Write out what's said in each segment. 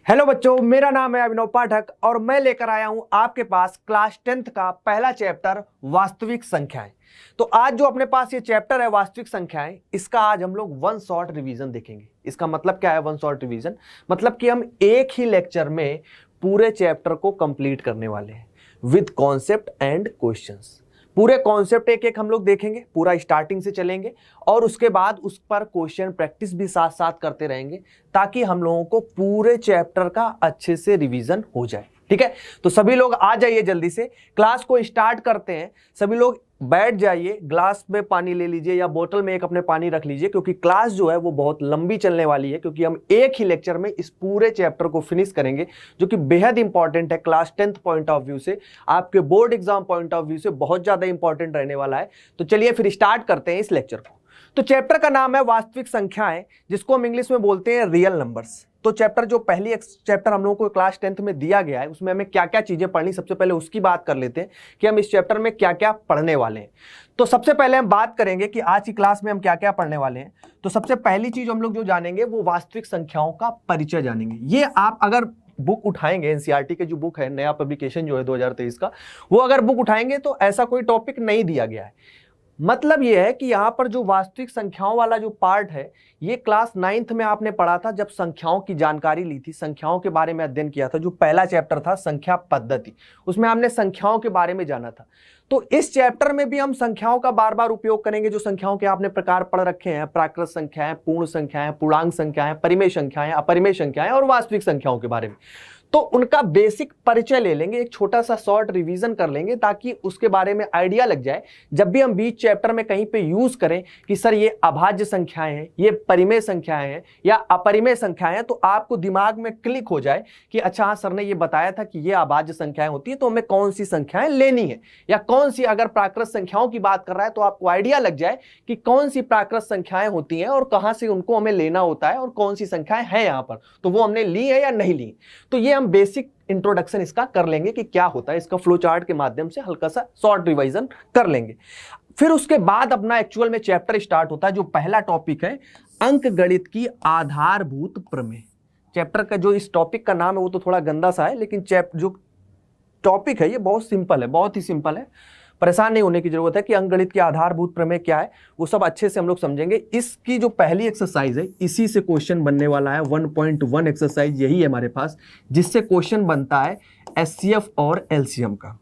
Hello बच्चों, मेरा नाम है अभिनव पाठक और मैं लेकर आया हूं आपके पास क्लास 10th का पहला चैप्टर वास्तविक संख्याएं। तो आज जो अपने पास ये चैप्टर है वास्तविक संख्याएं, इसका आज हम लोग वन शॉट रिवीजन देखेंगे। इसका मतलब क्या है वन शॉट रिवीजन? मतलब कि हम एक ही लेक्चर में पूरे चैप्टर को कंप्लीट करने वाले हैं विद कॉन्सेप्ट एंड क्वेश्चंस। पूरे कॉन्सेप्ट एक एक हम लोग देखेंगे, पूरा स्टार्टिंग से चलेंगे और उसके बाद उस पर क्वेश्चन प्रैक्टिस भी साथ साथ करते रहेंगे ताकि हम लोगों को पूरे चैप्टर का अच्छे से रिवीजन हो जाए। ठीक है, तो सभी लोग आ जाइए, जल्दी से क्लास को स्टार्ट करते हैं। सभी लोग बैठ जाइए, ग्लास में पानी ले लीजिए या बोतल में एक अपने पानी रख लीजिए, क्योंकि क्लास जो है वो बहुत लंबी चलने वाली है, क्योंकि हम एक ही लेक्चर में इस पूरे चैप्टर को फिनिश करेंगे जो कि बेहद इंपॉर्टेंट है class 10th point of view से, आपके board exam point of view से बहुत ज्यादा इंपॉर्टेंट रहने वाला है। तो चलिए फिर स्टार्ट करते हैं इस लेक्चर को। तो चैप्टर का नाम है वास्तविक संख्याएं, जिसको हम इंग्लिश में बोलते हैं रियल नंबर्स। तो चैप्टर जो पहली चैप्टर हम लोगों को क्लास 10th में दिया गया है, उसमें हमें क्या क्या चीजें पढ़नी, सबसे पहले उसकी बात कर लेते हैं कि हम इस चैप्टर में क्या क्या पढ़ने वाले हैं। तो सबसे पहले हम बात करेंगे कि आज की क्लास में हम क्या क्या पढ़ने वाले हैं। तो सबसे पहली चीज हम लोग जो जानेंगे वो वास्तविक संख्याओं का परिचय जानेंगे। ये आप अगर बुक उठाएंगे, एनसीईआरटी के जो बुक है, नया पब्लिकेशन जो है 2023 का, वो अगर बुक उठाएंगे तो ऐसा कोई टॉपिक नहीं दिया गया है। मतलब यह है कि यहां पर जो वास्तविक संख्याओं वाला जो पार्ट है, ये क्लास 9th में आपने पढ़ा था जब संख्याओं की जानकारी ली थी, संख्याओं के बारे में अध्ययन किया था। जो पहला चैप्टर था संख्या पद्धति, उसमें हमने संख्याओं के बारे में जाना था। तो इस चैप्टर में भी हम संख्याओं का बार बार उपयोग करेंगे। जो संख्याओं के आपने प्रकार पढ़ रखे हैं, प्राकृत संख्याएं, पूर्ण संख्याएं, पूर्णांक संख्याएं, परिमेय संख्याएं, अपरिमेय संख्याएं और वास्तविक संख्याओं के बारे में, तो उनका बेसिक परिचय ले लेंगे, एक छोटा सा शॉर्ट रिवीजन कर लेंगे ताकि उसके बारे में आइडिया लग जाए। जब भी हम बीच चैप्टर में कहीं पे यूज करें कि सर ये अभाज्य संख्याएं हैं, ये परिमेय संख्याएं हैं या अपरिमेय संख्याएं हैं, तो आपको दिमाग में क्लिक हो जाए कि अच्छा हाँ, सर ने ये बताया था कि ये अभाज्य संख्याएं होती है, तो हमें कौन सी संख्याएं लेनी है या कौन सी, अगर प्राकृत संख्याओं की बात कर रहा है तो आपको आइडिया लग जाए कि कौन सी प्राकृत संख्याएं होती हैं और कहां से उनको हमें लेना होता है और कौन सी संख्याएं हैं यहाँ पर, तो वो हमने ली है या नहीं ली। तो ये हम बेसिक इंट्रोडक्शन इसका कर लेंगे कि क्या होता है, इसका फ्लो चार्ट के माध्यम से हल्का सा शॉर्ट रिवीजन कर लेंगे। फिर उसके बाद अपना एक्चुअल में चैप्टर स्टार्ट होता है। जो पहला टॉपिक है अंकगणित की आधारभूत प्रमेय। चैप्टर का जो इस टॉपिक का नाम है वो तो थोड़ा गंदा सा है, लेकिन जो टॉपिक है ये बहुत सिंपल है, बहुत ही सिंपल है। परेशान नहीं होने की जरूरत है कि अंकगणित की आधारभूत प्रमेय क्या है, वो सब अच्छे से हम लोग समझेंगे। इसकी जो पहली एक्सरसाइज है, इसी से क्वेश्चन बनने वाला है। 1.1 एक्सरसाइज यही है हमारे पास, जिससे क्वेश्चन बनता है एचसीएफ और एलसीएम का।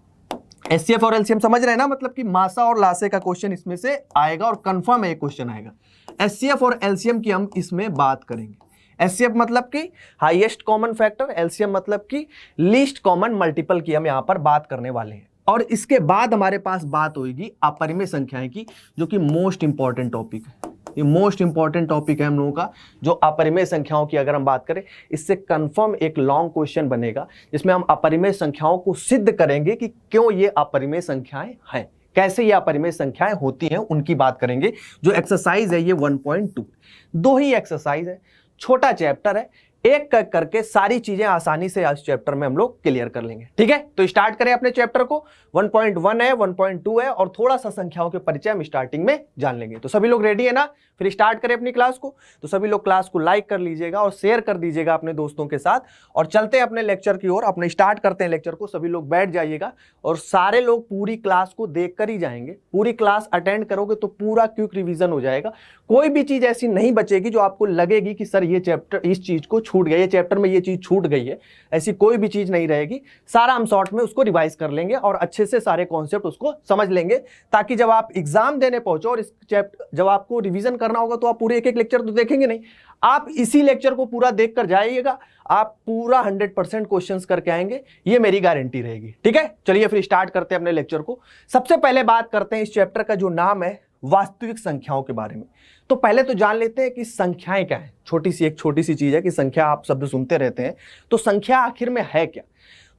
एचसीएफ और एलसीएम समझ रहे हैं ना, मतलब कि मासा और लासे का क्वेश्चन इसमें से आएगा और कंफर्म है ये क्वेश्चन आएगा। एचसीएफ और एलसीएम की हम इसमें बात करेंगे। एचसीएफ मतलब कि हाईएस्ट कॉमन फैक्टर, एलसीएम मतलब कि लीस्ट कॉमन मल्टीपल की हम यहाँ पर बात करने वाले हैं। और इसके बाद हमारे पास बात होगी अपरिमेय संख्याएं की, जो कि मोस्ट इंपॉर्टेंट टॉपिक है। ये मोस्ट इंपॉर्टेंट टॉपिक है हम लोगों का। जो अपरिमेय संख्याओं की अगर हम बात करें, इससे कंफर्म एक लॉन्ग क्वेश्चन बनेगा जिसमें हम अपरिमेय संख्याओं को सिद्ध करेंगे कि क्यों ये अपरिमेय संख्याएं हैं, कैसे ये अपरिमेय संख्याएं होती हैं, उनकी बात करेंगे। जो एक्सरसाइज है ये 1.2, दो ही एक्सरसाइज है, छोटा चैप्टर है, एक एक करके सारी चीजें आसानी से आज चैप्टर में हम लोग क्लियर कर लेंगे। ठीक है, तो स्टार्ट करें अपने चैप्टर को। 1.1 है, 1.2 है और थोड़ा सा संख्याओं के परिचय हम स्टार्टिंग में जान लेंगे। तो सभी लोग रेडी है ना? फिर स्टार्ट करें अपनी क्लास को। तो सभी लोग क्लास को लाइक कर लीजिएगा और शेयर कर दीजिएगा अपने दोस्तों के साथ, और चलते हैं अपने लेक्चर की ओर। अपने स्टार्ट करते हैं लेक्चर को। सभी लोग बैठ जाइएगा और सारे लोग पूरी क्लास को देख कर ही जाएंगे। पूरी क्लास अटेंड करोगे तो पूरा क्विक रिवीजन हो जाएगा। कोई भी चीज ऐसी नहीं बचेगी जो आपको लगेगी कि सर ये चैप्टर, इस चीज को छूट गया, ये चैप्टर में ये चीज छूट गई है, ऐसी कोई भी चीज नहीं रहेगी। सारा हम शॉर्ट में उसको रिवाइज कर लेंगे और अच्छे से सारे कॉन्सेप्ट उसको समझ लेंगे, ताकि जब आप एग्जाम देने पहुंचो और इस चैप्टर जब आपको रिवीजन करना होगा तो आप पूरे एक एक लेक्चर तो देखेंगे नहीं, आप इसी लेक्चर को पूरा देख कर जाइएगा, आप पूरा 100% क्वेश्चंस करके आएंगे, ये मेरी गारंटी रहेगी। ठीक है, चलिए फिर स्टार्ट करते हैं अपने लेक्चर को। सबसे पहले बात करते हैं इस चैप्टर का जो नाम है वास्तविक संख्याओं के बारे में। तो पहले तो जान लेते हैं कि संख्याएं क्या है। एक छोटी सी चीज है कि संख्या आप शब्द सुनते रहते हैं, तो संख्या आखिर में है क्या?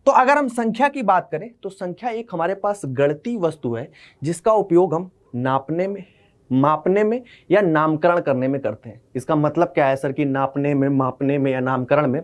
तो अगर हम संख्या की बात करें तो संख्या एक हमारे पास गणितीय वस्तु है जिसका उपयोग हम नापने में, मापने में या नामकरण करने में करते हैं। इसका मतलब क्या है सर कि नापने में, मापने में या नामकरण में?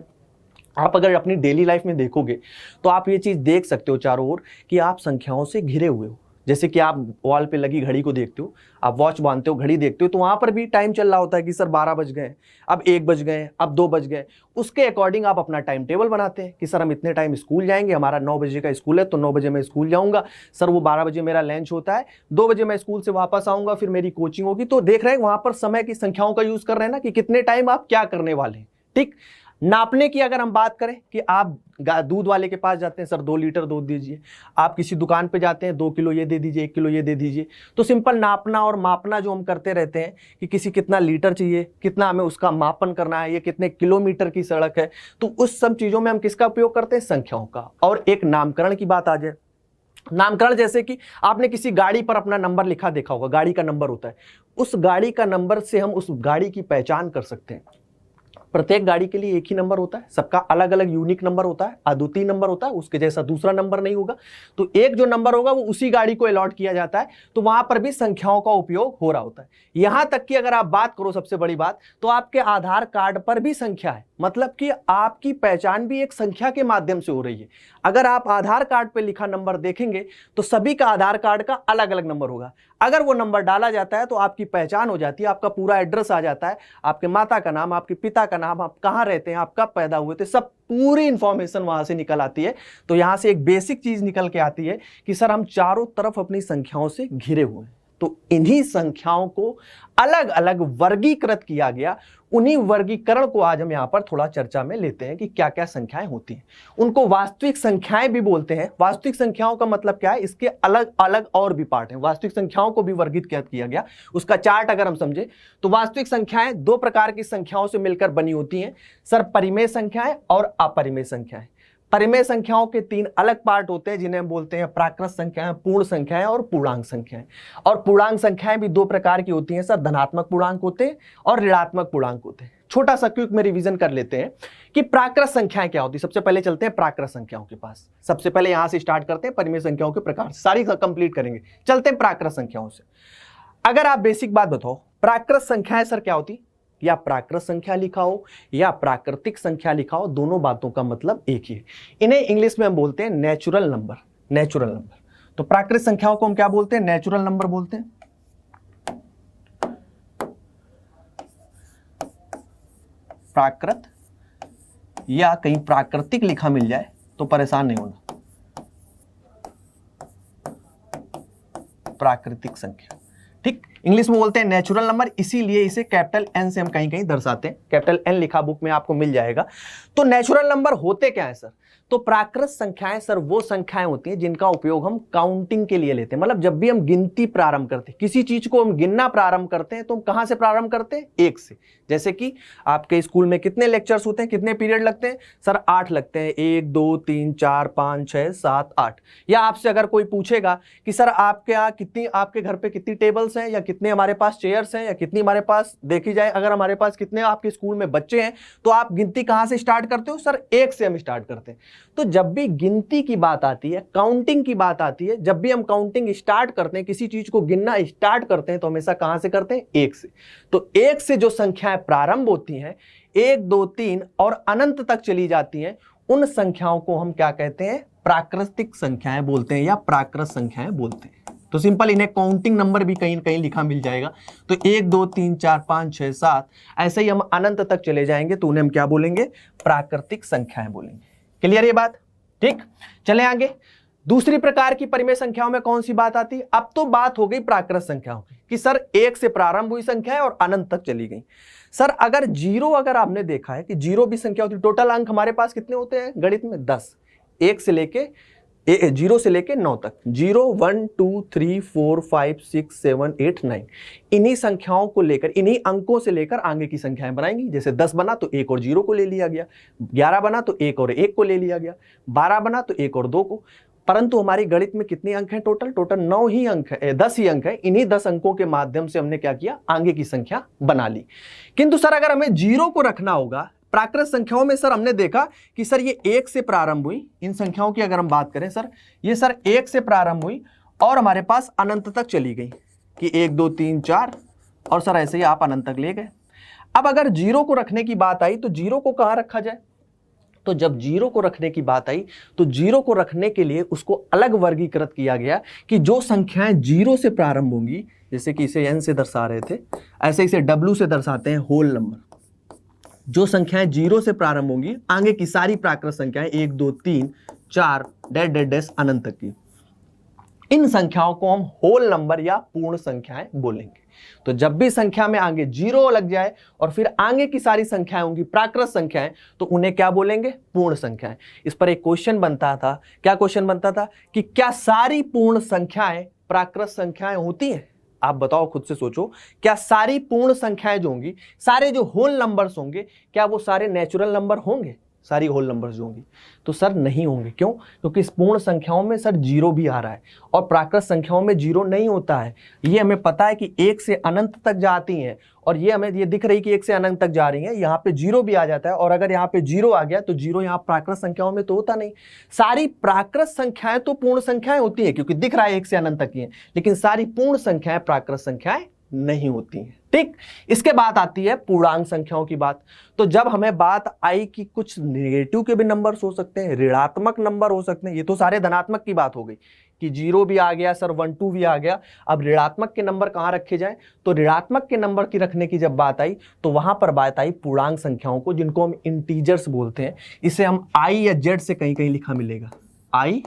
आप अगर अपनी डेली लाइफ में देखोगे तो आप ये चीज देख सकते हो चारों ओर कि आप संख्याओं से घिरे हुए हो। जैसे कि आप वॉल पे लगी घड़ी को देखते हो, आप वॉच बांधते हो, घड़ी देखते हो, तो वहां पर भी टाइम चल रहा होता है कि सर 12 बज गए, अब 1 बज गए, अब 2 बज गए। उसके अकॉर्डिंग आप अपना टाइम टेबल बनाते हैं कि सर हम इतने टाइम स्कूल जाएंगे, हमारा 9 बजे का स्कूल है तो 9 बजे मैं स्कूल जाऊंगा, सर वो 12 बजे मेरा लंच होता है, 2 बजे मैं स्कूल से वापस आऊंगा, फिर मेरी कोचिंग होगी। तो देख रहे हैं वहां पर समय की संख्याओं का यूज कर रहे हैं ना, कि कितने टाइम आप क्या करने वाले हैं। ठीक, नापने की अगर हम बात करें कि आप दूध वाले के पास जाते हैं, सर 2 लीटर दूध दीजिए, आप किसी दुकान पे जाते हैं 2 किलो ये दे दीजिए, 1 किलो ये दे दीजिए। तो सिंपल नापना और मापना जो हम करते रहते हैं कि किसी कितना लीटर चाहिए, कितना हमें उसका मापन करना है, ये कितने किलोमीटर की सड़क है, तो उस सब चीजों में हम किसका उपयोग करते हैं, संख्याओं का। और एक नामकरण की बात आ जाए, नामकरण जैसे कि आपने किसी गाड़ी पर अपना नंबर लिखा देखा होगा, गाड़ी का नंबर होता है, उस गाड़ी का नंबर से हम उस गाड़ी की पहचान कर सकते हैं। प्रत्येक गाड़ी के लिए एक ही नंबर होता है, सबका अलग अलग यूनिक नंबर होता है, अद्वितीय नंबर होता है, उसके जैसा दूसरा नंबर नहीं होगा। तो एक जो नंबर होगा वो उसी गाड़ी को अलॉट किया जाता है, तो वहां पर भी संख्याओं का उपयोग हो रहा होता है। यहां तक कि अगर आप बात करो सबसे बड़ी बात, तो आपके आधार कार्ड पर भी संख्या है, मतलब कि आपकी पहचान भी एक संख्या के माध्यम से हो रही है। अगर आप आधार कार्ड पर लिखा नंबर देखेंगे तो सभी का आधार कार्ड का अलग अलग नंबर होगा। अगर वो नंबर डाला जाता है तो आपकी पहचान हो जाती है, आपका पूरा एड्रेस आ जाता है, आपके माता का नाम, आपके पिता का नाम, आप कहां रहते हैं, आप कब पैदा हुए थे, सब पूरी इंफॉर्मेशन वहां से निकल आती है। तो यहां से एक बेसिक चीज निकल के आती है कि सर हम चारों तरफ अपनी संख्याओं से घिरे हुए हैं। तो इन्हीं संख्याओं को अलग अलग वर्गीकृत किया गया। उन्हीं वर्गीकरण को आज हम यहां पर थोड़ा चर्चा में लेते हैं कि क्या क्या संख्याएं होती हैं। उनको वास्तविक संख्याएं भी बोलते हैं। वास्तविक संख्याओं का मतलब क्या है, इसके अलग अलग और भी पार्ट हैं। वास्तविक संख्याओं को भी वर्गीकृत किया गया, उसका चार्ट अगर हम समझे तो वास्तविक संख्याएं 2 प्रकार की संख्याओं से मिलकर बनी होती हैं, सर परिमेय संख्याएं और अपरिमेय संख्याएं। परिमेय संख्याओं के 3 अलग पार्ट होते हैं जिन्हें हम बोलते हैं प्राकृत संख्याएं, पूर्ण संख्याएं और पूर्णांक संख्याएं। और पूर्णांक संख्याएं भी 2 प्रकार की होती हैं सर, धनात्मक पूर्णांक होते हैं और ऋणात्मक पूर्णांक होते हैं। छोटा सा क्विक में रिवीजन कर लेते हैं कि प्राकृत संख्याएं क्या होती है। सबसे पहले चलते हैं प्राकृत संख्याओं के पास। सबसे पहले यहां से स्टार्ट करते हैं, परिमेय संख्याओं के प्रकार सारी कंप्लीट करेंगे। चलते हैं प्राकृत संख्याओं से। अगर आप बेसिक बात बताओ, प्राकृत संख्याएं सर क्या होती, या प्राकृत संख्या लिखा हो या प्राकृतिक संख्या लिखा हो, दोनों बातों का मतलब एक ही है। इन्हें इंग्लिश में हम बोलते हैं नेचुरल नंबर। नेचुरल नंबर, तो प्राकृत संख्याओं को हम क्या बोलते हैं, नेचुरल नंबर बोलते हैं। प्राकृत या कहीं प्राकृतिक लिखा मिल जाए तो परेशान नहीं होना, प्राकृतिक संख्या। ठीक, इंग्लिश में बोलते हैं नेचुरल नंबर, इसीलिए इसे कैपिटल एन से हम कहीं कहीं दर्शाते हैं। कैपिटल एन लिखा बुक में आपको मिल जाएगा। तो नेचुरल नंबर होते क्या है सर, तो प्राकृत संख्याएं सर वो संख्याएं होती हैं जिनका उपयोग हम काउंटिंग के लिए लेते हैं। मतलब जब भी हम गिनती प्रारंभ करते हैं, किसी चीज को हम गिनना प्रारंभ करते हैं, तो हम कहां से प्रारंभ करते हैं, 1 से। जैसे कि आपके स्कूल में कितने लेक्चर्स होते हैं, कितने पीरियड लगते हैं सर, 8 लगते हैं, 1 2 3 4 5 6 7 8। या आपसे अगर कोई पूछेगा कि सर आपके यहाँ कितनी, आपके घर पे कितनी टेबल्स हैं, या कितने हमारे पास चेयर्स हैं, या कितनी हमारे पास, देखी जाए अगर हमारे पास कितने आपके स्कूल में बच्चे हैं, तो आप गिनती कहां से स्टार्ट करते हो सर, 1 से हम स्टार्ट करते हैं। तो जब भी गिनती की बात आती है, काउंटिंग की बात आती है, जब भी हम काउंटिंग स्टार्ट करते हैं, किसी चीज को गिनना स्टार्ट करते हैं, तो हमेशा कहां से करते हैं, 1 से। तो 1 से जो संख्याएं प्रारंभ होती हैं, 1 2 3 और अनंत तक चली जाती हैं, उन संख्याओं को हम क्या कहते हैं, प्राकृतिक संख्याएं बोलते हैं या प्राकृत संख्याएं बोलते हैं। तो सिंपल इन्हें काउंटिंग नंबर भी कहीं कहीं लिखा मिल जाएगा। तो 1 2 3 4 5 6 7 ऐसे ही हम अनंत तक चले जाएंगे, तो उन्हें हम क्या बोलेंगे, प्राकृतिक संख्याएं बोलेंगे। क्लियर ये बात, ठीक। चले आगे, दूसरी प्रकार की परिमेय संख्याओं में कौन सी बात आती है। अब तो बात हो गई प्राकृत संख्याओं की कि सर 1 से प्रारंभ हुई संख्या है और अनंत तक चली गई। सर अगर 0, अगर आपने देखा है कि 0 भी संख्या होती है, टोटल अंक हमारे पास कितने होते हैं गणित में, 10। 1 से लेके 0 से लेके 9 तक, 0 1 2 3 4 5 6 7 8 9, इन्हीं संख्याओं को लेकर, इन्हीं अंकों से लेकर आगे की संख्याएं बनाएंगी। जैसे 10 बना तो 1 और 0 को ले लिया गया, 11 बना तो 1 और 1 को ले लिया गया, 12 बना तो 1 और 2 को। परंतु हमारी गणित में कितने अंक हैं टोटल, टोटल 9 ही अंक है, 10 ही अंक है। इन्हीं 10 अंकों के माध्यम से हमने क्या किया, आगे की संख्या बना ली। किंतु सर अगर हमें 0 को रखना होगा, प्राकृत संख्याओं में सर हमने देखा कि सर ये 1 से प्रारंभ हुई, इन संख्याओं की अगर हम बात करें सर, ये सर 1 से प्रारंभ हुई और हमारे पास अनंत तक चली गई कि 1 2 3 4, और सर ऐसे ही आप अनंत तक ले गए। अब अगर 0 को रखने की बात आई तो 0 को कहां रखा जाए, तो जब जीरो को रखने की बात आई तो जीरो को रखने के लिए उसको अलग वर्गीकृत किया गया कि जो संख्याएं जीरो से प्रारंभ होंगी, जैसे कि इसे n से दर्शा रहे थे, ऐसे इसे w से दर्शाते हैं होल नंबर। जो संख्याएं जीरो से प्रारंभ होंगी, आगे की सारी प्राकृत संख्याएं 1 2 3 4 डैश डैश डैश अनंत तक की, इन संख्याओं को हम होल नंबर या पूर्ण संख्याएं बोलेंगे। तो जब भी संख्या में आगे जीरो लग जाए और फिर आगे की सारी संख्याएं होंगी प्राकृत संख्याएं, तो उन्हें क्या बोलेंगे? पूर्ण संख्याएं। इस पर एक क्वेश्चन बनता था, क्या क्वेश्चन बनता था कि क्या सारी पूर्ण संख्याएं प्राकृत संख्याएं होती हैं? आप बताओ, खुद से सोचो, क्या सारी पूर्ण संख्याएं जो होंगी, सारे जो होल नंबर्स होंगे, क्या वो सारे नेचुरल नंबर होंगे? सारी होल नंबर्स जो होंगी? तो सर नहीं होंगे। क्यों? क्योंकि इस पूर्ण संख्याओं में सर जीरो भी आ रहा है और प्राकृत संख्याओं में जीरो नहीं होता है। ये हमें पता है कि 1 से अनंत तक जाती हैं और ये हमें ये दिख रही कि 1 से अनंत तक जा रही है, यहाँ पे जीरो भी आ जाता है। और अगर यहाँ पे जीरो आ गया तो जीरो यहाँ प्राकृत संख्याओं में तो होता नहीं। सारी प्राकृत संख्याएं तो पूर्ण संख्याएं होती हैं क्योंकि दिख रहा है 1 से अनंत तक ही है, लेकिन सारी पूर्ण संख्याएं प्राकृत संख्याएं नहीं होती हैं। ठीक, इसके बाद आती है पूर्णांक संख्याओं की बात। तो जब हमें बात आई कि कुछ नेगेटिव के भी नंबर्स हो सकते हैं, ऋणात्मक नंबर हो सकते हैं, ये तो सारे धनात्मक की बात हो गई कि जीरो भी आ गया सर, 1 2 भी आ गया। अब ऋणात्मक के नंबर कहाँ रखे जाएं? तो ऋणात्मक के नंबर की रखने की जब बात आई तो वहां पर बात आई पूर्णांक संख्याओं को, जिनको हम इंटीजर्स बोलते हैं। इसे हम आई या जेड से कहीं कहीं लिखा मिलेगा, आई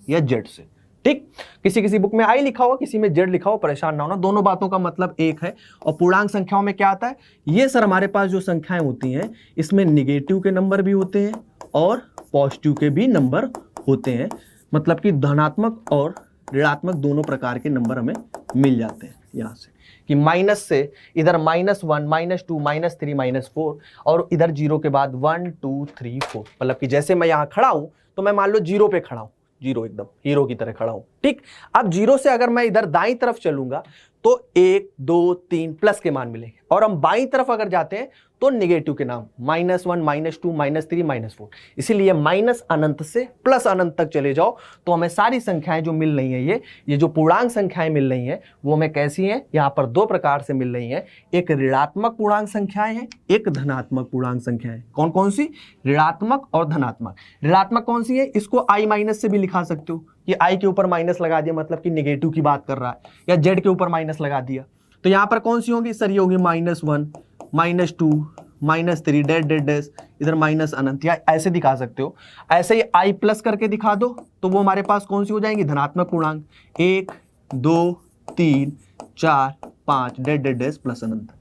या जेड से। ठीक, किसी किसी बुक में आई लिखा हुआ, किसी में जेड लिखा हुआ, परेशान ना होना, दोनों बातों का मतलब एक है। और पूर्णांक संख्याओं में क्या आता है? ये सर हमारे पास जो संख्याएं होती हैं इसमें निगेटिव के नंबर भी होते हैं और पॉजिटिव के भी नंबर होते हैं, मतलब कि धनात्मक और ऋणात्मक दोनों प्रकार के नंबर हमें मिल जाते हैं। यहाँ से कि माइनस से इधर -1 -2 -3 -4 और इधर जीरो के बाद 1 2 3 4, मतलब कि जैसे मैं यहाँ खड़ा हूं तो मैं मान लो जीरो पे खड़ा हूं, जीरो एकदम हीरो की तरह खड़ा हूं। ठीक, अब जीरो से अगर मैं इधर दाईं तरफ चलूंगा तो 1 2 3 प्लस के मान मिलेंगे, और हम बाईं तरफ अगर जाते हैं तो निगेटिव के नाम -1 -2 -3 -4। इसीलिए माइनस अनंत से प्लस अनंत तक चले जाओ तो हमें सारी संख्याएं जो मिल रही हैं, ये जो पूर्णांक संख्याएं मिल रही हैं वो हमें कैसी हैं? यहाँ पर दो प्रकार से मिल रही हैं। एक ऋणात्मक पूर्णांक संख्याएं हैं, एक धनात्मक पूर्णांक संख्याएं। कौन कौन सी? ऋणात्मक और धनात्मक। ऋणात्मक कौन सी है? इसको आई माइनस से भी लिखा सकते हो कि आई के ऊपर माइनस लगा दिया, मतलब कि निगेटिव की बात कर रहा है, या जेड के ऊपर माइनस लगा दिया। तो यहाँ पर कौन सी होगी सर? ये होगी -1 -2 -3 डैश डैश डैश, इधर माइनस अनंत, या ऐसे दिखा सकते हो। ऐसे ही आई प्लस करके दिखा दो तो वो हमारे पास कौन सी हो जाएंगी? धनात्मक पूर्णांक, 1 2 3 4 5 डैश डैश डैश प्लस अनंत।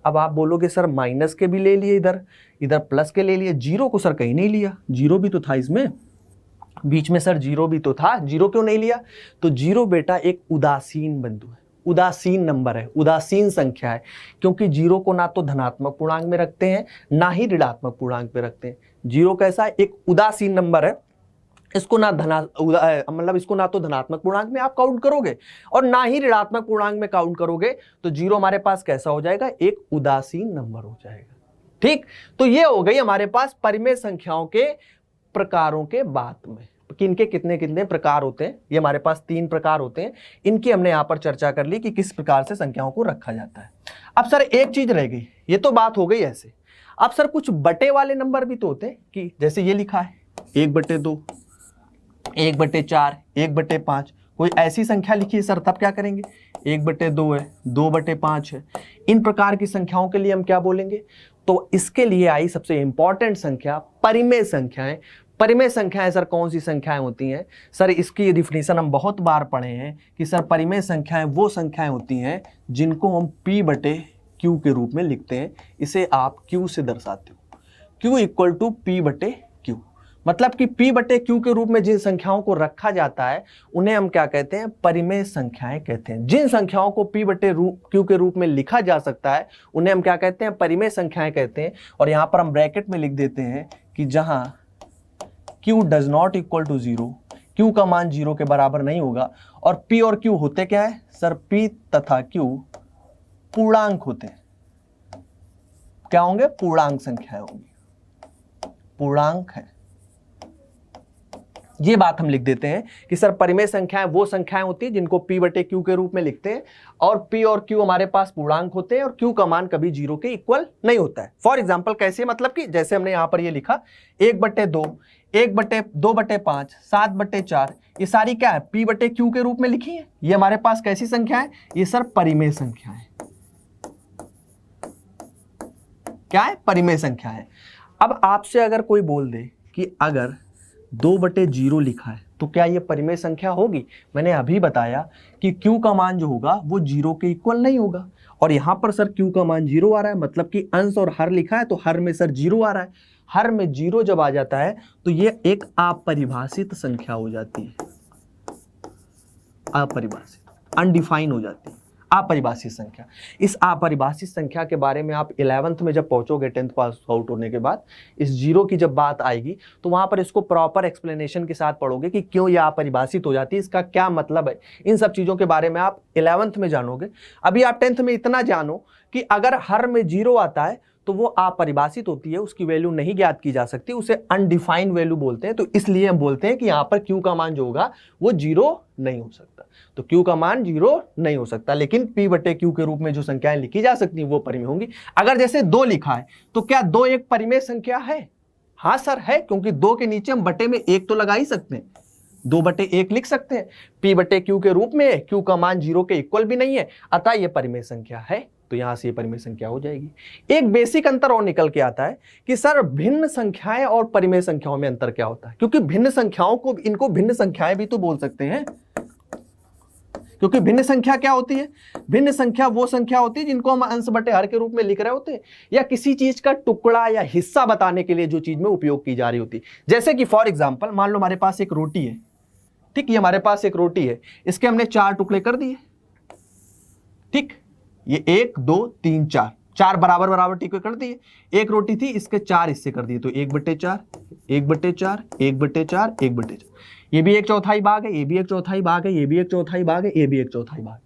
अब आप बोलोगे सर माइनस के भी ले लिए, इधर इधर प्लस के ले लिए, जीरो को सर कहीं नहीं लिया, जीरो भी तो था इसमें बीच में सर, जीरो भी तो था, जीरो क्यों नहीं लिया? तो जीरो बेटा एक उदासीन बिंदु है, उदासीन नंबर है, उदासीन संख्या है, क्योंकि जीरो को ना तो धनात्मक पूर्णांक में रखते हैं ना ही ऋणात्मक पूर्णांक में रखते हैं। जीरो कैसा? एक उदासीन नंबर है, इसको ना मतलब इसको ना तो धनात्मक पूर्णांक में आप काउंट करोगे और ना ही ऋणात्मक पूर्णांक में काउंट करोगे, तो जीरो हमारे पास कैसा हो जाएगा? एक उदासीन नंबर हो जाएगा। ठीक, तो ये हो गई हमारे पास परिमेय संख्याओं के प्रकारों के बात में, किनके कितने कितने प्रकार होते हैं। ये हमारे पास 3 प्रकार होते हैं, इनकी हमने यहां पर चर्चा कर ली कि किस प्रकार से संख्याओं को रखा जाता है। अब सर एक चीज रह गई, ये तो बात हो गई ऐसे। अब सर कुछ बटे वाले नंबर भी तो होते हैं, कि जैसे ये लिखा है 1/2 1/4 1/5, कोई ऐसी संख्या लिखी है सर, तब क्या करेंगे? 1/2 है, 2/5 है। इन प्रकार की संख्याओं के लिए हम क्या बोलेंगे? तो इसके लिए आई सबसे इंपॉर्टेंट संख्या परिमेय संख्याएं। परिमेय संख्याएं सर कौन सी संख्याएं होती हैं? सर इसकी डिफिनीशन हम बहुत बार पढ़े हैं कि सर परिमेय संख्याएं वो संख्याएं होती हैं जिनको हम P/Q के रूप में लिखते हैं। इसे आप Q से दर्शाते हो, Q = P/Q, मतलब कि P/Q के रूप में जिन संख्याओं को रखा जाता है उन्हें हम क्या कहते हैं? परिमेय संख्याएं कहते हैं। जिन संख्याओं को P/Q के रूप में लिखा जा सकता है उन्हें हम क्या कहते हैं? परिमेय संख्याएं कहते हैं। और यहाँ पर हम ब्रैकेट में लिख देते हैं कि जहां Q does not equal to 0, Q का मान 0 के बराबर नहीं होगा। और P और Q होते क्या है सर? P तथा Q पूर्णांक होते हैं। क्या होंगे? पूर्णांक संख्याएं होंगी, पूर्णांक है। ये बात हम लिख देते हैं कि सर परिमेय संख्याएं वो संख्याएं होती हैं जिनको p बटे q के रूप में लिखते हैं और p और q हमारे पास पूर्णांक होते हैं और q का मान कभी 0 के इक्वल नहीं होता है। फॉर एग्जांपल कैसे, मतलब कि जैसे हमने यहां पर ये लिखा 1/2, 1/2/5, 7/4, ये सारी क्या है p बटे q के रूप में लिखी है। ये हमारे पास कैसी संख्या है, ये सर परिमेय संख्या है। क्या है, परिमेय संख्या है। अब आपसे अगर कोई बोल दे कि अगर 2/0 लिखा है तो क्या ये परिमेय संख्या होगी? मैंने अभी बताया कि q का मान जो होगा वो 0 के इक्वल नहीं होगा और यहां पर सर q का मान 0 आ रहा है, मतलब कि अंश और हर लिखा है तो हर में सर 0 आ रहा है। हर में 0 जब आ जाता है तो ये एक अपरिभाषित संख्या हो जाती है, अपरिभाषित, अनडिफाइन हो जाती है, अपरिभाषित संख्या। इस अपरिभाषित संख्या के बारे में आप 11th में जब पहुंचोगे, 10th पास आउट होने के बाद, इस 0 की जब बात आएगी तो वहां पर इसको प्रॉपर एक्सप्लेनेशन के साथ पढ़ोगे कि क्यों यह अपरिभाषित हो जाती है, इसका क्या मतलब है। इन सब चीजों के बारे में आप 11th में जानोगे। अभी आप 10th में इतना जानो कि अगर हर में 0 आता है तो वो अपरिभाषित होती है, उसकी वैल्यू नहीं ज्ञात की जा सकती, उसे अनडिफाइंड वैल्यू बोलते हैं। तो इसलिए हम बोलते हैं कि यहाँ पर q का मान जो होगा वो 0 नहीं हो सकता। तो q का मान 0 नहीं हो सकता, लेकिन p बटे q के रूप में जो संख्याएं लिखी जा सकती हैं वो परिमेय होंगी। अगर जैसे 2 लिखा है तो क्या 2 एक परिमेय संख्या है? हाँ सर है, क्योंकि 2 के नीचे हम बटे में 1 तो लगा ही सकते हैं, 2/1 लिख सकते हैं। p बटे q के रूप में q का मान 0 के इक्वल भी नहीं है, अतः यह परिमेय संख्या है। तो यहां से ये परिमेय संख्या हो जाएगी। एक बेसिक अंतर और निकल के आता है कि सर भिन्न संख्याएं और परिमेय संख्याओं में अंतर क्या होता है, क्योंकि भिन्न संख्याओं को, इनको भिन्न संख्याएं भी तो बोल सकते हैं, क्योंकि भिन्न संख्या क्या होती है, भिन्न संख्या वो संख्या होती है जिनको हम अंश बटे हर के रूप में लिख रहे होते हैं या किसी चीज का टुकड़ा या हिस्सा बताने के लिए जो चीज में उपयोग की जा रही होती है। जैसे कि फॉर एग्जाम्पल मान लो हमारे पास एक रोटी है, ठीक, ये हमारे पास एक रोटी है, इसके हमने 4 टुकड़े कर दिए, ठीक, ये 1 2 3 4, 4 बराबर बराबर टुकड़े कर दिए। एक रोटी थी, इसके 4 हिस्से कर दिए, तो 1/4, 1/4, 1/4, 1/4। ये भी 1/4 भाग है, ये भी 1/4 भाग है, ये भी 1/4 भाग है, ये भी 1/4 भाग है।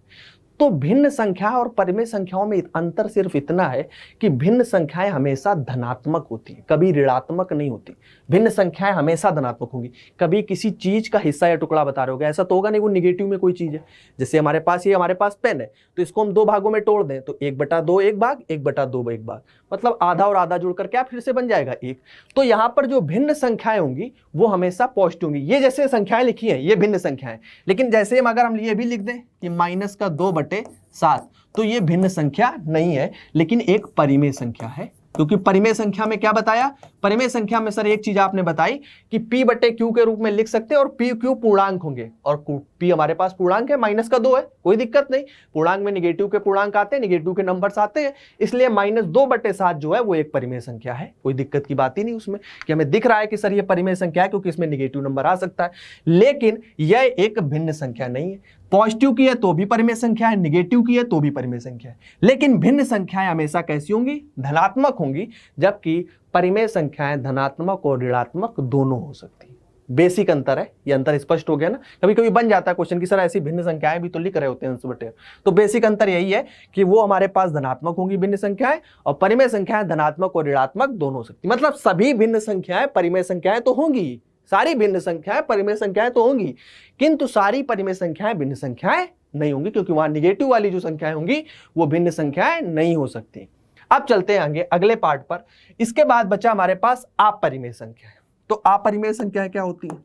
तो भिन्न संख्या और परिमेय संख्याओं में अंतर सिर्फ इतना है कि भिन्न संख्याएं हमेशा धनात्मक होती हैं, कभी ऋणात्मक नहीं होती। भिन्न संख्याएं हमेशा धनात्मक होंगी। कभी किसी चीज का हिस्सा या टुकड़ा बता रहे होगे, ऐसा तो होगा नहीं वो निगेटिव में कोई चीज है। जैसे हमारे पास ये हमारे पास पेन है, तो इसको हम 2 भागों में तोड़ दें तो 1/2 एक भाग, 1/2 एक भाग, मतलब आधा और आधा जुड़कर क्या फिर से बन जाएगा 1। तो यहां पर जो भिन्न संख्याएं होंगी वो हमेशा पॉजिटिव होंगी। ये जैसे संख्याएं लिखी हैं ये भिन्न संख्याएं, लेकिन जैसे अगर हम ये भी लिख दें कि -2/7, तो ये भिन्न संख्या नहीं है, लेकिन एक परिमेय संख्या है। क्योंकि परिमेय संख्या में क्या बताया, परिमेय संख्या में सर एक चीज आपने बताई कि p बटे q के रूप में लिख सकते हैं और p q पूर्णांक होंगे, और p हमारे पास पूर्णांक है, -2 है, कोई दिक्कत नहीं। पूर्णांक में निगेटिव के पूर्णांक आते हैं, निगेटिव के नंबर्स आते हैं, इसलिए -2/7 जो है वो एक परिमेय संख्या है। कोई दिक्कत की बात ही नहीं उसमें कि हमें दिख रहा है कि सर ये परिमेय संख्या है क्योंकि इसमें निगेटिव नंबर आ सकता है, लेकिन यह एक भिन्न संख्या नहीं है। पॉजिटिव की है तो भी परिमेय संख्या है, निगेटिव की है तो भी परिमेय संख्या है, लेकिन भिन्न संख्याएं हमेशा कैसी होंगी, धनात्मक होंगी, जबकि परिमेय संख्याएं धनात्मक और ऋणात्मक दोनों हो सकती है। बेसिक अंतर है, ये अंतर स्पष्ट हो गया ना। कभी कभी बन जाता है क्वेश्चन की सर ऐसी भिन्न संख्याएं भी तो लिख रहे होते हैं अंश बटे, तो बेसिक अंतर यही है कि वो हमारे पास धनात्मक होंगी भिन्न संख्याएं, और परिमेय संख्याएं धनात्मक और ऋणात्मक दोनों हो सकती, मतलब सभी भिन्न संख्याएं परिमेय संख्याएं तो होंगी, सारी भिन्न संख्याएं परिमेय संख्याएं तो होंगी, किंतु सारी परिमेय संख्याएं भिन्न संख्याएं नहीं होंगी, क्योंकि वहां निगेटिव वाली जो संख्याएं होंगी वो भिन्न संख्याएं नहीं हो सकती। अब चलते हैं आगे अगले पार्ट पर। इसके बाद बचा हमारे पास अपरिमेय संख्याएं। तो अपरिमेय संख्याएं क्या होती है?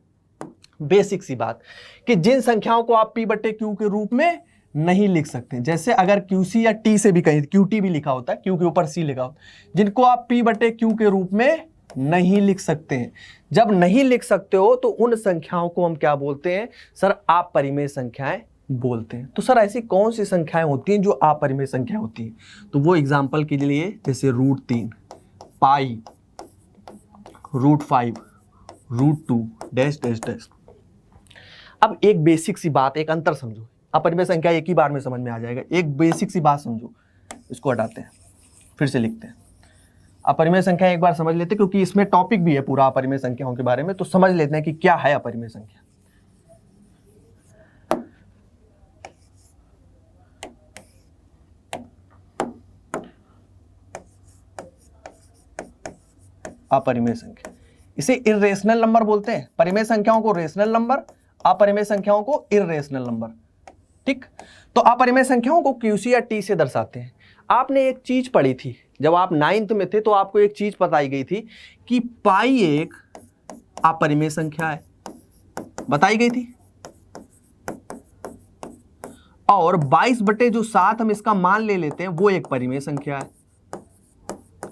बेसिक सी बात कि जिन संख्याओं को आप p बटे q के रूप में नहीं लिख सकते, जैसे अगर QC या T से भी कहीं QT भी लिखा होता है, Q के ऊपर C लिखा होता है, जिनको आप p बटे q के रूप में नहीं लिख सकते हैं। जब नहीं लिख सकते हो तो उन संख्याओं को हम क्या बोलते हैं सर, अपरिमेय संख्याएं बोलते हैं। तो सर ऐसी कौन सी संख्याएं होती हैं जो अपरिमेय संख्या होती हैं? तो वो एग्जांपल के लिए जैसे √3, पाई, √5, √2 डैश डैश डैश। अब एक बेसिक सी बात, एक अंतर समझो, अपरिमेय संख्या एक ही बार में समझ में आ जाएगा। एक बेसिक सी बात समझो, इसको हटाते हैं फिर से लिखते हैं। अपरिमेय संख्या एक बार समझ लेते हैं क्योंकि इसमें टॉपिक भी है पूरा अपरिमेय संख्याओं के बारे में, तो समझ लेते हैं कि क्या है अपरिमेय संख्या। अपरिमेय संख्या इसे इर्रेशनल नंबर बोलते हैं। परिमेय संख्याओं को रेशनल नंबर, अपरिमेय संख्याओं को इर्रेशनल नंबर। ठीक, तो अपरिमेय संख्याओं को QC या T से दर्शाते हैं। आपने एक चीज पढ़ी थी जब आप 9th में थे, तो आपको एक चीज बताई गई थी कि पाई एक अपरिमेय संख्या है, बताई गई थी, और 22/7 हम इसका मान ले लेते हैं, वो एक परिमेय संख्या है।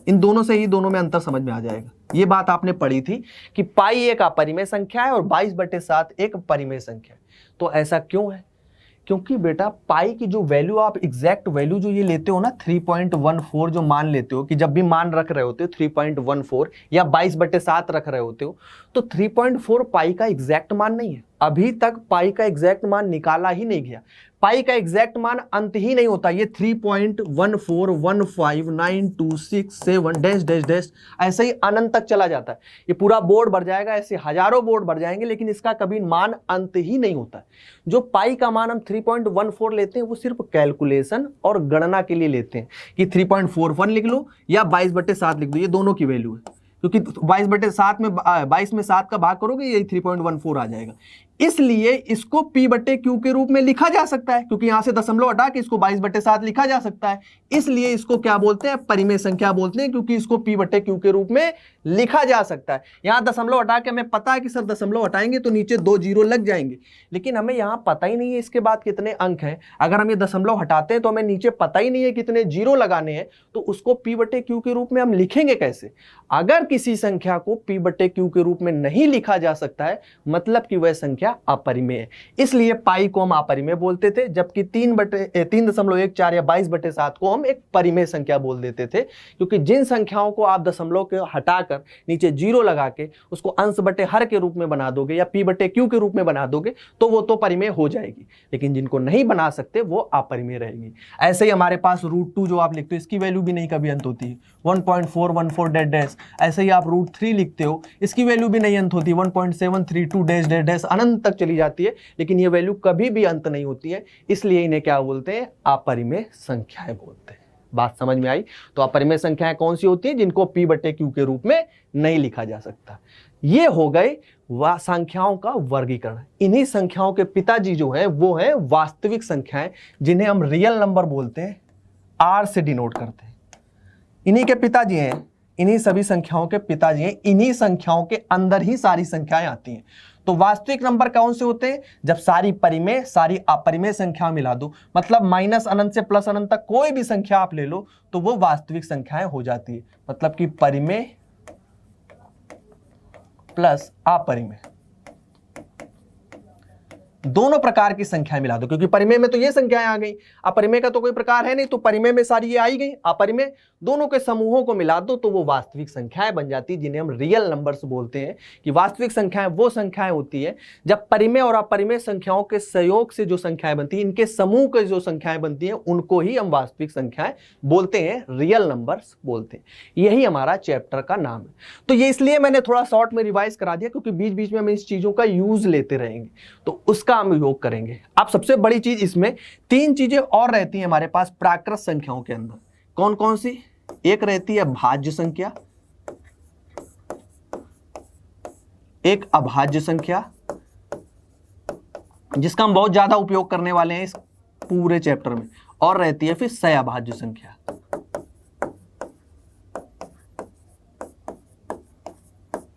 इन दोनों से ही दोनों में अंतर समझ में आ जाएगा। ये बात आपने पढ़ी थी कि पाई एक अपरिमेय संख्या है और 22/7 एक परिमेय संख्या है। तो ऐसा क्यों है? क्योंकि बेटा पाई की जो वैल्यू, आप एग्जैक्ट वैल्यू जो ये लेते हो ना 3.14, जो मान लेते हो कि जब भी मान रख रहे होते हो 3.14 या 22/7 रख रहे होते हो, तो 3.4 पाई का एग्जैक्ट मान नहीं है। अभी तक पाई का एग्जैक्ट मान निकाला ही नहीं गया। पाई का एग्जैक्ट मान अंत ही नहीं होता। ये 3.1415926 डैश डैश डैश ऐसे ही अनंत तक चला जाता है। ये पूरा बोर्ड भर जाएगा, ऐसे हजारों बोर्ड भर जाएंगे, लेकिन इसका कभी मान अंत ही नहीं होता है। जो पाई का मान हम 3.14 लेते हैं, वो सिर्फ कैलकुलेशन और गणना के लिए लेते हैं कि 3.41 लिख लो या 22/7 लिख दो, ये दोनों की वैल्यू है। क्योंकि 22/7 में 22 में 7 का भाग करोगे, यही 3.14 आ जाएगा। इसलिए इसको P/Q के रूप में लिखा जा सकता है, क्योंकि यहां से दशमलव हटा के इसको 22/7 लिखा जा सकता है। इसलिए इसको क्या बोलते हैं? परिमेय संख्या बोलते हैं, क्योंकि इसको P/Q के रूप में लिखा जा सकता है। यहां दशमलव हटा के हमें पता है कि सर दशमलव हटाएंगे तो नीचे 2 जीरो लग जाएंगे, लेकिन हमें यहां पता ही नहीं है इसके बाद कितने अंक हैं। अगर हम ये दशमलव हटाते हैं तो हमें नीचे पता ही नहीं है कितने जीरो लगाने हैं, तो उसको P/Q के रूप में हम लिखेंगे कैसे? अगर किसी संख्या को P/Q के रूप में नहीं लिखा जा सकता है, मतलब कि वह संख्या अपरिमेय है। इसलिए पाई को हम अपरिमेय बोलते थे, जबकि 3.14 या 22/7 को हम एक परिमेय संख्या बोल देते थे, क्योंकि जिन संख्याओं को आप दशमलव के हटाकर नीचे जीरो लगा के उसको अंश बटे हर के रूप में बना दोगे या P/Q के रूप में बना दोगे, तो वो तो परिमेय हो जाएगी, लेकिन जिनको नहीं बना सकते वो अपरिमेय रहेगी। ऐसे ही हमारे पास √2 जो आप लिखते हो, इसकी वैल्यू भी नहीं कभी अंत होती है, 1.414 डैश डैश। ऐसे ही आप √3 लिखते हो, इसकी वैल्यू भी नहीं अंत होती, 1.732 डैश डैश डैश, अनंत तक चली जाती है, लेकिन ये वैल्यू कभी भी अंत नहीं होती है। इसलिए इन्हें क्या बोलते हैं? अपरिमेय संख्याएं बोलते हैं। बात समझ में आई? तो अपरिमेय संख्याएं कौन सी होती है? जिनको P/Q के रूप में नहीं लिखा जा सकता। ये हो गए संख्याओं का वर्गीकरण। इन्हीं संख्याओं के पिताजी जो हैं वो हैं वास्तविक संख्याएं, जिन्हें हम रियल नंबर बोलते हैं, R से डिनोट करते हैं। इन्हीं के पिताजी हैं, इन्हीं सभी संख्याओं के पिताजी हैं। इन्हीं संख्याओं के अंदर ही सारी संख्याएं आती हैं। तो वास्तविक नंबर कौन से होते हैं? जब सारी परिमेय सारी अपरिमेय संख्या मिला दो, मतलब माइनस अनंत से प्लस अनंत तक कोई भी संख्या आप ले लो, तो वो वास्तविक संख्याएं हो जाती है। मतलब कि परिमेय प्लस अपरिमेय, दोनों प्रकार की संख्याएं मिला दो, क्योंकि परिमेय में तो ये संख्याएं आ गई, अपरिमेय का तो कोई प्रकार है नहीं, तो परिमेय में सारी ये आई गई, अपरिमेय दोनों के समूहों को मिला दो तो वो वास्तविक संख्याएं बन जाती, जिन्हें हम रियल नंबर्स बोलते हैं। कि वास्तविक संख्याएं वो संख्याएं होती है जब परिमेय और अपरिमेय संख्याओं के संयोग से जो संख्याएं बनती है, इनके समूह के जो संख्याएं बनती हैं, उनको ही हम वास्तविक संख्याएं बोलते हैं, रियल नंबर्स बोलते हैं। यही हमारा चैप्टर का नाम है। तो ये इसलिए मैंने थोड़ा शॉर्ट में रिवाइज करा दिया, क्योंकि बीच बीच में हम इस चीजों का यूज लेते रहेंगे, तो उसका हम उपयोग करेंगे। अब सबसे बड़ी चीज इसमें 3 चीजें और रहती हैं हमारे पास प्राकृत संख्याओं के अंदर। कौन कौन सी? एक रहती है भाज्य संख्या, एक अभाज्य संख्या, जिसका हम बहुत ज्यादा उपयोग करने वाले हैं इस पूरे चैप्टर में, और रहती है फिर सहअभाज्य संख्या।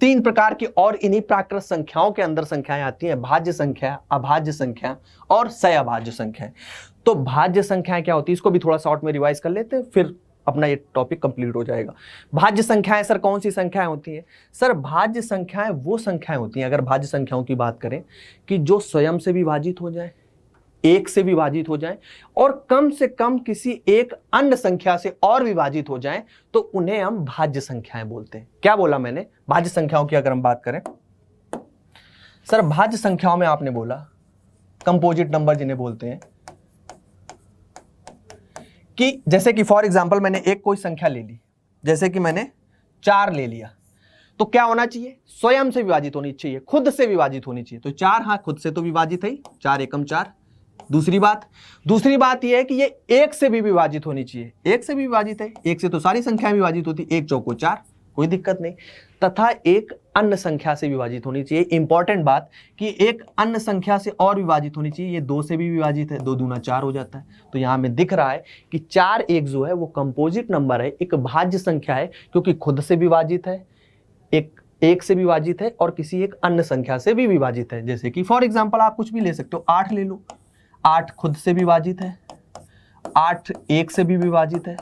तीन प्रकार की और इन्हीं प्राकृत संख्याओं के अंदर संख्याएं आती हैं, भाज्य संख्या, अभाज्य संख्या और सहअभाज्य संख्या। तो भाज्य संख्याएं क्या होती है, इसको भी थोड़ा शॉर्ट में रिवाइज कर लेते हैं, फिर अपना ये टॉपिक कंप्लीट हो जाएगा। भाज्य संख्याएं सर कौन सी संख्याएं होती हैं? सर भाज्य संख्याएं वो संख्याएं होती हैं, अगर भाज्य संख्याओं की बात करें, कि जो स्वयं से विभाजित हो जाए, एक से विभाजित हो जाए, और कम से कम किसी एक अन्य संख्या से और विभाजित हो जाए, तो उन्हें हम भाज्य संख्याएं बोलते हैं। क्या बोला मैंने? भाज्य संख्याओं की अगर हम बात करें, सर भाज्य संख्याओं में आपने बोला कंपोजिट नंबर जिन्हें बोलते हैं, कि जैसे कि फॉर एग्जांपल मैंने एक कोई संख्या ले ली, जैसे कि मैंने 4 ले लिया, तो क्या होना चाहिए? स्वयं से विभाजित होनी चाहिए, खुद से विभाजित होनी चाहिए। तो 4 हाँ खुद से तो विभाजित है, 4 एकम 4। दूसरी बात यह है कि ये एक से भी विभाजित होनी चाहिए, एक से भी विभाजित है, एक से तो सारी संख्याएं विभाजित होती, 1 चौको 4, कोई दिक्कत नहीं। तथा एक अन्य संख्या से विभाजित होनी चाहिए। इंपॉर्टेंट बात कि एक अन्य संख्या से और विभाजित होनी चाहिए। ये 2 से भी विभाजित है, 2 दूना 4 हो जाता है। तो यहाँ में दिख रहा है कि 4 एक जो है वो कंपोजिट नंबर है, एक भाज्य संख्या है, क्योंकि खुद से विभाजित है, एक से विभाजित है और किसी एक अन्य संख्या से भी विभाजित है। जैसे कि फॉर एग्जांपल आप कुछ भी ले सकते हो, 8 ले लो, 8 खुद से विभाजित है, 8 एक से भी विभाजित है।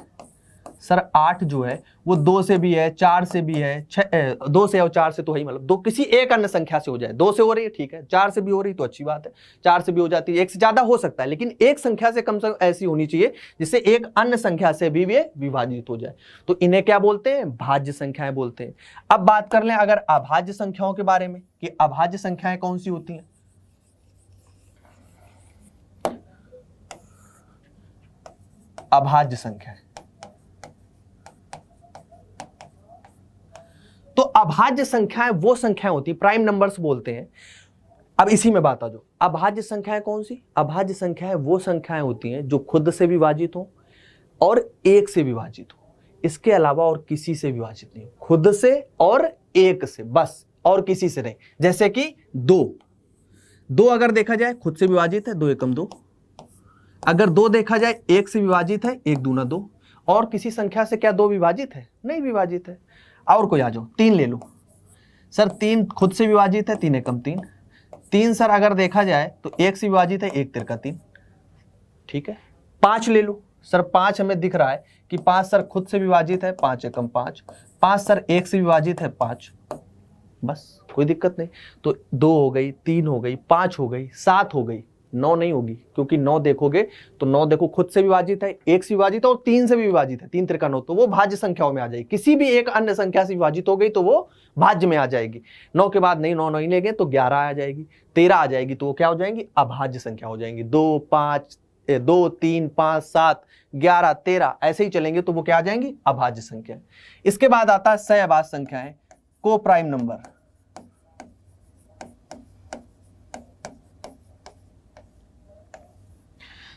सर 8 जो है वो 2 से भी है, 4 से भी है, 2 से और 4 से तो है ही, मतलब 2 किसी एक अन्य संख्या से हो जाए। 2 से हो रही है ठीक है, 4 से भी हो रही तो अच्छी बात है, 4 से भी हो जाती है, एक से ज्यादा हो सकता है, लेकिन एक संख्या से कम से कम ऐसी होनी चाहिए जिससे एक अन्य संख्या से भी वे विभाजित हो जाए। तो इन्हें क्या बोलते हैं? भाज्य संख्याएं बोलते हैं। अब बात कर लें अगर अभाज्य संख्याओं के बारे में कि अभाज्य संख्याएं कौन सी होती हैं। अभाज्य संख्याएं, तो अभाज्य संख्याएं वो संख्याएं होती, प्राइम नंबर्स बोलते हैं। अब इसी में बात आ जाओ, अभाज्य संख्याएं कौन सी? अभाज्य संख्याएं वो संख्याएं होती हैं जो खुद से विभाजित हो और एक से विभाजित हो, इसके अलावा और किसी से विभाजित नहीं हो। खुद से और एक से, बस, और किसी से नहीं। जैसे कि 2 अगर देखा जाए खुद से विभाजित है, 2 एकम 2। अगर 2 देखा जाए एक से विभाजित है, 1 दूना 2। और किसी संख्या से क्या 2 विभाजित है? नहीं विभाजित है। और कोई आ जाओ, 3 ले लो। सर 3 खुद से विभाजित है, 3 एकम 3। 3 सर अगर देखा जाए तो 1 से विभाजित है, 1 तिरका 3, ठीक है। 5 ले लो। सर 5 हमें दिख रहा है कि 5 सर खुद से विभाजित है, 5 एकम 5। 5 सर 1 से विभाजित है, 5, बस कोई दिक्कत नहीं। तो 2 हो गई, 3 हो गई, 5 हो गई, 7 हो गई, 9 नहीं होगी, क्योंकि 9 देखोगे तो 9 देखो खुद से विभाजित है, 1 से विभाजित है और 3 से भी विभाजित है, 3 तिरका 9, तो वो भाज्य संख्याओं में आ जाएगी। किसी भी एक अन्य संख्या से विभाजित हो गई तो वो भाज्य में आ जाएगी। 9 के बाद नहीं, 9 नहीं लेंगे तो 11 आ जाएगी, 13 आ जाएगी, तो वो क्या हो जाएंगी? अभाज्य संख्या हो जाएंगी। 2, 3, 5, 7, 11, 13 ऐसे ही चलेंगे तो वो क्या आ जाएंगी? अभाज्य संख्या। इसके बाद आता है सहअभाज्य संख्याएं, को प्राइम नंबर।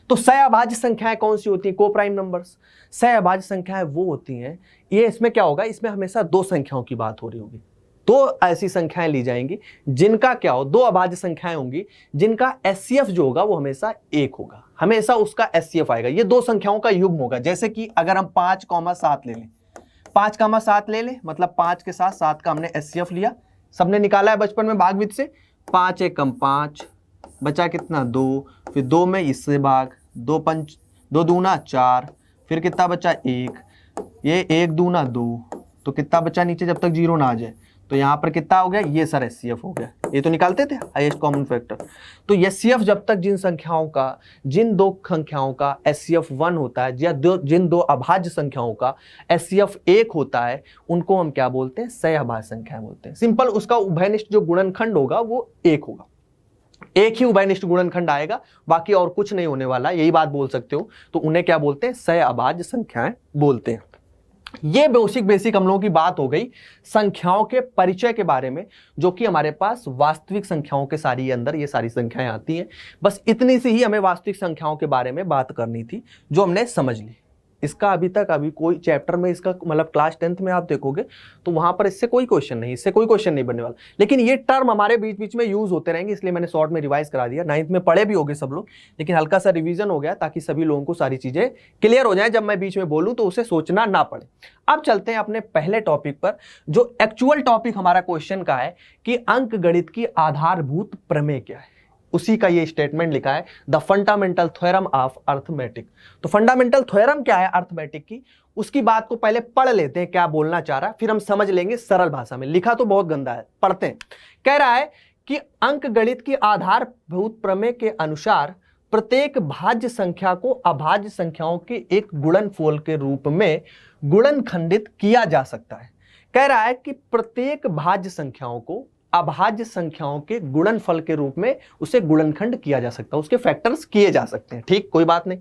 तो सहअभाज्य संख्याएं कौन सी होती हैं? को प्राइम नंबर्स। सहअभाज्य संख्याएं वो होती हैं, ये इसमें क्या होगा, इसमें हमेशा 2 संख्याओं की बात हो रही होगी। 2 ऐसी संख्याएं ली जाएंगी जिनका क्या हो, 2 अभाज्य संख्याएं होंगी जिनका एचसीएफ जो होगा वो हमेशा 1 होगा, हमेशा उसका एचसीएफ आएगा। ये 2 संख्याओं का युग्म होगा। जैसे कि अगर हम 5,7 ले लें, 5,7 ले लें, मतलब 5 के साथ 7 का हमने एचसीएफ लिया, सबने निकाला है बचपन में भागविद से। 5 एकम 5, बचा कितना? 2, फिर 2 में इससे भाग, 2 दूना 4, फिर कितना बचा? 1, ये 1 दूना 2, तो कितना बचा नीचे जब तक 0 ना आ जाए? तो यहाँ पर कितना हो गया? ये सर एचसीएफ हो गया। ये तो निकालते थे हाईएस्ट कॉमन फैक्टर। तो एचसीएफ जब तक जिन दो संख्याओं का एचसीएफ 1 होता है, या जिन 2 अभाज्य संख्याओं का एचसीएफ 1 होता है, उनको हम क्या बोलते हैं? सहअभाज्य संख्याएं बोलते हैं। सिंपल, उसका उभयनिष्ठ जो गुणनखंड होगा वो 1 होगा, एक ही उभयनिष्ठ गुणनखंड आएगा, बाकी और कुछ नहीं होने वाला, यही बात बोल सकते हो। तो उन्हें क्या बोलते हैं? सहअभाज्य संख्याएं बोलते हैं। ये बेसिक हम लोगों की बात हो गई संख्याओं के परिचय के बारे में, जो कि हमारे पास वास्तविक संख्याओं के सारी अंदर ये सारी संख्याएं आती हैं। बस इतनी सी ही हमें वास्तविक संख्याओं के बारे में बात करनी थी, जो हमने समझ ली। इसका अभी कोई चैप्टर में इसका मतलब क्लास 10th में आप देखोगे तो वहां पर इससे कोई क्वेश्चन नहीं बनने वाला। लेकिन ये टर्म हमारे बीच में यूज होते रहेंगे, इसलिए मैंने शॉर्ट में रिवाइज करा दिया। 9th में पढ़े भी होगे सब लोग, लेकिन हल्का सा रिवीजन हो गया ताकि सभी लोगों को सारी चीजें क्लियर हो जाए, जब मैं बीच में बोलूं तो उसे सोचना ना पड़े। अब चलते हैं अपने पहले टॉपिक पर, जो एक्चुअल टॉपिक हमारा क्वेश्चन का है कि अंकगणित की आधारभूत प्रमेय क्या है। उसी का ये स्टेटमेंट लिखा है, the fundamental theorem of arithmetic. तो फंडामेंटल थ्योरम क्या है अर्थमेटिक की, उसकी बात को पहले पढ़ लेते हैं क्या बोलना चाह रहा है, फिर हम समझ लेंगे सरल भाषा में। लिखा तो बहुत गंदा है, पढ़ते हैं। कह रहा है कि अंकगणित की आधारभूत प्रमेय के अनुसार प्रत्येक भाज्य संख्या को अभाज्य संख्याओं के एक गुणनफल के रूप में गुणनखंडित किया जा सकता है। कह रहा है कि प्रत्येक भाज्य संख्याओं को अभाज्य संख्याओं के गुणनफल के रूप में उसे गुणनखंड किया जा सकता है, उसके फैक्टर्स किए जा सकते हैं, ठीक, कोई बात नहीं।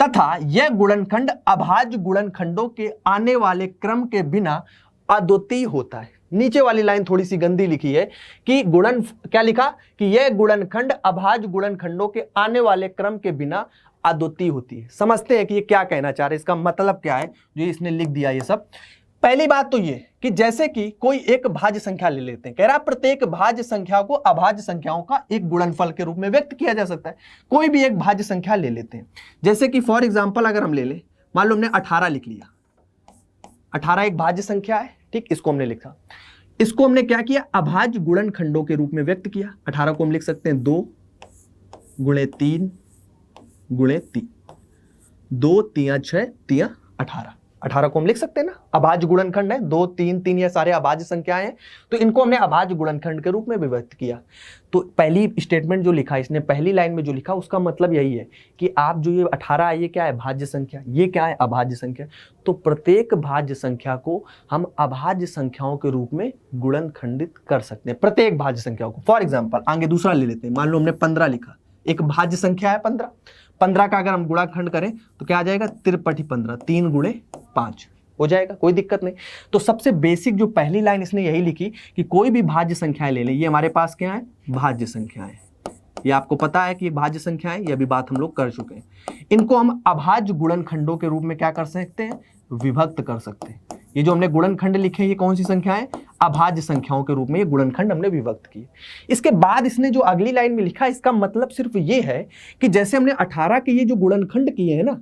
तथा यह गुणनखंड अभाज्य गुणनखंडों के आने वाले क्रम के बिना अद्वितीय होता है। नीचे वाली लाइन थोड़ी सी गंदी लिखी है कि क्या लिखा कि यह गुणनखंड अभाज्य गुणनखंडों के आने वाले क्रम के बिना अद्वितीय होती है। समझते हैं कि ये क्या कहना चाह रहे हैं, इसका मतलब क्या है जो इसने लिख दिया ये सब। पहली बात तो ये कि जैसे कि कोई एक भाज्य संख्या ले लेते हैं, कह रहा है प्रत्येक भाज्य संख्या को अभाज्य संख्याओं का एक गुणनफल के रूप में व्यक्त किया जा सकता है। कोई भी एक भाज्य संख्या ले लेते हैं, जैसे कि फॉर एग्जांपल अगर हम ले लें, मान लो हमने 18 लिख लिया, 18 एक भाज्य संख्या है, ठीक, इसको हमने लिखा, इसको हमने क्या किया, अभाज्य गुणनखंडों के रूप में व्यक्त किया। 18 को हम लिख सकते हैं 2 गुणे 3 गुणे 3, 2 3 6 3 18, 18 को हम लिख सकते हैं ना, अभाज्य गुणनखंड है, 2 3 3 ये सारे अभाज्य संख्याएं हैं, तो इनको हमने अभाज्य गुणनखंड के रूप में व्यक्त किया। तो पहली स्टेटमेंट जो लिखा इसने, पहली लाइन में जो लिखा उसका मतलब यही है कि आप जो ये 18 है ये क्या है, भाज्य संख्या, ये क्या है, अभाज्य संख्या। तो प्रत्येक भाज्य संख्या को हम अभाज्य संख्याओं के रूप में गुणनखंडित कर सकते हैं, प्रत्येक भाज्य संख्याओं को। फॉर एग्जाम्पल आगे दूसरा ले लेते हैं, मान लो हमने 15 लिखा, एक भाज्य संख्या है 15, 15 का अगर हम गुणाखंड करें तो क्या आ जाएगा, 3 15, 3 गुणे 5 हो जाएगा, कोई दिक्कत नहीं। तो सबसे बेसिक जो पहली लाइन इसने यही लिखी कि कोई भी भाज्य संख्याएं ले लें, ये हमारे पास क्या है, भाज्य संख्याएं, ये आपको पता है कि ये भाज्य संख्याएं, ये अभी बात हम लोग कर चुके हैं। इनको हम अभाज्य गुणनखंडों के रूप में क्या कर सकते हैं, विभक्त कर सकते हैं। ये जो हमने गुणनखंड लिखे हैं ये कौन सी संख्याएं, अभाज्य संख्याओं के रूप में ये गुणनखंड हमने विभक्त किए। इसके बाद इसने जो अगली लाइन में लिखा, इसका मतलब सिर्फ ये है कि जैसे हमने 18 के ये जो गुणनखंड किए हैं ना,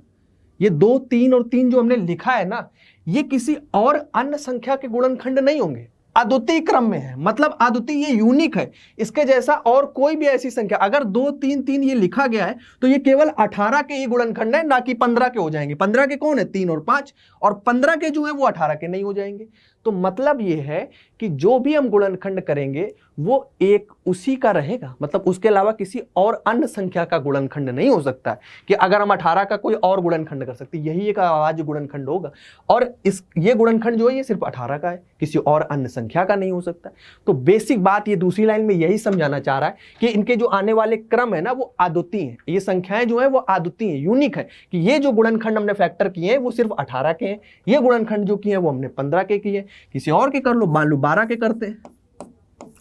ये 2 3 और 3 जो हमने लिखा है ना, ये किसी और अन्य संख्या के गुणनखंड नहीं होंगे, अद्वितीय क्रम में है, मतलब अद्वितीय, ये यूनिक है, इसके जैसा और कोई भी ऐसी संख्या, अगर 2 3 3 ये लिखा गया है तो ये केवल 18 के ही गुणनखंड है, ना कि 15 के हो जाएंगे। 15 के कौन है, 3 और 5, और 15 के जो है वो 18 के नहीं हो जाएंगे। तो मतलब ये है कि जो भी हम गुणनखंड करेंगे वो एक उसी का रहेगा, मतलब उसके अलावा किसी और अन्य संख्या का गुणनखंड नहीं हो सकता है कि अगर हम 18 का कोई और गुणनखंड कर सकते, यही एक अभाज्य गुणनखंड होगा। और ये गुणनखंड जो है ये सिर्फ 18 का है, किसी और अन्य संख्या का नहीं हो सकता। तो बेसिक बात ये दूसरी लाइन में यही समझाना चाह रहा है कि इनके जो आने वाले क्रम है ना वो अद्वितीय है, ये संख्याएं जो है वो अद्वितीय है, यूनिक है, कि ये जो गुणनखंड हमने फैक्टर किए हैं वो सिर्फ 18 के हैं, ये गुणनखंड जो किए हैं वो हमने 15 के किए, किसी और के कर लो, मान लो 12 के करते हैं,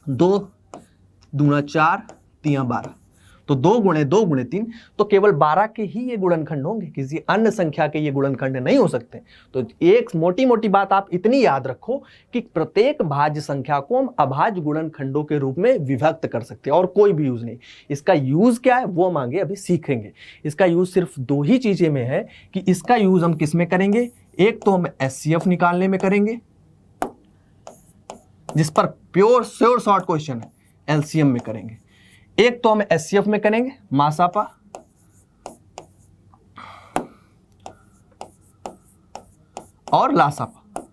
2 दूना 4 3 12, तो 2 गुणे 2 गुणे 3, तो केवल 12 के ही ये गुणनखंड होंगे, किसी अन्य संख्या के ये गुणनखंड नहीं हो सकते। तो एक मोटी मोटी बात आप इतनी याद रखो कि प्रत्येक भाज्य संख्या को हम अभाज्य गुणनखंडों के रूप में विभक्त कर सकते हैं, और कोई भी यूज नहीं। इसका यूज क्या है वो हम आगे अभी सीखेंगे। इसका यूज सिर्फ 2 ही चीजें में है कि इसका यूज हम किस में करेंगे, एक तो हम एचसीएफ निकालने में करेंगे, जिस पर प्योर श्योर शॉर्ट क्वेश्चन है, एलसीएम में करेंगे, एक तो हम एचसीएफ में करेंगे, मासापा, और लासापा,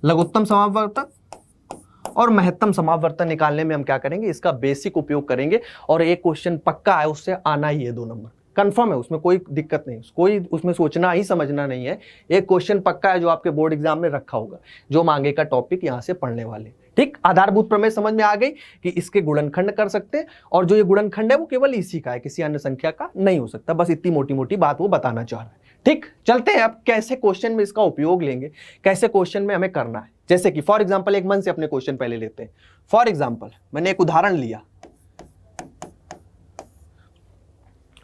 लघुत्तम समापवर्तक और महत्तम समापवर्तन निकालने में हम क्या करेंगे, इसका बेसिक उपयोग करेंगे। और एक क्वेश्चन पक्का है, उससे आना ही है 2 नंबर, कंफर्म है, उसमें कोई दिक्कत नहीं, कोई उसमें सोचना ही समझना नहीं है। एक क्वेश्चन पक्का है जो आपके बोर्ड एग्जाम में रखा होगा, जो मांगे का टॉपिक यहां से पढ़ने वाले। ठीक, आधारभूत प्रमेय समझ में आ गई कि इसके गुणनखंड कर सकते हैं, और जो ये गुणनखंड है वो केवल इसी का है, किसी अन्य संख्या का नहीं हो सकता। बस इतनी मोटी मोटी बात वो बताना चाह रहा है। ठीक, चलते हैं अब कैसे क्वेश्चन में इसका उपयोग लेंगे, कैसे क्वेश्चन में हमें करना है। जैसे कि फॉर एग्जाम्पल एक मन से अपने क्वेश्चन पहले लेते हैं। फॉर एग्जाम्पल मैंने एक उदाहरण लिया,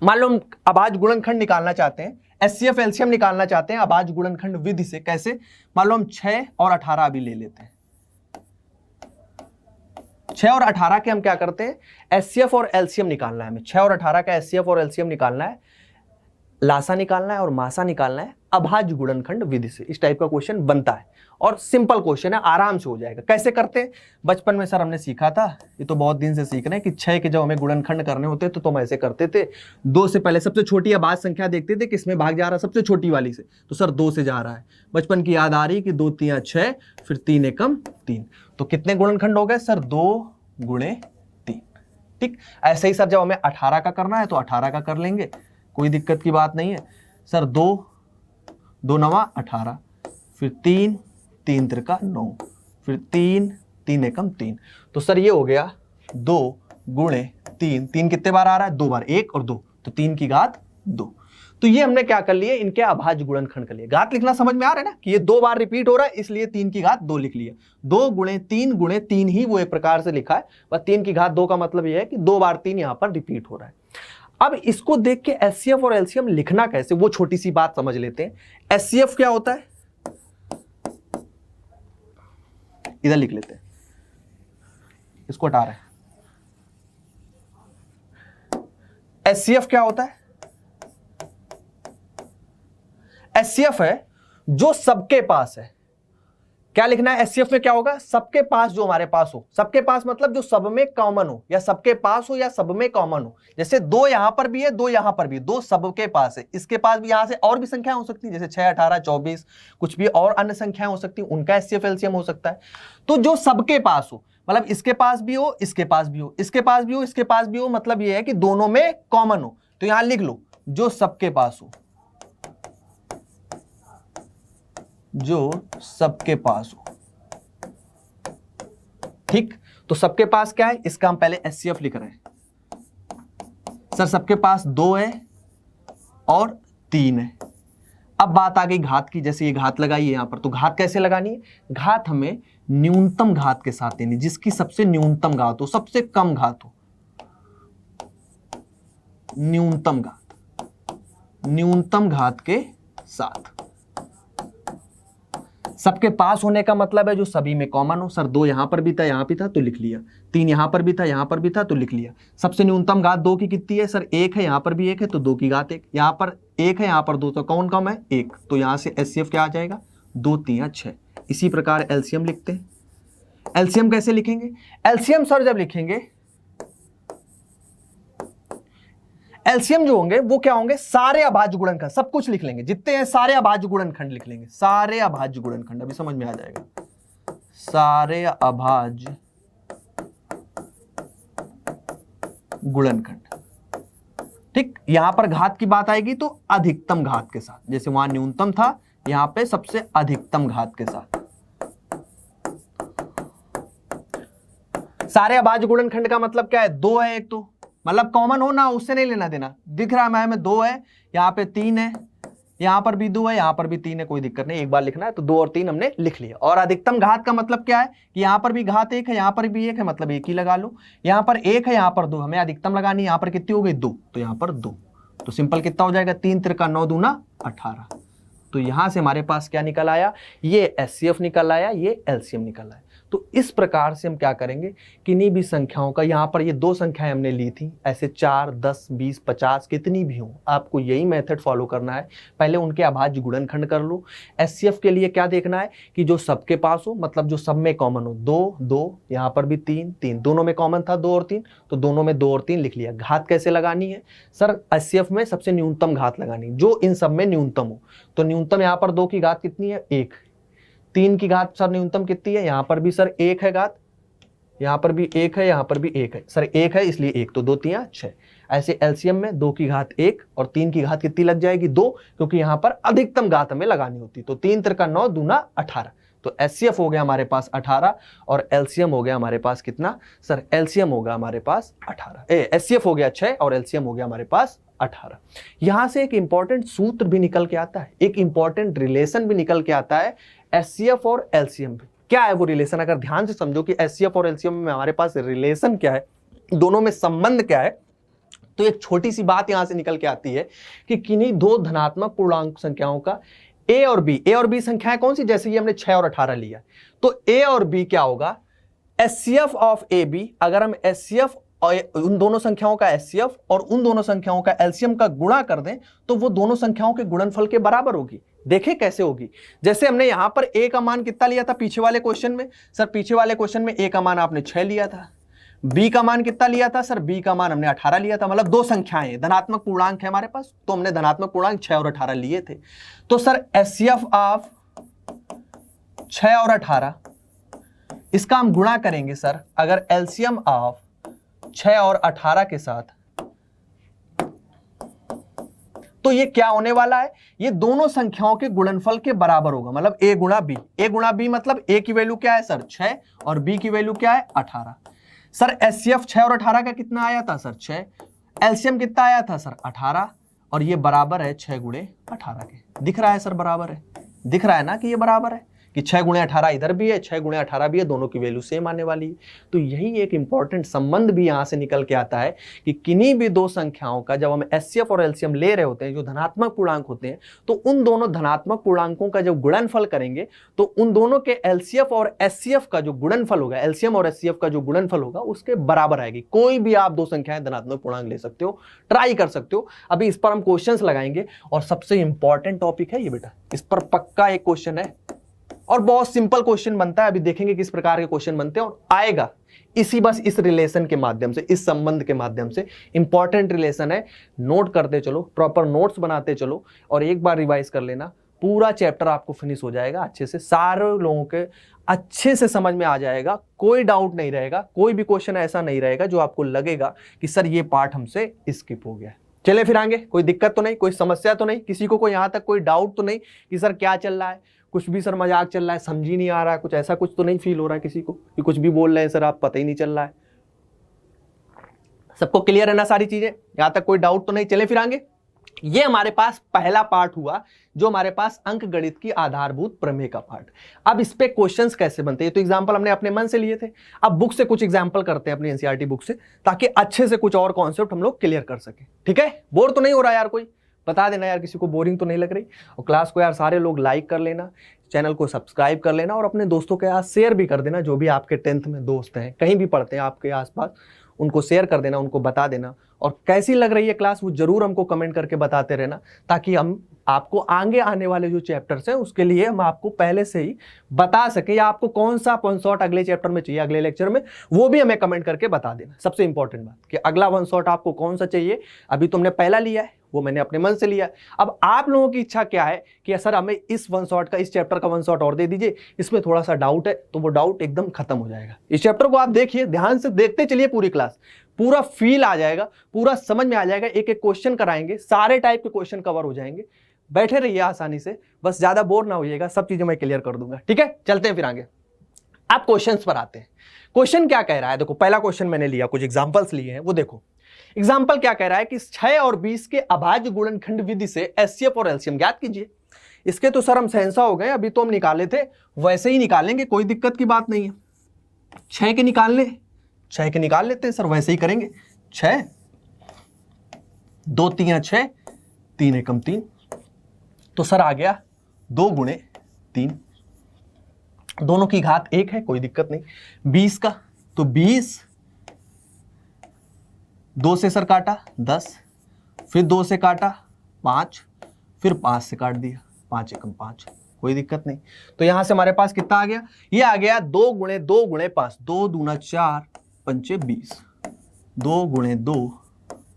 मान लो हम अभाज्य गुणनखंड निकालना चाहते हैं, एचसीएफ एलसीएम निकालना चाहते हैं अभाज्य गुणनखंड विधि से। कैसे, मान लो हम 6 और 18 अभी ले लेते हैं। 6 और 18 के हम क्या करते हैं, एचसीएफ और एलसीएम निकालना है हमें। 6 और 18 का एचसीएफ और एलसीएम निकालना है, लासा निकालना है और मासा निकालना है अभाज्य गुणनखंड विधि से। इस टाइप का क्वेश्चन बनता है और सिंपल क्वेश्चन है, आराम से हो जाएगा। कैसे करते हैं, बचपन में सर हमने सीखा था, ये तो बहुत दिन से सीख रहे हैं कि 6 के जब हमें गुणनखंड करने होते तो हम ऐसे करते थे, 2 से पहले सबसे छोटी अभाज्य संख्या देखते थे किसमें भाग जा रहा है, सबसे छोटी वाली से, तो सर 2 से जा रहा है। बचपन की याद आ रही कि 2 3 6, फिर 3 एकम 3, तो कितने गुणनखंड हो गए सर, 2 गुणे 3। ठीक, ऐसे ही सर जब हमें 18 का करना है तो 18 का कर लेंगे, कोई दिक्कत की बात नहीं है। सर 2 2 9 18, फिर 3 3 त्रिका 9, फिर 3 3 एकम 3, तो सर ये हो गया 2 गुणे 3। 3 कितने बार आ रहा है, 2 बार, 1 और 2, तो 3 की घात 2। तो ये हमने क्या कर लिए, इनके अभाज्य गुणनखंड कर लिए। घात लिखना समझ में आ रहा है ना कि ये 2 बार रिपीट हो रहा है, इसलिए 3 की घात 2 लिख लिया। 2 गुणे 3 ही वो एक प्रकार से लिखा है, बस 3 की घात 2 का मतलब ये है कि 2 बार 3 यहां पर रिपीट हो रहा है। अब इसको देख के एचसीएफ और एलसीएम लिखना कैसे, वो छोटी सी बात समझ लेते हैं। एचसीएफ क्या होता है, इधर लिख लेते हैं, इसको हटा रहे हैं। HCF क्या होता है? HCF है जो सबके पास है। क्या लिखना है HCF में? क्या होगा? सबके पास, जो हमारे पास हो। सबके पास मतलब जो सब में कॉमन हो, या सबके पास हो या सब में कॉमन हो। जैसे 2 यहां पर भी है, 2 यहां पर भी, 2 सबके पास है, इसके पास भी, यहां से और भी संख्याएं हो सकती हैं, जैसे 6, 18, 24, कुछ भी और अन्य संख्याएं हो सकती हैं, उनका HCF LCM हो सकता है। तो जो सबके पास हो मतलब इसके पास भी हो, इसके पास भी हो, इसके पास भी हो, इसके पास भी हो, मतलब यह है कि दोनों में कॉमन हो। तो यहां लिख लो जो सबके पास हो, जो सबके पास हो। ठीक, तो सबके पास क्या है, इसका हम पहले HCF लिख रहे हैं। सर सबके पास 2 है और 3 है। अब बात आ गई घात की। जैसे ये घात लगाई है यहां पर, तो घात कैसे लगानी है? घात हमें न्यूनतम घात के साथ देनी, जिसकी सबसे न्यूनतम घात हो, सबसे कम घात हो। न्यूनतम घात के साथ। सबके पास होने का मतलब है जो सभी में कॉमन हो। सर 2 यहां पर भी था, यहां भी था, तो लिख लिया। 3 यहां पर भी था, यहां पर भी था, तो लिख लिया। सबसे न्यूनतम घात 2 की कितनी है? सर 1 है, यहां पर भी 1 है, तो 2 की घात 1। यहां पर 1 है, यहां पर 2, तो कौन कम है? 1। तो यहां से HCF क्या आ जाएगा? 2 3 6। इसी प्रकार LCM लिखते हैं। LCM कैसे लिखेंगे? LCM सर जब लिखेंगे, LCM जो होंगे वो क्या होंगे? सारे अभाज्य गुणनखंड, सब कुछ लिख लेंगे, जितने हैं सारे अभाज्य गुणनखंड लिख लेंगे। सारे अभाज्य गुणनखंड, अभी समझ में आ जाएगा। सारे अभाज्य गुणनखंड। ठीक, यहां पर घात की बात आएगी तो अधिकतम घात के साथ, जैसे वहां न्यूनतम था, यहां पे सबसे अधिकतम घात के साथ। सारे अभाज्य गुणनखंड का मतलब क्या है? 2 है एक, तो मतलब कॉमन हो ना, उससे नहीं लेना देना। दिख रहा है हमें 2 है, यहां पे 3 है, यहां पर भी 2 है, यहां पर भी 3 है, कोई दिक्कत नहीं, एक बार लिखना है तो 2 और 3 हमने लिख लिया। और अधिकतम घात का मतलब क्या है कि यहां पर भी घात 1 है, यहां पर भी 1 है, मतलब 1 ही लगा लो। यहां पर 1 है, यहां पर 2, हमें अधिकतम लगानी है। यहां पर कितनी हो गई? 2, तो यहां पर 2, तो सिंपल कितना हो जाएगा? 3 3 9 दूना 18। तो यहां से हमारे पास क्या निकल आया? ये HCF निकल आया, ये LCM निकल आया। तो इस प्रकार से हम क्या करेंगे, किन्हीं भी संख्याओं का, यहां पर ये 2 संख्याएं हमने ली थी, ऐसे 4, 10, 20, 50 कितनी भी हो, आपको यही मेथड फॉलो करना है। पहले उनके अभाज्य गुणनखंड कर लो। HCF के लिए क्या देखना है कि जो सबके पास हो, मतलब जो सब में कॉमन हो। 2 2, यहां पर भी 3 3, दोनों में कॉमन था 2 और 3, तो दोनों में 2 और 3 लिख लिया। घात कैसे लगानी है? सर HCF में सबसे न्यूनतम घात लगानी, जो इन सब में न्यूनतम हो। तो न्यूनतम यहां पर 2 की घात कितनी है? 1। 3 की घात सर न्यूनतम कितनी है? यहां पर भी सर 1 है घात, यहां पर भी 1 है, यहां पर भी 1 है। सर 1 है इसलिए 1, तो 2 3 6। ऐसे LCM में 2 की घात 1 और 3 की घात कितनी लग जाएगी? 2, क्योंकि यहां पर अधिकतम घात हमें लगानी होती। तो 3 3 9 दूना 18। तो HCF हो गया हमारे पास 18 और LCM हो गया हमारे पास कितना? सर LCM होगा हमारे पास 18। HCF हो गया 6 और LCM हो गया हमारे पास 18। यहां से एक इंपॉर्टेंट सूत्र भी निकल के आता है, एक इंपॉर्टेंट रिलेशन भी निकल के आता है HCF और LCM में। क्या है वो रिलेशन? अगर ध्यान से समझो कि HCF और LCM में हमारे पास रिलेशन क्या है, दोनों में संबंध क्या है, तो एक छोटी सी बात यहां से निकल के आती है कि किन्हीं 2 धनात्मक पूर्णांक संख्याओं का A और B संख्याएं कौन सी? जैसे ये हमने 6 और 18 लिया, तो A और B क्या होगा? HCF of AB। अगर हम HCF और उन दोनों संख्याओं का HCF और उन दोनों संख्याओं का LCM का गुणा कर दें तो वो दोनों संख्याओं के गुणनफल के बराबर होगी। देखें कैसे होगी। जैसे हमने यहां पर A का मान कितना लिया था पीछे वाले क्वेश्चन में? सर पीछे वाले क्वेश्चन में A का मान आपने 6 लिया था। B का मान कितना लिया था? सर B का मान हमने 18 लिया था। मतलब 2 संख्याएं धनात्मक पूर्णांक है हमारे पास, तो हमने धनात्मक पूर्णांक 6 और 18 लिए थे। तो सर HCF ऑफ 6 और 18, इसका हम गुणा करेंगे सर अगर LCM ऑफ 6 और 18 के साथ, तो ये क्या होने वाला है? ये दोनों संख्याओं के गुणनफल के बराबर होगा। मतलब A गुणा B। A गुणा B मतलब A की वैल्यू क्या है सर? 6 और B की वैल्यू क्या है? 18। सर HCF 6 और 18 का कितना आया था सर? 6। LCM कितना आया था सर? 18। और ये बराबर है 6 गुणे 18 के। दिख रहा है सर बराबर है? दिख रहा है ना कि ये बराबर है, कि 6 गुणे 18 इधर भी है, 6 गुणे 18 भी है, दोनों की वैल्यू सेम आने वाली है। तो यही एक इंपॉर्टेंट संबंध भी यहाँ से निकल के आता है कि किन्हीं भी दो संख्याओं का जब हम एचसीएफ और एलसीएम ले रहे होते हैं, जो धनात्मक पूर्णांक होते हैं, तो उन दोनों धनात्मक पूर्णांकों का जब गुणनफल करेंगे तो उन दोनों के एलसीएफ और एचसीएफ का जो गुणनफल होगा, एलसीएम और एचसीएफ का जो गुणनफल होगा उसके बराबर आएगी। कोई भी आप दो संख्याएं धनात्मक पूर्णांक ले सकते हो, ट्राई कर सकते हो। अभी इस पर हम क्वेश्चंस लगाएंगे और सबसे इंपॉर्टेंट टॉपिक है ये बेटा, इस पर पक्का एक क्वेश्चन है और बहुत सिंपल क्वेश्चन बनता है। अभी देखेंगे किस प्रकार के क्वेश्चन बनते हैं और आएगा इसी बस इस रिलेशन के माध्यम से, इस संबंध के माध्यम से। इंपॉर्टेंट रिलेशन है, नोट करते चलो, प्रॉपर नोट्स बनाते चलो और एक बार रिवाइज कर लेना, पूरा चैप्टर आपको फिनिश हो जाएगा अच्छे से, सारे लोगों के अच्छे से समझ में आ जाएगा, कोई डाउट नहीं रहेगा, कोई भी क्वेश्चन ऐसा नहीं रहेगा जो आपको लगेगा कि सर ये पार्ट हमसे स्किप हो गया। चले फिर आगे, कोई दिक्कत तो नहीं, कोई समस्या तो नहीं, किसी को कोई यहाँ तक कोई डाउट तो नहीं कि सर क्या चल रहा है, कुछ भी सर मजाक चल रहा है, समझ ही नहीं आ रहा है, कुछ ऐसा कुछ तो नहीं फील हो रहा है किसी को कि कुछ भी बोल रहे हैं सर आप पता ही नहीं चल रहा है? सबको क्लियर है ना सारी चीजें? यहाँ तक कोई डाउट तो नहीं। चले फिर आगे, ये हमारे पास पहला पार्ट हुआ जो हमारे पास अंक गणित की आधारभूत प्रमेय का पार्ट। अब इस पे क्वेश्चंस कैसे बनते हैं, तो एग्जांपल हमने अपने मन से लिए थे, अब बुक से कुछ एग्जांपल करते हैं अपनी एनसीईआरटी बुक से, ताकि अच्छे से कुछ और कॉन्सेप्ट हम लोग क्लियर कर सके। ठीक है, बोर तो नहीं हो रहा यार? कोई बता देना यार, किसी को बोरिंग तो नहीं लग रही? और क्लास को यार सारे लोग लाइक कर लेना, चैनल को सब्सक्राइब कर लेना और अपने दोस्तों के साथ शेयर भी कर देना। जो भी आपके 10th में दोस्त हैं, कहीं भी पढ़ते हैं आपके आसपास, उनको शेयर कर देना, उनको बता देना। और कैसी लग रही है क्लास वो जरूर हमको कमेंट करके बताते रहना, ताकि हम आपको आगे आने वाले जो चैप्टर्स हैं उसके लिए हम आपको पहले से ही बता सके, या आपको कौन सा वन शॉट अगले चैप्टर में चाहिए, अगले लेक्चर में, वो भी हमें कमेंट करके बता देना। सबसे इंपॉर्टेंट बात कि अगला वन शॉट आपको कौन सा चाहिए। अभी तुमने पहला लिया है, वो मैंने अपने मन से लिया है। अब आप लोगों की इच्छा क्या है कि सर हमें इस वन शॉट का, इस चैप्टर का वन शॉट और दे दीजिए, इसमें थोड़ा सा डाउट है, तो वो डाउट एकदम खत्म हो जाएगा। इस चैप्टर को आप देखिए, ध्यान से देखते चलिए, पूरी क्लास पूरा फील आ जाएगा, पूरा समझ में आ जाएगा। एक एक क्वेश्चन कराएंगे, सारे टाइप के क्वेश्चन कवर हो जाएंगे। बैठे रहिए आसानी से, बस ज्यादा बोर ना होइएगा, सब चीजें मैं क्लियर कर दूंगा। ठीक है, चलते हैं फिर आगे। आप क्वेश्चंस पर आते हैं। क्वेश्चन क्या कह रहा है, देखो पहला क्वेश्चन मैंने लिया, कुछ एग्जांपल्स लिए हैं, वो देखो। एग्जाम्पल क्या कह रहा है कि 6 और 20 के अभाज्य गुणनखंड विधि से एचसीएफ और एलसीएम ज्ञात कीजिए। इसके तो सर हम सहनसा हो गए, अभी तो हम निकाले थे, वैसे ही निकालेंगे, कोई दिक्कत की बात नहीं है। 6 के निकाल लेते हैं सर, वैसे ही करेंगे। 6 2 3 6, 3 एकम 3, तो सर आ गया 2 गुणे 3, दोनों की घात 1 है, कोई दिक्कत नहीं। 20 का तो 20, 2 से सर काटा 10, फिर 2 से काटा 5, फिर 5 से काट दिया, 5 एकम 5, कोई दिक्कत नहीं। तो यहां से हमारे पास कितना आ गया, ये आ गया 2 गुणे 2 गुणे 5, 2 दूना 4, 5 20, 2 गुणे 2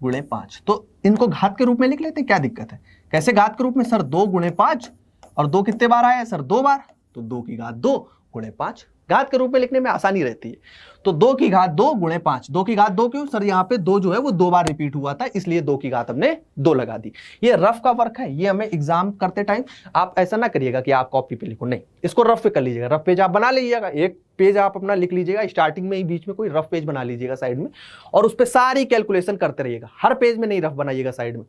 गुणे 5। तो इनको घात के रूप में लिख लेते हैं, क्या दिक्कत है? कैसे घात के रूप में सर? 2 गुणे 5, और 2 कितने बार आया सर? 2 बार, तो 2 की घात 2 गुणे 5। घात के रूप में लिखने में आसानी रहती है। तो 2 की घात 2 गुणे 5, 2 की घात 2 क्यों सर? यहाँ पे 2 जो है वो 2 बार रिपीट हुआ था, इसलिए 2 की घात हमने 2 लगा दी। ये रफ का वर्क है, ये हमें एग्जाम करते टाइम आप ऐसा ना करिएगा कि आप कॉपी पे लिखो, नहीं, इसको रफ पे कर लीजिएगा। रफ पेज आप बना लीजिएगा, एक पेज आप अपना लिख लीजिएगा, स्टार्टिंग में ही बीच में कोई रफ पेज बना लीजिएगा साइड में, और उस पर सारी कैलकुलेशन करते रहिएगा। हर पेज में नहीं रफ बनाइएगा, साइड में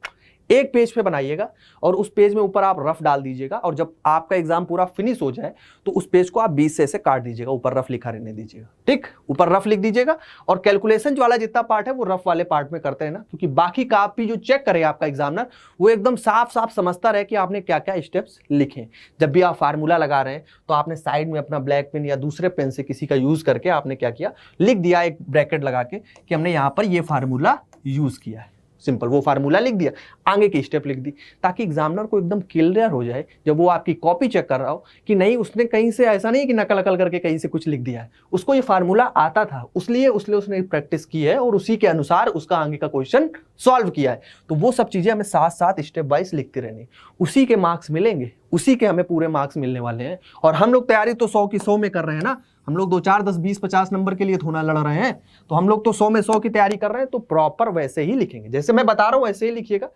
एक पेज पे बनाइएगा और उस पेज में ऊपर आप रफ डाल दीजिएगा। और जब आपका एग्जाम पूरा फिनिश हो जाए तो उस पेज को आप 20 से ऐसे काट दीजिएगा, ऊपर रफ लिखा रहने दीजिएगा। ठीक, ऊपर रफ लिख दीजिएगा और कैलकुलेशन वाला जितना पार्ट है वो रफ वाले पार्ट में करते हैं ना, क्योंकि बाकी कॉपी जो चेक करे आपका एग्जामिनर वो एकदम साफ साफ समझता रहे कि आपने क्या क्या स्टेप्स लिखे। जब भी आप फार्मूला लगा रहे हैं तो आपने साइड में अपना ब्लैक पेन या दूसरे पेन से किसी का यूज करके आपने क्या किया, लिख दिया एक ब्रैकेट लगा के कि हमने यहाँ पर ये फार्मूला यूज किया है। सिंपल, वो फार्मूला लिख दिया, आगे की स्टेप लिख दी, ताकि एग्जामिनर को एकदम क्लियर हो जाए जब वो आपकी कॉपी चेक कर रहा हो कि नहीं उसने कहीं से ऐसा नहीं कि नकल अकल करके कहीं से कुछ लिख दिया है, उसको ये फार्मूला आता था, इसलिए उसने प्रैक्टिस की है और उसी के अनुसार उसका आगे का क्वेश्चन सॉल्व किया है। तो वो सब चीजें हमें साथ साथ स्टेप वाइज लिखते रहने, उसी के मार्क्स मिलेंगे, उसी के हमें पूरे मार्क्स मिलने वाले हैं। और हम लोग तैयारी तो 100 की 100 में कर रहे हैं ना, हम लोग 2 4 10 20 50 नंबर के लिए थोड़ा लड़ रहे हैं, तो हम लोग तो 100 में 100 की तैयारी कर रहे हैं, तो प्रॉपर वैसे ही लिखेंगे, जैसे मैं बता रहा हूं वैसे ही लिखिएगा,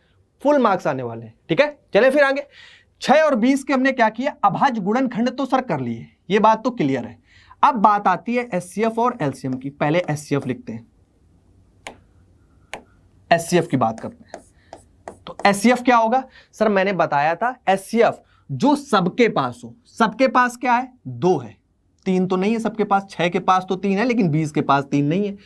फुल मार्क्स आने वाले हैं। ठीक है, चले फिर आगे। 6 और 20 के हमने क्या किया, अभाज्य गुणनखंड तो सर कर लिए, ये बात तो क्लियर है। अब बात आती है एचसीएफ और एलसीएम की। पहले एचसीएफ लिखते हैं, एचसीएफ की बात करते हैं। तो एचसीएफ क्या होगा सर? मैंने बताया था एचसीएफ जो सबके पास हो। सबके पास क्या है? 2 है, 3 तो नहीं है सबके पास। 6 के पास तो 3 है लेकिन 20 के पास 3 नहीं है।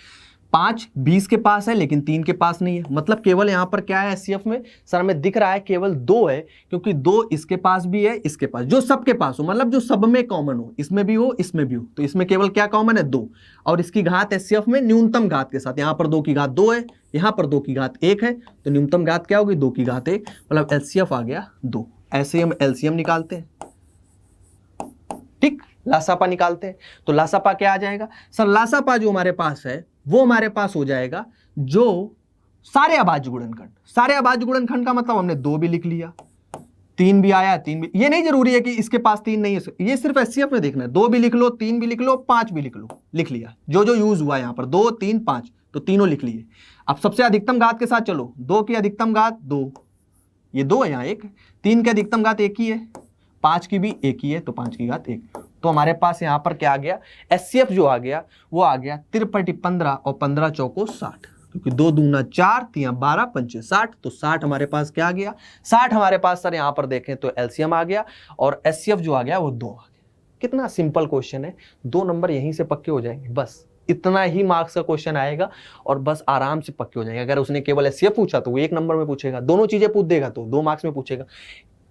5 20 के पास है लेकिन 3 के पास नहीं है। मतलब केवल यहां पर क्या है एचसीएफ में? सर हमें दिख रहा है केवल 2 है, क्योंकि 2 इसके पास भी है, इसके पास, जो सबके पास हो, मतलब जो सब में कॉमन हो, इसमें भी हो इसमें भी हो। तो इसमें केवल क्या कॉमन है? 2। और इसकी घात एचसीएफ में न्यूनतम घात के साथ, यहां पर 2 की घात 2 है, यहां पर 2 की घात 1 है, तो न्यूनतम घात क्या होगी? 2 की घात 1, मतलब एचसीएफ आ गया 2। ऐसे ही हम एलसीएम निकालते हैं। ठीक, लासापा निकालते हैं। तो लासापा क्या आ जाएगा? सर लासापा जो हमारे पास है वो हमारे पास हो जाएगा जो सारे अभाज्य गुणनखंड। सारे अभाज्य गुणनखंड का मतलब हमने 2 भी लिख लिया, 3 भी आया, 3 भी। ये नहीं जरूरी है कि इसके पास 3 नहीं है, ये सिर्फ एचसीएफ में देखना है। 2 भी लिख लो, 3 भी लिख लो, 5 भी लिख लो, लिख लिया जो जो यूज हुआ यहां पर, 2 3 5, तो तीनों लिख लिए। अब सबसे अधिकतम घात के साथ चलो, 2 की अधिकतम घात 2, ये 2 है, यहाँ 1 है। 3 की अधिकतम घात 1 ही है, 5 की भी 1 ही है, तो 5 की घात 1। तो हमारे पास यहां पर क्या आ गया? एचसीएफ जो आ गया वो आ गया 53 15 और 15 चौको 60, क्योंकि 2 दूना 4, 3 12 पंचे 60, तो 60 हमारे पास क्या आ गया? 60 हमारे पास सर यहां पर देखें तो एलसीएम आ गया और एचसीएफ जो आ गया वो 2 आ गया। कितना सिंपल क्वेश्चन है, 2 नंबर यहीं से पक्के हो जाएंगे। बस इतना ही मार्क्स का क्वेश्चन आएगा और बस आराम से पक्के हो जाएंगे। अगर उसने केवल एचसीएफ पूछा तो वो 1 नंबर में पूछेगा, दोनों चीजें पूछ देगा तो 2 मार्क्स में पूछेगा।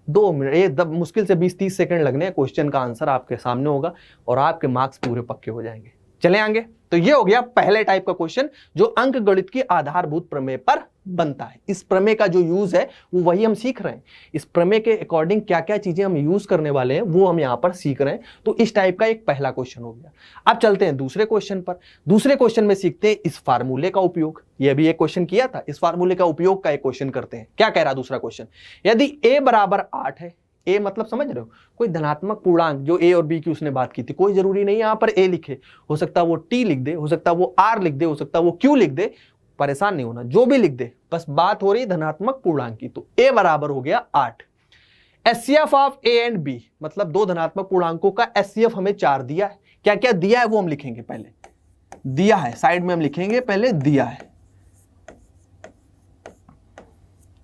2 मिनट, ये मुश्किल से 20-30 सेकंड लगने हैं, क्वेश्चन का आंसर आपके सामने होगा और आपके मार्क्स पूरे पक्के हो जाएंगे। चले आगे। तो ये हो गया पहले टाइप का क्वेश्चन जो अंक गणित की आधारभूत प्रमेय पर बनता है। इस प्रमेय का जो यूज है वो वही हम सीख रहे हैं। इस प्रमेय के अकॉर्डिंग क्या क्या चीजें हम यूज करने वाले हैं वो हम यहां पर सीख रहे हैं। तो इस टाइप का एक पहला क्वेश्चन हो गया। अब चलते हैं दूसरे क्वेश्चन पर। दूसरे क्वेश्चन में सीखते हैं इस फार्मूले का उपयोग। ये भी एक क्वेश्चन किया था, इस फार्मूले का उपयोग का एक क्वेश्चन करते हैं। क्या कह रहा दूसरा क्वेश्चन? यदि a बराबर 8 है, ए मतलब समझ रहे हो, कोई धनात्मक पूर्णांक, जो ए और बी की उसने बात की थी, कोई जरूरी नहीं यहां पर ए लिखे, हो सकता है वो टी लिख दे, हो सकता है वो आर लिख दे, हो सकता है वो क्यू लिख दे, परेशान नहीं होना, जो भी लिख दे, बस बात हो रही धनात्मक पूर्णांक की। तो ए बराबर हो गया 8। HCF of A and B, मतलब 2 धनात्मक पूर्णांकों का एचसीएफ हमें 4 दिया है। क्या क्या दिया है वो हम लिखेंगे, पहले दिया है साइड में हम लिखेंगे, पहले दिया है।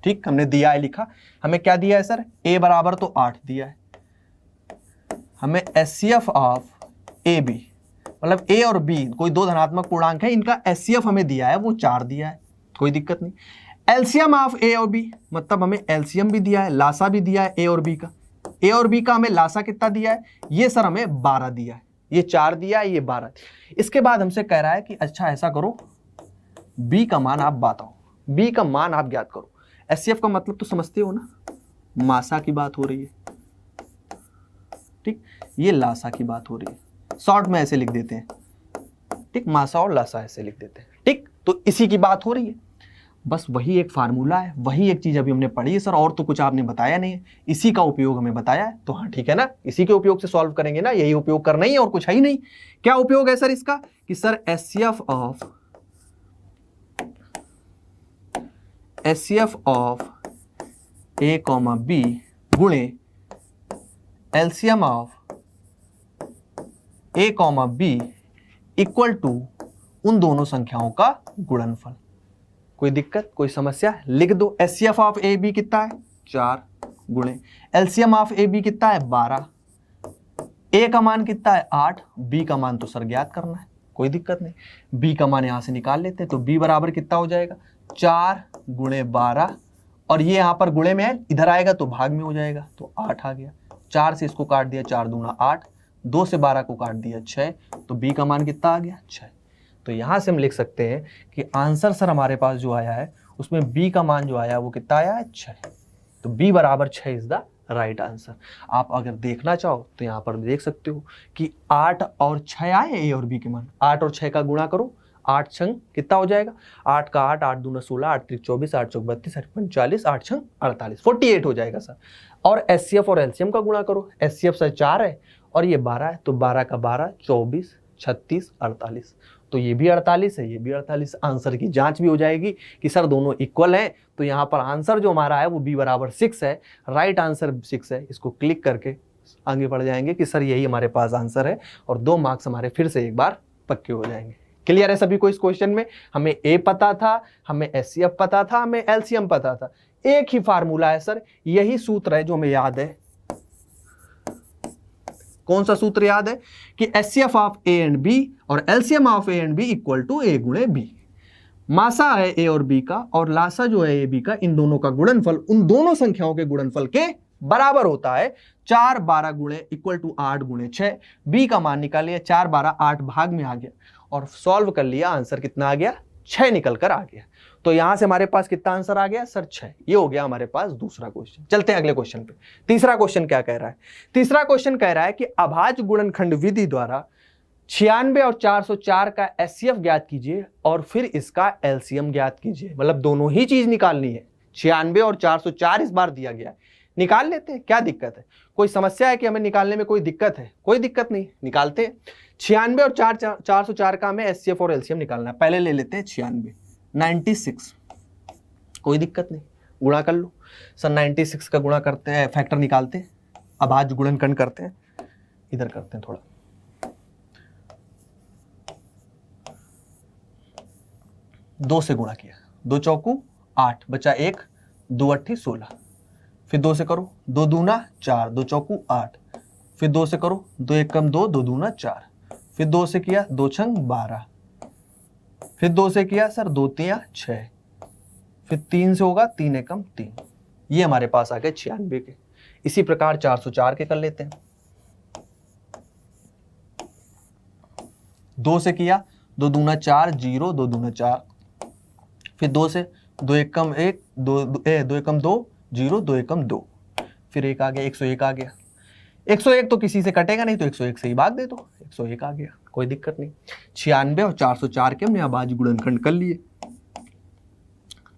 ठीक, हमने दिया है लिखा। हमें क्या दिया है सर? a बराबर तो 8 दिया है। हमें एचसीएफ ऑफ ए बी, मतलब a और b कोई 2 धनात्मक पूर्णांक है, इनका एचसीएफ हमें दिया है वो 4 दिया है, कोई दिक्कत नहीं। एलसीएम ऑफ a और b, मतलब हमें एलसीएम भी दिया है, लासा भी दिया है a और b का। a और b का हमें लासा कितना दिया है? ये सर हमें 12 दिया है, ये 4 दिया है, ये 12। इसके बाद हमसे कह रहा है कि अच्छा ऐसा करो, b का मान आप बताओ, b का मान आप ज्ञात करो। एचसीएफ का मतलब तो समझते हो ना, मासा की बात हो रही है। ठीक, ये लासा की बात हो रही है, शॉर्ट में ऐसे लिख देते हैं। ठीक, मासा और लासा ऐसे लिख देते हैं। ठीक, तो इसी की बात हो रही है। बस वही एक फार्मूला है, वही एक चीज अभी हमने पढ़ी है सर, और तो कुछ आपने बताया नहीं है, इसी का उपयोग हमें बताया है। तो हाँ ठीक है ना, इसी के उपयोग से सॉल्व करेंगे ना, यही उपयोग करना ही है और कुछ है ही नहीं। क्या उपयोग है सर इसका? कि sir HCF of A comma B गुणे LCM of A comma B equal to उन दोनों संख्याओं का गुणनफल। कोई दिक्कत, कोई समस्या? लिख दो। एचसीएफ ऑफ ए बी कितना है? 4 गुणे एलसीएम ऑफ ए बी कितना है? 12। ए का मान कितना है? 8। बी का मान तो सर ज्ञात करना है, कोई दिक्कत नहीं। बी का मान यहां से निकाल लेते हैं, तो बी बराबर कितना हो जाएगा? 4 गुणे 12, और ये यहां पर गुणे में है, इधर आएगा तो भाग में हो जाएगा, तो 8 आ गया। 4 से इसको काट दिया, 4 दूना 8, 2 से 12 को काट दिया 6, तो बी का मान कितना आ गया? 6। तो यहां से हम लिख सकते हैं कि आंसर सर हमारे पास जो आया है उसमें बी का मान जो आया वो कितना आया है? 6। तो बी बराबर 6 इज द राइट आंसर। आप अगर देखना चाहो तो यहाँ पर देख सकते हो कि 8 और 6 आए ए और बी के मान। 8 और 6 का गुणा करो, 8 छंग कितना हो जाएगा? 8 का 8, 8 दूना 16, 8 त्रिक 24, 8 चौक 32, 8 पंच 40, 8 छंग 48, 48 हो जाएगा सर। और एचसीएफ और एलसीएम का गुणा करो, एचसीएफ सर 4 है और ये 12 है, तो 12 का 12, 24, 36, 48, तो ये भी 48 है, ये भी 48। आंसर की जांच भी हो जाएगी कि सर दोनों इक्वल हैं। तो यहाँ पर आंसर जो हमारा है वो बी बराबर 6 है, राइट आंसर 6 है। इसको क्लिक करके आगे बढ़ जाएंगे कि सर यही हमारे पास आंसर है और 2 मार्क्स हमारे फिर से एक बार पक्के हो जाएंगे। क्लियर है सभी को? इस क्वेश्चन में हमें ए पता था, हमें एचसीएफ पता था, हमें एलसीएम पता था। एक ही फार्मूला है सर, यही सूत्र है जो हमें याद है, कौन सा सूत्र याद है कि HCF of A and B और LCM of A and B equal to A गुणे B। मासा है A और B का और लासा जो है A B का, इन दोनों का गुणनफल उन दोनों संख्याओं के गुणनफल के बराबर होता है। 4 12 गुणे इक्वल टू 8 गुणे 6। B का मान निकालिए, 4 12 8 भाग में आ गया और सॉल्व कर लिया, आंसर कितना आ गया 6 निकल कर आ गया। तो यहां से हमारे पास कितना आंसर आ गया सर 6। ये हो गया हमारे पास दूसरा क्वेश्चन। चलते हैं अगले क्वेश्चन पे। तीसरा क्वेश्चन क्या कह रहा है? तीसरा क्वेश्चन कह रहा है कि अभाज्य गुणनखंड विधि द्वारा 96 और 404 का HCF ज्ञात कीजिए और फिर इसका LCM ज्ञात कीजिए। मतलब दोनों ही चीज निकालनी है। 96 और 404 इस बार दिया गया है, निकाल लेते हैं, क्या दिक्कत है? कोई समस्या है कि हमें निकालने में कोई दिक्कत है? कोई दिक्कत नहीं, निकालते हैं। 96 और 404 का हमें HCF और LCM निकालना है। पहले ले लेते हैं 96, 96, कोई दिक्कत नहीं, गुणा कर लो सर। 96 का गुणा करते हैं, फैक्टर निकालते हैं, अभाज्य गुणनखंड करते हैं, इधर करते हैं थोड़ा। 2 से गुणा किया, 2 चौकू 8, बचा 1, 2 8 16, फिर 2 से करो, 2 दूना 4, 2 चौकू 8, फिर 2 से करो, 2 1 कम 2, 2 दूना 4, फिर 2 से किया, 2 छंग 12, फिर 2 से किया सर 2 3 6, फिर 3 से होगा 3 एकम 3। ये हमारे पास आ गए 96 के। इसी प्रकार 404 के कर लेते हैं। 2 से किया, 2 दूना 4 0, 2 दूना 4, फिर 2 से 2 एकम 1, 2 एकम 2 0, 2 एकम 2, फिर 1 आ गया, 101 आ गया। 101 तो किसी से कटेगा नहीं, तो 101 से ही भाग दे दो, 101 आ गया, कोई दिक्कत नहीं। 96 और 404 के हमने अभाज्य गुणनखंड कर लिए।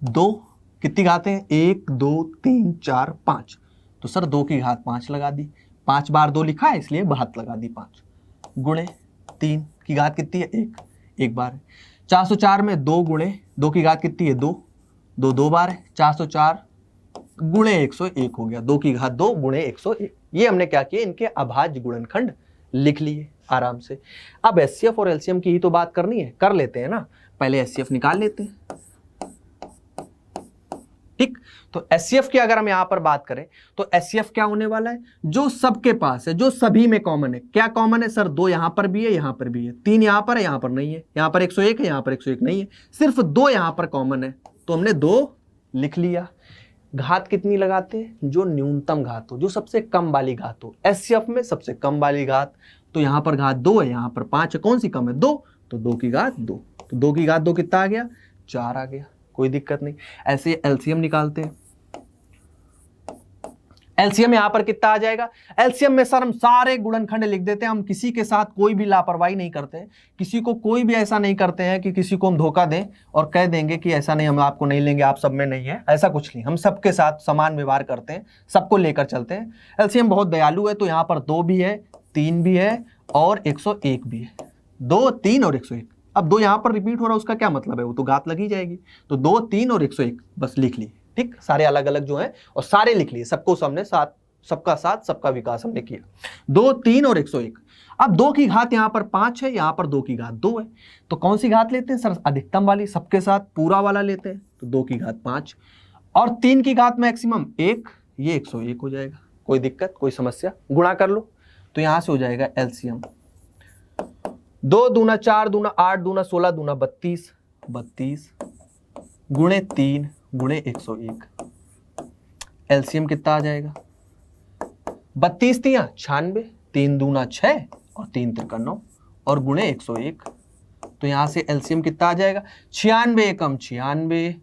2 कितनी घातें हैं? 1 2 3 4 5, तो सर 2 की घात 5 लगा दी, 5 बार 2 लिखा है इसलिए घात लगा दी 5, गुणे 3 की घात कितनी है? 1, 1 बार है। 404 में 2 गुणे 2 की घात कितनी है? 2, 2 2 बार है। 404 गुणे 101 हो गया, 2 की घात 2 गुणे 101। ये हमने क्या किया, इनके अभाज्य गुणनखंड लिख लिए आराम से। अब HCF और LCM की ही तो बात करनी है, कर लेते हैं ना। पहले HCF निकाल लेते हैं, ठीक। तो HCF की अगर हम यहां पर बात करें तो HCF क्या होने वाला है? जो सबके पास है, जो सभी में कॉमन है। क्या कॉमन है सर? 2 यहां पर भी है, यहां पर भी है, 3 यहां पर है, यहां पर नहीं है, यहां पर 101 है, यहां पर 101 नहीं है, सिर्फ 2 यहां पर कॉमन है, तो हमने 2 लिख लिया। घात कितनी लगाते हैं? जो न्यूनतम घात हो, जो सबसे कम वाली घात हो। HCF में सबसे कम वाली घात, तो यहां पर घात 2 है, यहां पर 5 है, कौन सी कम है? 2, तो 2 की घात 2, तो 2 की घात 2 कितना आ गया? 4 आ गया, कोई दिक्कत नहीं। ऐसे LCM निकालते हैं। LCM यहां पर कितना आ जाएगा? LCM में सर हम सारे गुणनखंड लिख देते हैं, हम किसी के साथ कोई भी लापरवाही नहीं करते हैं, किसी को कोई भी ऐसा नहीं करते हैं कि किसी को हम धोखा दें और कह देंगे कि ऐसा नहीं, हम आपको नहीं लेंगे, आप सब में नहीं है, ऐसा कुछ नहीं। हम सबके साथ समान व्यवहार करते हैं, सबको लेकर चलते हैं। LCM बहुत दयालु है, तो यहाँ पर 2 भी है, 3 भी है और 101 भी है। 2 3 और 101। अब 2 यहाँ पर रिपीट हो रहा है, उसका क्या मतलब है? वो तो घात लगी जाएगी, तो 2 3 और 101 बस लिख ली, ठीक। सारे अलग अलग जो हैं और सारे लिख लिए, सबको हमने साथ, सबका साथ सबका विकास हमने किया। 2 3 और 101। अब 2 की घात यहां पर 5 है, यहां पर 2 की घात 2 है, तो कौन सी घात लेते हैं सर? अधिकतम वाली, सबके साथ पूरा वाला लेते हैं, तो 2 की घात 5 और 3 की घात मैक्सिमम 1, ये 101 हो जाएगा, कोई दिक्कत कोई समस्या? गुणा कर लो, तो यहां से हो जाएगा LCM। 2 दूना 4 दूना 8 दूना 16 दूना 32, 32 गुणे 3 गुणे 101। LCM कितना आ जाएगा? 32 3 96, 3 दूना 6 और 3 3 9 और गुणे 101, तो यहां से LCM कितना आ जाएगा? 96 एकम 96,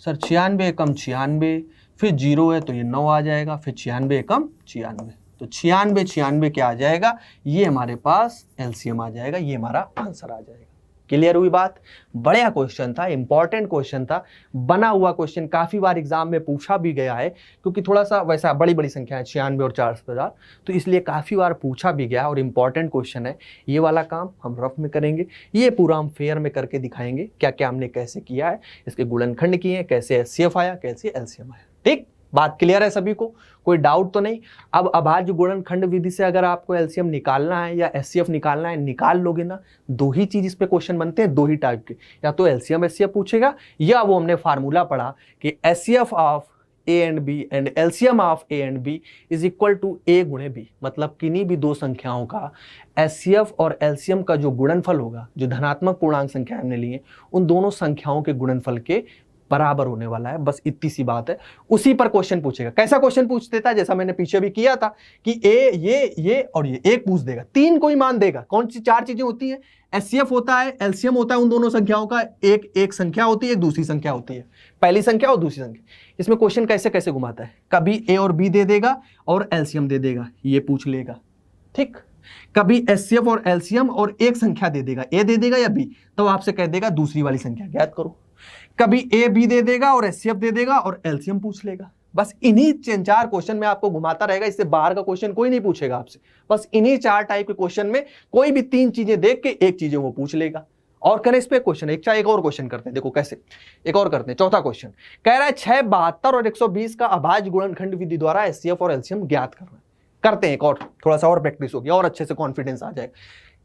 सर 96 एकम 96, फिर 0 है तो ये 9 आ जाएगा, फिर 96 एकम 96, तो 96 96 क्या आ जाएगा? ये हमारे पास LCM आ जाएगा, ये हमारा आंसर आ जाएगा। क्लियर हुई बात? बढ़िया क्वेश्चन था, इंपॉर्टेंट क्वेश्चन था, बना हुआ क्वेश्चन, काफी बार एग्जाम में पूछा भी गया है, क्योंकि थोड़ा सा वैसा बड़ी बड़ी संख्या है 96 और 4,000, तो इसलिए काफी बार पूछा भी गया और इंपॉर्टेंट क्वेश्चन है। ये वाला काम हम रफ में करेंगे, ये पूरा हम फेयर में करके दिखाएंगे, क्या क्या हमने कैसे किया है, इसके गुणनखंड किए हैं, कैसे HCF आया, कैसे LCM आया। ठीक, बात क्लियर है सभी को? कोई डाउट तो नहीं? अब अभाज्य गुणनखंड विधि से अगर आपको LCM निकालना है या HCF निकालना है, निकाल लोगे ना। 2 ही चीज इस पे क्वेश्चन बनते हैं, 2 ही टाइप के, या तो LCM HCF पूछेगा, या वो हमने फार्मूला पढ़ा कि HCF of A and B and LCM of A and B is equal to A गुणे बी। मतलब किन्हीं भी दो संख्याओं का एचसीएफ और एलसीएम का जो गुणनफल होगा, जो धनात्मक पूर्णांक संख्या हमने लिए, उन दोनों संख्याओं के गुणनफल के बराबर होने वाला है। बस इतनी सी बात है। उसी पर क्वेश्चन पूछेगा। कैसा क्वेश्चन पूछ देता है, जैसा मैंने पीछे भी किया था कि ये और ये एक पूछ देगा, तीन कोई मान देगा। कौन सी चार चीजें होती हैं? एचसीएफ होता है, एलसीएम होता है उन दोनों संख्याओं का, एक संख्या होती है, एक दूसरी संख्या होती है, पहली संख्या और दूसरी संख्या। इसमें क्वेश्चन कैसे कैसे घुमाता है, कभी ए और बी दे देगा और एलसीएम दे देगा, ये पूछ लेगा, ठीक। कभी एचसीएफ और एलसीएम और एक संख्या दे देगा, ए दे देगा या बी, तो आपसे कह देगा दूसरी वाली संख्या ज्ञात करो। कभी ए बी दे देगा और एचसीएफ दे देगा और एलसीएम पूछ लेगा। बस इन्हीं चार क्वेश्चन में आपको घुमाता रहेगा। इससे बाहर का क्वेश्चन कोई नहीं पूछेगा आपसे। बस इन्हीं चार टाइप के क्वेश्चन में कोई भी तीन चीजें देख के एक चीजें वो पूछ लेगा। और करें इस पे क्वेश्चन, एक और क्वेश्चन करते हैं। देखो कैसे, एक और करते हैं। चौथा क्वेश्चन कह रहा है 6, 72 और 120 का अभाज्य गुणनखंड विधि द्वारा एचसीएफ और एलसीएम ज्ञात करना है। करते हैं एक और, थोड़ा सा और प्रैक्टिस होगी और अच्छे से कॉन्फिडेंस आ जाएगा।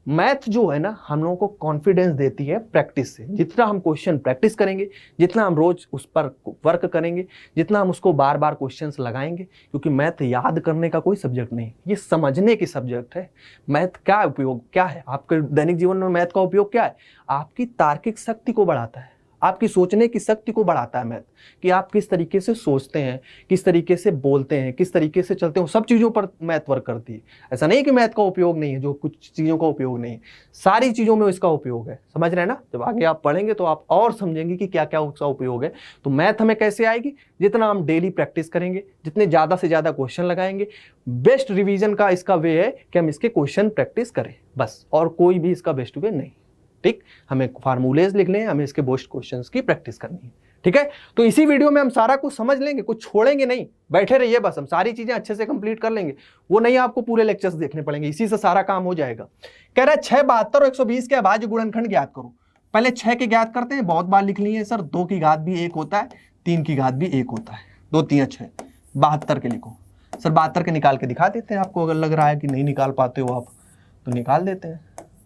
मैथ जो है ना, हम लोगों को कॉन्फिडेंस देती है प्रैक्टिस से। जितना हम क्वेश्चन प्रैक्टिस करेंगे, जितना हम रोज उस पर वर्क करेंगे, जितना हम उसको बार बार क्वेश्चंस लगाएंगे, क्योंकि मैथ याद करने का कोई सब्जेक्ट नहीं, ये समझने की सब्जेक्ट है। मैथ का उपयोग क्या है आपके दैनिक जीवन में? मैथ का उपयोग क्या है? आपकी तार्किक शक्ति को बढ़ाता है, आपकी सोचने की शक्ति को बढ़ाता है मैथ, कि आप किस तरीके से सोचते हैं, किस तरीके से बोलते हैं, किस तरीके से चलते हैं, सब चीज़ों पर मैथ वर्क करती है। ऐसा नहीं कि मैथ का उपयोग नहीं है, जो कुछ चीज़ों का उपयोग नहीं है, सारी चीज़ों में इसका उपयोग है। समझ रहे हैं ना? जब आगे आप पढ़ेंगे तो आप और समझेंगे कि क्या क्या उसका उपयोग है। तो मैथ हमें कैसे आएगी? जितना हम डेली प्रैक्टिस करेंगे, जितने ज़्यादा से ज़्यादा क्वेश्चन लगाएंगे। बेस्ट रिविजन का इसका वे है कि हम इसके क्वेश्चन प्रैक्टिस करें, बस, और कोई भी इसका बेस्ट वे नहीं, ठीक। हमें फार्मूलेज लिखने हैं, हमें इसके बेस्ट क्वेश्चंस की प्रैक्टिस करनी है, ठीक है। तो इसी वीडियो में हम सारा कुछ समझ लेंगे, कुछ छोड़ेंगे नहीं, बैठे रहिए, बस हम सारी चीजें अच्छे से कंप्लीट कर लेंगे। वो नहीं आपको पूरे लेक्चर्स देखने पड़ेंगे, इसी से सारा काम हो जाएगा। कह रहा है 6, 72 और 120 के अभाज्य गुणनखंड ज्ञात करो। पहले 6 के ज्ञात करते हैं, बहुत बार लिख लिए सर। 2 की घात भी 1 होता है, 3 की घात भी 1 होता है, 2 3 6, 72 के लिखो सर। 72 के निकाल के दिखा देते हैं आपको, अगर लग रहा है कि नहीं निकाल पाते हो आप तो निकाल देते हैं।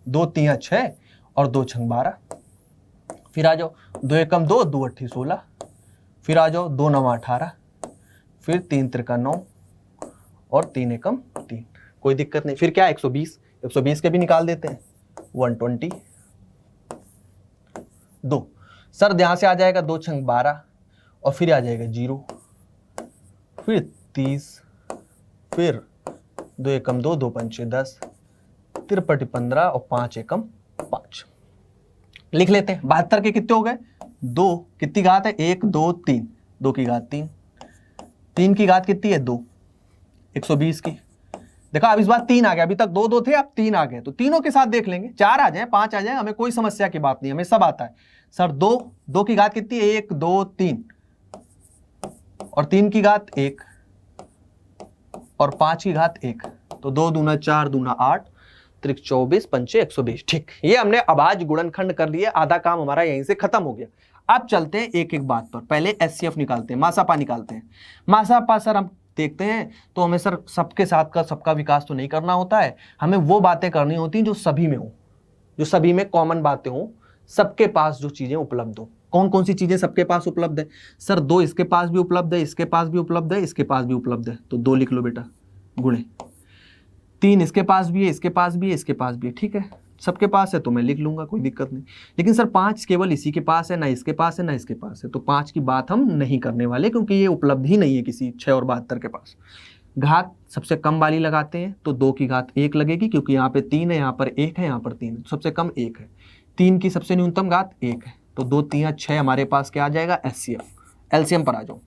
2 3 6 और 2 6 12। फिर आ जाओ 2 एकम 2, 2 8 16। फिर आ जाओ 2 9 18। फिर 3 3 9 और 3 एकम 3। कोई दिक्कत नहीं। फिर क्या 120, 120 के भी निकाल देते हैं। 120 2 सर, यहाँ से आ जाएगा 2 6 12 और फिर आ जाएगा 0। फिर 30, फिर 2 एकम 2, 2 5 10, 53 15 और 5 एकम 5। लिख लेते हैं। 72 के कितने हो गए? 2 कितनी घात है? 1 2 3, 2 की घात 3, 3 की घात कितनी है? 2। 120 की देखो, अब इस बार 3 आ गया, अभी तक 2 2 थे, अब 3 आ गए, तो तीनों के साथ देख लेंगे। 4 आ जाए, 5 आ जाए, हमें कोई समस्या की बात नहीं, हमें सब आता है सर। 2 की घात कितनी है? 1 2 3 और 3 की घात 1 और 5 की घात 1, तो 2 दूना 4 दूना 8, 24 पंचे 120। ठीक, ये हमने अभाज्य गुणनखंड कर लिए। आधा काम हमारा यहीं से खत्म हो गया। अब चलते हैं एक एक बात पर। पहले एचसीएफ निकालते हैं, मासापा निकालते हैं। मासापा सर हम देखते हैं तो हमें सर सबके साथ का सबका विकास तो नहीं करना होता है, हमें वो बातें करनी होती हैं जो सभी में हो, जो सभी में कॉमन बातें हो, सबके पास जो चीजें उपलब्ध हो। कौन कौन सी चीजें सबके पास उपलब्ध है? सर 2 इसके पास भी उपलब्ध है, इसके पास भी उपलब्ध है, इसके पास भी उपलब्ध है, तो 2 लिख लो बेटा, गुणे 3 इसके पास भी है, इसके पास भी है, इसके पास भी है, ठीक है, सबके पास है तो मैं लिख लूंगा, कोई दिक्कत नहीं। लेकिन सर 5 केवल इसी के पास है, ना इसके पास है ना इसके पास है, तो 5 की बात हम नहीं करने वाले, क्योंकि ये उपलब्ध ही नहीं है किसी 6 और 72 के पास। घात सबसे कम वाली लगाते हैं, तो 2 की घात 1 लगेगी, क्योंकि यहाँ पे 3 है, यहाँ पर 1 है, यहाँ पर 3 है, सबसे कम 1 है। 3 की सबसे न्यूनतम घात 1 है, तो 2 3 6 हमारे पास क्या आ जाएगा? एचसीएफ। एलसीएम पर आ जाओ।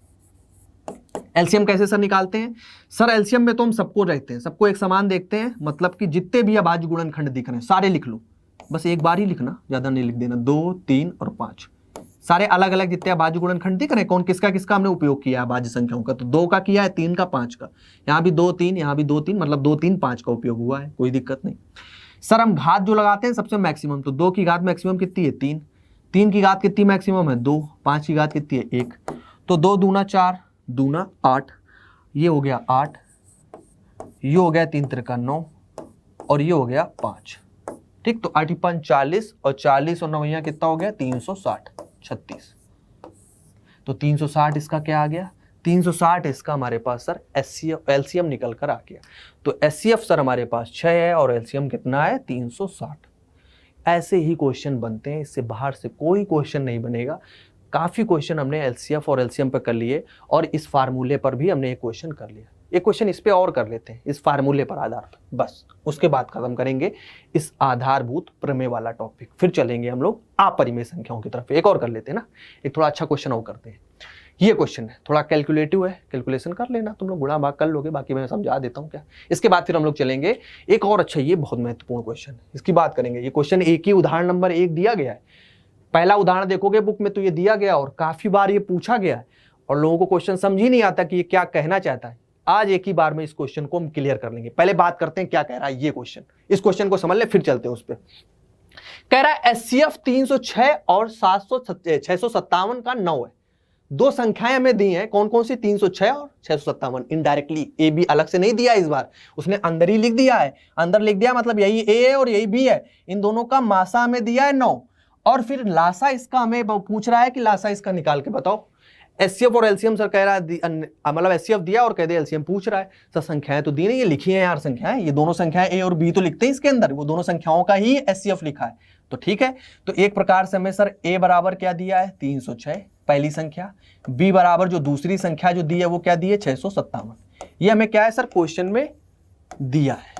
एलसीएम कैसे सर निकालते हैं? सर एलसीएम में तो हम सबको देखते हैं, सबको एक समान देखते हैं, मतलब कि जितने भी अभाज्य गुणनखंड दिख रहे हैं सारे लिख लो, बस एक बार ही लिखना, ज्यादा नहीं लिख देना। 2 3 और 5 सारे अलग अलग जितने अभाज्य गुणनखंड दिख रहे हैं, कौन किसका किसका हमने उपयोग किया है अभाज्य संख्याओं का, तो 2 का किया है, 3 का, 5 का, यहाँ भी 2 3, यहाँ भी 2 3, मतलब 2 3 5 का उपयोग हुआ है, कोई दिक्कत नहीं। सर हम घात जो लगाते हैं सबसे मैक्सिमम, तो 2 की घात मैक्सिमम कितनी है? 3, 3 की घात कितनी मैक्सिमम है? 2, 5 की घात कितनी है? 1, तो 2 दूना 4 दूना 8, ये हो गया 8, ये हो गया 3 3 9 और ये हो गया 5, ठीक। तो 8 5 40 और 40 और 9 कितना हो गया? 360, 36। तो 360 इसका क्या आ गया? 360 इसका हमारे पास सर एलसीएम निकल कर आ गया। तो एचसीएफ सर हमारे पास 6 है और एलसीएम कितना है 360। ऐसे ही क्वेश्चन बनते हैं, इससे बाहर से कोई क्वेश्चन नहीं बनेगा। काफ़ी क्वेश्चन हमने एलसीएफ और एलसीएम पर कर लिए और इस फार्मूले पर भी हमने एक क्वेश्चन कर लिया। एक क्वेश्चन इस पे और कर लेते हैं, इस फार्मूले पर आधार पर, बस उसके बाद खत्म करेंगे इस आधारभूत प्रमेय वाला टॉपिक। फिर चलेंगे हम लोग अपरिमेय संख्याओं की तरफ। एक और कर लेते हैं ना, एक थोड़ा अच्छा क्वेश्चन और करते हैं। ये क्वेश्चन है थोड़ा कैलकुलेटिव है, कैलकुलेशन कर लेना तुम लोग, गुणा भाग कर लोगे, बाकी मैं समझा देता हूँ क्या। इसके बाद फिर हम लोग चलेंगे एक और अच्छा, ये बहुत महत्वपूर्ण क्वेश्चन है, इसकी बात करेंगे। ये क्वेश्चन एक ही उदाहरण नंबर 1 दिया गया है। पहला उदाहरण देखोगे बुक में तो ये दिया गया और काफी बार ये पूछा गया है और लोगों को क्वेश्चन समझ ही नहीं आता कि ये क्या कहना चाहता है। आज एक ही बार में इस क्वेश्चन को हम क्लियर कर लेंगे। पहले बात करते हैं क्या कह रहा है ये क्वेश्चन, इस क्वेश्चन को समझ ले फिर चलते हैं उस पर। कह रहा है एचसीएफ 306 और 657 का 9 है। दो संख्याएं हमें दी हैं, कौन कौन सी, 306 और 657। इनडायरेक्टली ए बी अलग से नहीं दिया, इस बार उसने अंदर ही लिख दिया है। अंदर लिख दिया मतलब यही ए है और यही बी है। इन दोनों का मासा हमें दिया है 9 और फिर लासा इसका हमें पूछ रहा है कि लासा इसका निकाल के बताओ। एचसीएफ और एलसीएम सर कह रहा है, मतलब एचसीएफ दिया और कह दे एलसीएम पूछ रहा है। सर संख्याएं तो दी नहीं, ये लिखी है यार संख्याएं, ये दोनों संख्याएं ए और बी तो लिखते हैं इसके अंदर, वो दोनों संख्याओं का ही एचसीएफ लिखा है। तो ठीक है, तो एक प्रकार से हमें सर ए बराबर क्या दिया है 306 पहली संख्या, बी बराबर जो दूसरी संख्या जो दी है वो क्या दी है 657। ये हमें क्या है सर क्वेश्चन में दिया है।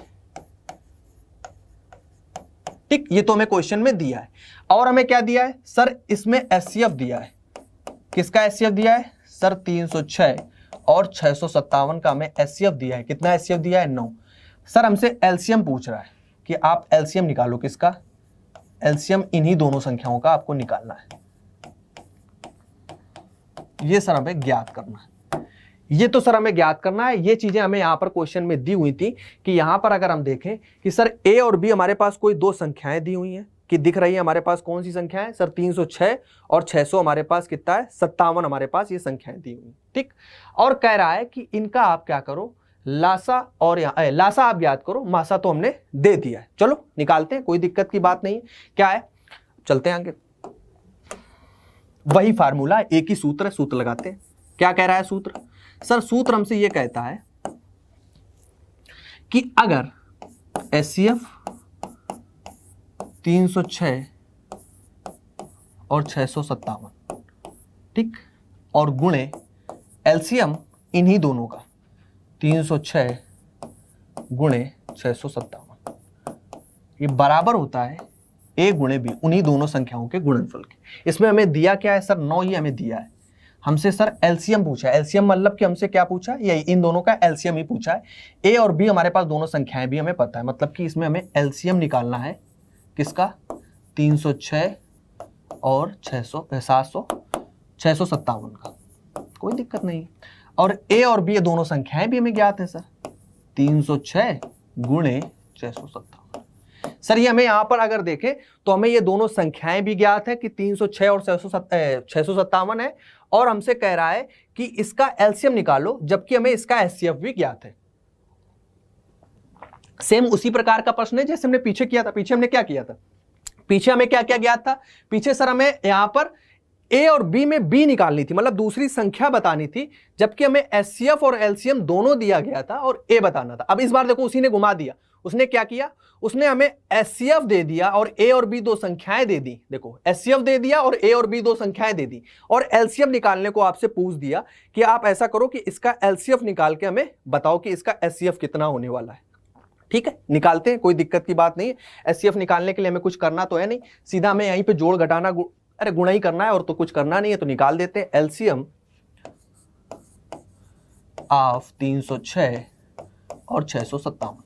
ठीक, ये तो हमें क्वेश्चन में दिया है। और हमें क्या दिया है सर, इसमें एचसीएफ दिया है। किसका एचसीएफ दिया है सर 306 और 657 का हमें एचसीएफ दिया है। कितना एचसीएफ दिया है 9। सर हमसे एलसीएम पूछ रहा है कि आप एलसीएम निकालो। किसका एलसीएम, इन्हीं दोनों संख्याओं का आपको निकालना है। ये सर हमें ज्ञात करना है, ये तो सर हमें ज्ञात करना है। ये चीजें हमें यहां पर क्वेश्चन में दी हुई थी कि यहां पर अगर हम देखें कि सर ए और बी हमारे पास कोई दो संख्याएं दी हुई हैं कि दिख रही है हमारे पास कौन सी संख्या है सर 306 और 600 हमारे पास कितना है 57 हमारे पास ये संख्याएं दी हुई। ठीक, और कह रहा है कि इनका आप क्या करो लासा और यहाँ लासा आप ज्ञात करो, मासा तो हमने दे दिया है। चलो निकालते हैं, कोई दिक्कत की बात नहीं है। क्या है, चलते हैं आगे। वही फार्मूला, एक ही सूत्र है, सूत्र लगाते हैं। क्या कह रहा है सूत्र सर, सूत्र हमसे ये कहता है कि अगर एचसीएफ 306 और 657 ठीक, और गुणे एलसीएम इन्हीं दोनों का 306 गुणे 657 ये बराबर होता है ए गुणे बी, उन्हीं दोनों संख्याओं के गुणनफल के। इसमें हमें दिया क्या है सर 9 ही हमें दिया है। हमसे सर एलसीएम पूछा है, एलसीएम मतलब कि हमसे क्या पूछा है, यही इन दोनों का एलसीएम ही पूछा है। ए और बी हमारे पास दोनों संख्याएं भी हमें पता है, मतलब कि इसमें हमें एलसीएम निकालना है किसका 306 और 657 का। कोई दिक्कत नहीं। और ए और बी ये दोनों संख्याएं भी हमें ज्ञात है सर 306 गुणे 657। सर ये हमें यहां पर अगर देखें तो हमें ये दोनों संख्याएं भी ज्ञात है कि 306 और 657 है, और हमसे कह रहा है कि इसका एलसीएम निकालो, जबकि हमें इसका एचसीएफ भी ज्ञात है। सेम उसी प्रकार का प्रश्न है जैसे हमने पीछे किया था। पीछे हमने क्या किया था, पीछे हमें क्या क्या ज्ञात था, पीछे सर हमें यहां पर ए और बी में बी निकालनी थी, मतलब दूसरी संख्या बतानी थी, जबकि हमें एचसीएफ और एलसीएम दोनों दिया गया था और ए बताना था। अब इस बार देखो उसी ने घुमा दिया, उसने क्या किया, उसने हमें एचसीएफ दे दिया और ए और बी दो संख्याएं दे दी। देखो एचसीएफ दे दिया और ए और बी दो संख्याएं दे दी, और एलसीएम निकालने को आपसे पूछ दिया कि आप ऐसा करो कि इसका एलसीएफ निकाल के हमें बताओ कि इसका एचसीएफ कितना होने वाला है। ठीक है, निकालते हैं, कोई दिक्कत की बात नहीं है। एचसीएफ निकालने के लिए हमें कुछ करना तो है नहीं, सीधा हमें यहीं पे जोड़ घटाना अरे गुणा ही करना है, और तो कुछ करना नहीं है, तो निकाल देते हैं। एलसीएम ऑफ 306 और 657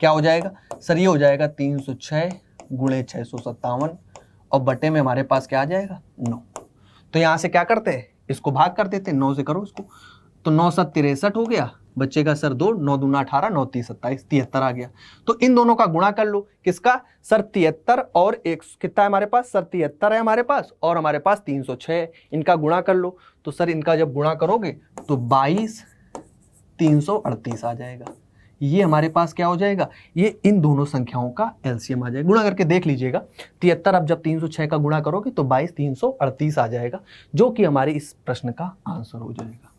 क्या हो जाएगा सर, ये हो जाएगा 306 गुणे 657 और बटे में हमारे पास क्या आ जाएगा 9। तो यहां से क्या करते हैं, इसको भाग कर देते हैं, 9 से करो इसको, तो 9 7 63 हो गया, बच्चेगा सर 2, 9 दूना 18, 9 3 27, 73 आ गया। तो इन दोनों का गुणा कर लो, किसका सर 73 और 1 कितना है हमारे पास सर 73 है हमारे पास, और हमारे पास 306 है, इनका गुणा कर लो। तो सर इनका जब गुणा करोगे तो 22 338 आ जाएगा। ये हमारे पास क्या हो जाएगा, ये इन दोनों संख्याओं का एलसीएम आ जाएगा। गुणा करके देख लीजिएगा, 73 अब जब 306 का गुणा करोगे तो 22 338 आ जाएगा, जो कि हमारे इस प्रश्न का आंसर हो जाएगा।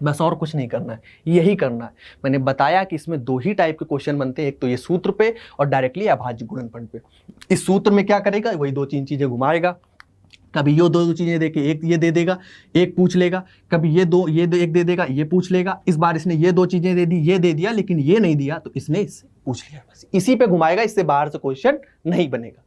बस और कुछ नहीं करना है, यही करना है। मैंने बताया कि इसमें दो ही टाइप के क्वेश्चन बनते हैं, एक तो ये सूत्र पे और डायरेक्टली अभाज्य गुणनफल पे। इस सूत्र में क्या करेगा, वही दो तीन चीजें घुमाएगा, कभी ये दो चीजें दे के एक ये दे देगा, एक पूछ लेगा, कभी ये एक दे देगा, ये पूछ लेगा। इस बार इसने ये दो चीजें दे दी, ये दे दिया, लेकिन ये नहीं दिया तो इसने इससे पूछ लिया, बस इसी पे घुमाएगा, इससे बाहर से क्वेश्चन नहीं बनेगा।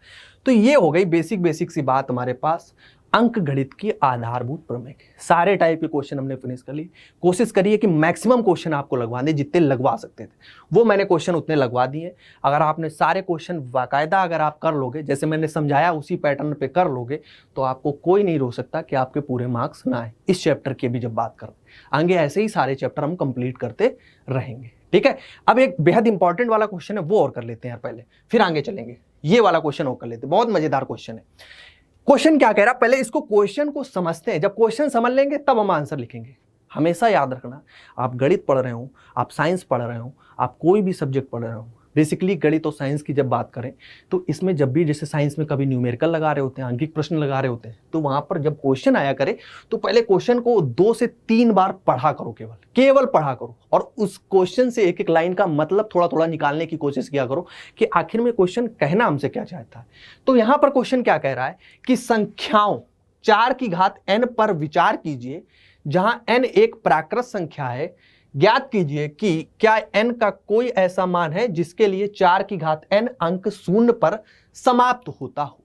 तो ये हो गई बेसिक सी बात हमारे पास अंक गणित की आधारभूत प्रमेय। सारे टाइप के क्वेश्चन हमने फिनिश कर लिए। कोशिश करिए कि मैक्सिमम क्वेश्चन आपको लगवा दें, जितने लगवा सकते थे वो मैंने क्वेश्चन उतने लगवा दिए। अगर आपने सारे क्वेश्चन बाकायदा अगर आप कर लोगे, जैसे मैंने समझाया उसी पैटर्न पे कर लोगे, तो आपको कोई नहीं रोक सकता कि आपके पूरे मार्क्स ना आए। इस चैप्टर की भी जब बात करें आगे, ऐसे ही सारे चैप्टर हम कंप्लीट करते रहेंगे, ठीक है। अब एक बेहद इंपॉर्टेंट वाला क्वेश्चन है, वो और कर लेते हैं यार पहले, फिर आगे चलेंगे। ये वाला क्वेश्चन और कर लेते हैं, बहुत मजेदार क्वेश्चन है। क्वेश्चन क्या कह रहा है, पहले इसको क्वेश्चन को समझते हैं। जब क्वेश्चन समझ लेंगे तब हम आंसर लिखेंगे। हमेशा याद रखना, आप गणित पढ़ रहे हो, आप साइंस पढ़ रहे हो, आप कोई भी सब्जेक्ट पढ़ रहे हो, बेसिकली गणित और साइंस की जब बात करें तो इसमें जब भी जैसे साइंस में कभी न्यूमेरिकल लगा रहे होते हैं, आंकिक प्रश्न लगा रहे होते हैं, तो वहां पर जब क्वेश्चन आया करे तो पहले क्वेश्चन को 2 से 3 बार पढ़ा करो, केवल पढ़ा करो, और उस क्वेश्चन से एक एक लाइन का मतलब थोड़ा थोड़ा निकालने की कोशिश किया करो कि आखिर में क्वेश्चन कहना हमसे क्या चाहता है। तो यहां पर क्वेश्चन क्या कह रहा है कि संख्याओं 4 की घात n पर विचार कीजिए, जहां n एक प्राकृत संख्या है। ज्ञात कीजिए कि क्या n का कोई ऐसा मान है जिसके लिए 4 की घात n अंक शून्य पर समाप्त होता हो।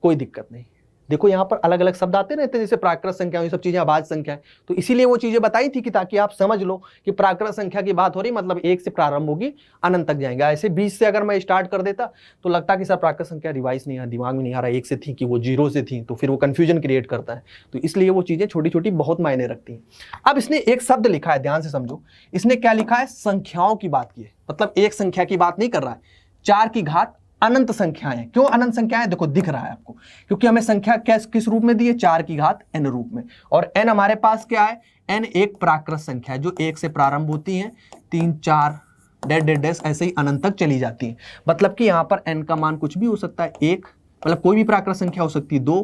कोई दिक्कत नहीं, देखो यहां पर अलग अलग शब्द आते रहते हैं, जैसे प्राकृत संख्या, ये सब चीजें अभाज्य संख्या है, तो इसीलिए वो चीजें बताई थी कि ताकि आप समझ लो कि प्राकृत संख्या की बात हो रही, मतलब 1 से प्रारंभ होगी, अनंत तक जाएंगे। ऐसे 20 से अगर मैं स्टार्ट कर देता तो लगता कि सर प्राकृत संख्या रिवाइज नहीं आ, दिमाग में नहीं आ रहा, 1 से थी कि वो 0 से थी, तो फिर वो कंफ्यूजन क्रिएट करता है। तो इसलिए वो चीजें छोटी छोटी बहुत मायने रखती हैं। अब इसने एक शब्द लिखा है, ध्यान से समझो, इसने क्या लिखा है, संख्याओं की बात की है, मतलब एक संख्या की बात नहीं कर रहा है। 4 की घात अनंत संख्याएं, क्यों अनंत संख्याएं, देखो दिख रहा है आपको, क्योंकि हमें संख्या किस रूप में दी है, 4 की घात n रूप में, और n हमारे पास क्या है, n एक प्राकृत संख्या है जो 1 से प्रारंभ होती है, 3 4 डैश ऐसे ही अनंत तक चली जाती है। मतलब कि यहां पर n का मान कुछ भी हो सकता है, 1, मतलब कोई भी प्राकृत संख्या हो सकती है, 2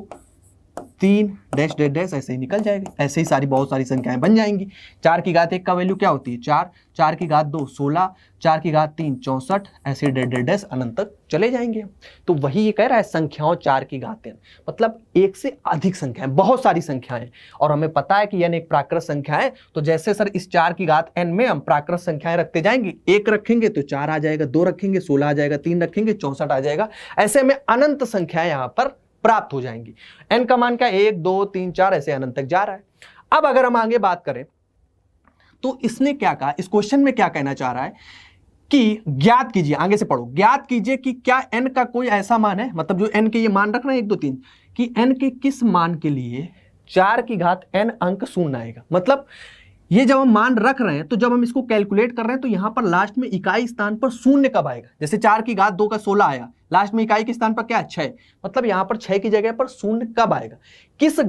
3 डैश डैश डैश ऐसे ही निकल जाएगी, ऐसे ही सारी बहुत सारी संख्याएं बन जाएंगी। 4 की घात 1 का वैल्यू क्या होती है, 4, 4 की घात 2 16, 4 की घात 3 64, ऐसे डैश डैश डैश अनंत तक चले जाएंगे। तो वही ये कह रहा है, संख्याओं 4 की घात n, मतलब एक से अधिक संख्याएं, बहुत सारी संख्याएं, और हमें पता है कि n एक प्राकृत संख्या है। तो जैसे सर इस 4 की घात n में हम प्राकृत संख्याएं रखते जाएंगे, 1 रखेंगे तो 4 आ जाएगा, 2 रखेंगे 16 आ जाएगा, 3 रखेंगे 64 आ जाएगा, ऐसे हमें अनंत संख्याएं यहां पर प्राप्त हो जाएंगी। n का मान क्या, 1 2 3 4 ऐसे अनंत तक जा रहा है। अब अगर हम आगे बात करें तो इसने क्या कहा, इस क्वेश्चन में क्या कहना चाह रहा है कि ज्ञात कीजिए, आगे से पढ़ो, ज्ञात कीजिए कि क्या n का कोई ऐसा मान है, मतलब जो n के ये मान रख रहे हैं 1 2 3, कि n के किस मान के लिए 4 की घात n अंक शून्य आएगा। मतलब ये जब हम मान रख रहे हैं तो जब हम इसको कैलकुलेट कर रहे हैं तो यहां पर लास्ट में इकाई स्थान पर शून्य कब आएगा, जैसे 4 की घात 2 का 16 आया, लास्ट में इकाई के स्थान पर क्या, 6, मतलब यहां पर 6 की जगह पर शून्य कब आएगा, किस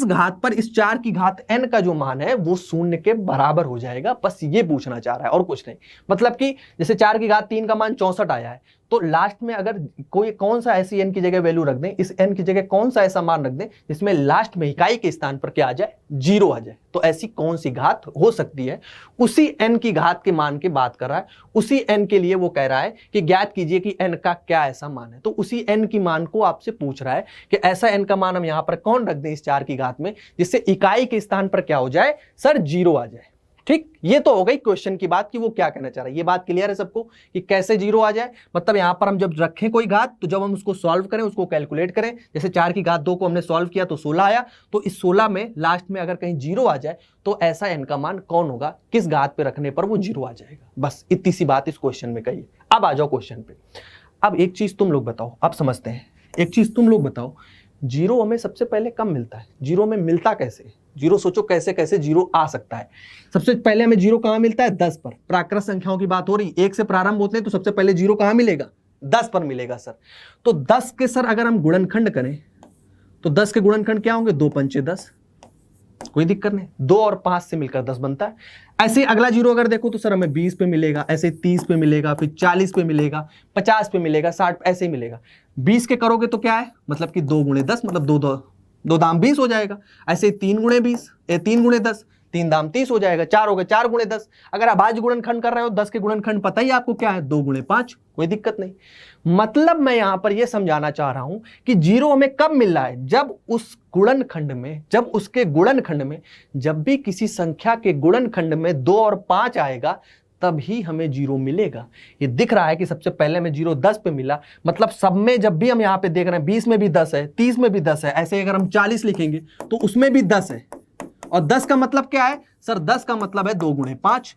घात पर इस 4 की घात n का जो मान है वो शून्य के बराबर हो जाएगा, बस ये पूछना चाह रहा है और कुछ नहीं। मतलब कि जैसे 4 की घात 3 का मान 64 आया है, तो लास्ट में अगर कोई कौन सा ऐसी n की जगह वैल्यू रख दें, इस n की जगह कौन सा ऐसा मान रख दें जिसमें लास्ट में इकाई के स्थान पर क्या आ जाए, 0 आ जाए, तो ऐसी कौन सी घात हो सकती है, उसी n की घात के मान की बात कर रहा है। उसी n के लिए वो कह रहा है कि ज्ञात कीजिए कि n का क्या ऐसा मान है, तो उसी n की मान को आपसे पूछ रहा है कि ऐसा n का मान हम यहां पर कौन रख दें इस 4 की घात में, जिससे इकाई के स्थान पर क्या हो जाए, सर 0 आ जाए। ठीक, ये तो हो गई क्वेश्चन की बात कि वो क्या कहना चाह रहा है। ये बात क्लियर है सबको कि कैसे 0 आ जाए, मतलब यहां पर हम जब रखें कोई घात तो जब हम उसको सॉल्व करें, उसको कैलकुलेट करें, जैसे 4 की घात 2 को हमने सॉल्व किया तो 16 आया, तो इस 16 में लास्ट में अगर कहीं 0 आ जाए तो ऐसा n का मान कौन होगा, किस घात पे रखने पर वो 0 आ जाएगा। बस इतनी सी बात इस क्वेश्चन में कही। अब आ जाओ क्वेश्चन पे। अब एक चीज तुम लोग बताओ, अब समझते हैं, एक चीज तुम लोग बताओ, 0 हमें सबसे पहले कब मिलता है, 0 में मिलता कैसे, 0 सोचो कैसे कैसे 0 आ सकता है। सबसे पहले हमें 0 कहां मिलता है, 10 पर। प्राकृत संख्याओं की बात हो रही, 1 से प्रारंभ होते हैं, तो सबसे पहले 0 कहां मिलेगा, 10 पर मिलेगा सर। तो 10 के सर अगर हम गुणनखंड करें तो 10 के गुणनखंड क्या होंगे, 2 पंचे 10, कोई दिक्कत नहीं, 2 और 5 से मिलकर 10 बनता है। ऐसे ही अगला 0 अगर देखो तो सर हमें 20 पे मिलेगा, ऐसे 30 पे मिलेगा, फिर 40 पे मिलेगा, 50 पे मिलेगा, 60 ऐसे ही मिलेगा। 20 के करोगे तो क्या है, मतलब कि 2 गुणे 10, मतलब 2 दाम 20 हो जाएगा। ऐसे 3 गुणे 20, 3 गुणे 10, 3 दाम 30 हो जाएगा, 4 हो गए, 4 गुणे 10। अगर अभाज्य गुणनखंड कर रहे हो 10 के गुणनखंड पता ही आपको क्या है, 2 गुणे 5, कोई दिक्कत नहीं। मतलब मैं यहां पर यह समझाना चाह रहा हूं कि जीरो हमें कब मिल रहा है, जब उस गुणनखंड में, जब उसके गुणनखंड में, जब भी किसी संख्या के गुणनखंड में 2 और 5 आएगा तभी हमें जीरो मिलेगा। ये दिख रहा है कि सबसे पहले हमें जीरो 10 पे मिला, मतलब सब में जब भी हम यहां पे देख रहे हैं 20 में भी 10 है, 30 में भी 10 है, ऐसे अगर हम 40 लिखेंगे तो उसमें भी 10 है। और 10 का मतलब क्या है सर, 10 का मतलब है 2 गुणे 5,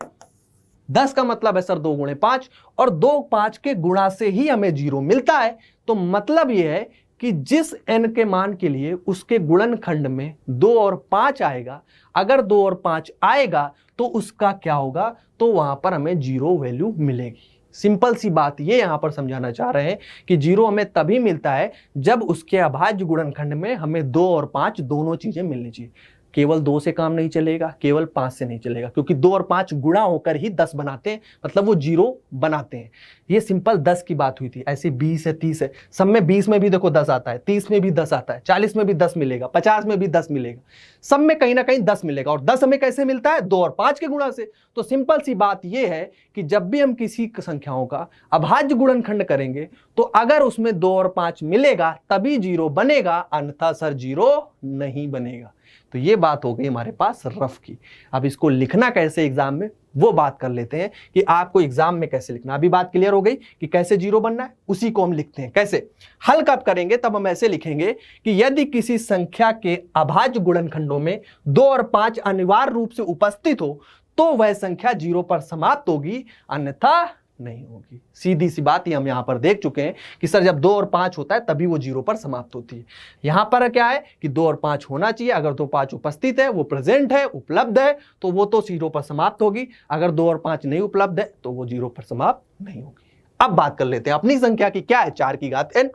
10 का मतलब है सर 2 गुणे 5, और 2 5 के गुणा से ही हमें जीरो मिलता है। तो मतलब यह है कि जिस n के मान के लिए उसके गुणनखंड में 2 और 5 आएगा, अगर 2 और 5 आएगा तो उसका क्या होगा, तो वहां पर हमें जीरो वैल्यू मिलेगी। सिंपल सी बात ये यहां पर समझाना चाह रहे हैं कि जीरो हमें तभी मिलता है जब उसके अभाज्य गुणनखंड में हमें 2 और 5 दोनों चीजें मिलनी चाहिए। केवल 2 से काम नहीं चलेगा, केवल 5 से नहीं चलेगा, क्योंकि 2 और 5 गुणा होकर ही 10 बनाते हैं, मतलब वो जीरो बनाते हैं। ये सिंपल 10 की बात हुई थी। ऐसे 20 है, 30 है, सब में 20 में भी देखो 10 आता है, 30 में भी 10 आता है, 40 में भी 10 मिलेगा, 50 में भी 10 मिलेगा, सब में कहीं ना कहीं 10 मिलेगा। और 10 हमें कैसे मिलता है, 2 और 5 के गुणा से। तो सिंपल सी बात यह है कि जब भी हम किसी संख्याओं का अभाज्य गुणनखंड करेंगे तो अगर उसमें 2 और 5 मिलेगा तभी जीरो बनेगा, अन्यथा सर जीरो नहीं बनेगा। तो ये बात हो गई हमारे पास रफ की। अब इसको लिखना कैसे एग्जाम में वो बात कर लेते हैं कि आपको एग्जाम में कैसे लिखना। अभी बात क्लियर हो गई कि कैसे जीरो बनना है, उसी को हम लिखते हैं। कैसे हल कब करेंगे, तब हम ऐसे लिखेंगे कि यदि किसी संख्या के अभाज्य गुणनखंडों में 2 और 5 अनिवार्य रूप से उपस्थित हो तो वह संख्या जीरो पर समाप्त होगी, अन्यथा नहीं होगी। सीधी सी बात ही हम यहां पर देख चुके हैं कि सर जब 2 और 5 होता है तभी वो जीरो पर समाप्त होती है। यहां पर क्या है कि 2 और 5 होना चाहिए, अगर 2 5 उपस्थित है, वो प्रेजेंट है, उपलब्ध है, तो वो तो जीरो पर समाप्त होगी। अगर 2 और 5 नहीं उपलब्ध है तो वो जीरो पर समाप्त नहीं होगी। अब बात कर लेते हैं अपनी संख्या की, क्या है 4 की घात n।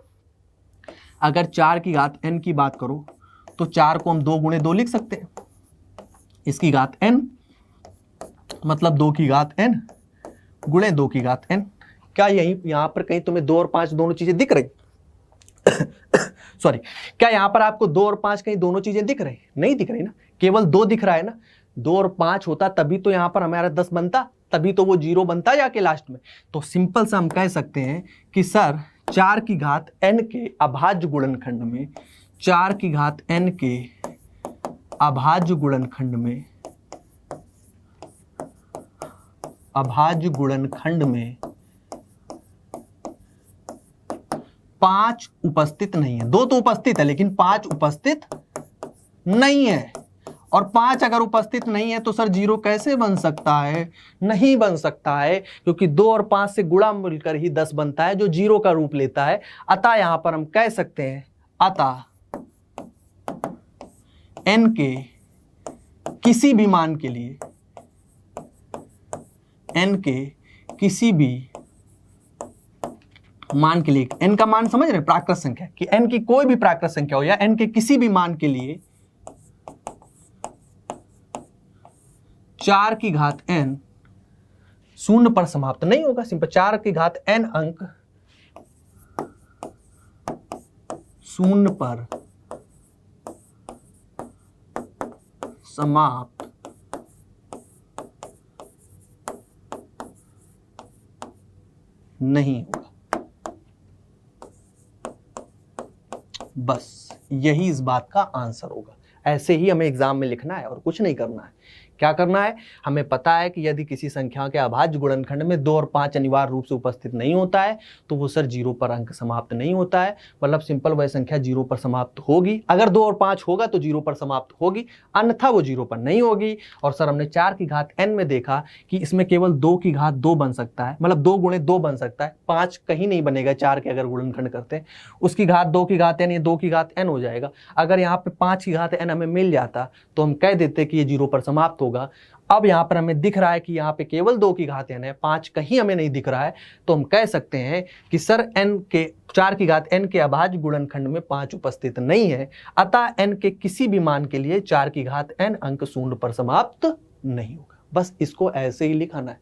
अगर 4 की घात n की बात करो तो 4 को हम 2 गुणे 2 लिख सकते हैं, इसकी घात n मतलब 2 की घात n गुणे 2 की घात n। क्या यहां पर कहीं तुम्हें 2 और 5 दोनों चीजें दिख रही सॉरी, क्या यहां पर आपको 2 और 5 कहीं दोनों चीजें दिख रही? नहीं दिख रही ना, केवल 2 दिख रहा है ना। 2 और 5 होता तभी तो यहां पर हमारा 10 बनता, तभी तो वो जीरो बनता जाके लास्ट में। तो सिंपल सा हम कह सकते हैं कि सर 4 की घात n के अभाज्य गुणनखंड में, 4 की घात n के अभाज्य गुणनखंड में, अभाज्य गुणनखंड में 5 उपस्थित नहीं है। 2 तो उपस्थित है लेकिन 5 उपस्थित नहीं है। और 5 अगर उपस्थित नहीं है तो सर जीरो कैसे बन सकता है? नहीं बन सकता है, क्योंकि 2 और 5 से गुणा मिलकर ही 10 बनता है जो जीरो का रूप लेता है। अतः यहां पर हम कह सकते हैं, अतः n के किसी भी मान के लिए, n के किसी भी मान के लिए, n का मान समझ रहे हैं, प्राकृत संख्या, कि n की कोई भी प्राकृत संख्या हो या n के किसी भी मान के लिए 4 की घात n शून्य पर समाप्त नहीं होगा। सिंपल 4 की घात n अंक शून्य पर समाप्त नहीं होगा। बस यही इस बात का आंसर होगा। ऐसे ही हमें एग्जाम में लिखना है और कुछ नहीं करना है। क्या करना है, हमें पता है कि यदि किसी संख्या के अभाज्य गुणनखंड में 2 और 5 अनिवार्य रूप से उपस्थित नहीं होता है तो वो सर जीरो पर अंक समाप्त नहीं होता है। मतलब सिंपल वह संख्या जीरो पर समाप्त होगी। अगर 2 और 5 होगा तो जीरो पर समाप्त होगी, अन्यथा वो जीरो पर नहीं होगी। और सर हमने 4 की घात n में देखा कि इसमें केवल 2 की घात 2 बन सकता है, मतलब 2 गुणे 2 बन सकता है, 5 कहीं नहीं बनेगा 4 के अगर गुणनखंड करते हैं। उसकी घात 2 की घात n, ये 2 की घात n हो जाएगा। अगर यहाँ पे 5 की घात n हमें मिल जाता तो हम कह देते कि ये जीरो पर समाप्त होगा। अब यहां पर हमें दिख रहा है कि यहां पे केवल 2 की घात n है, 5 कहीं हमें नहीं दिख रहा है, तो हम कह सकते हैं कि सर n के 4 की घात n के अभाज्य गुणनखंड में 5 उपस्थित नहीं है। अतः n के किसी भी मान के लिए 4 की घात n अंक शून्य पर समाप्त नहीं होगा। बस इसको ऐसे ही लिखाना है,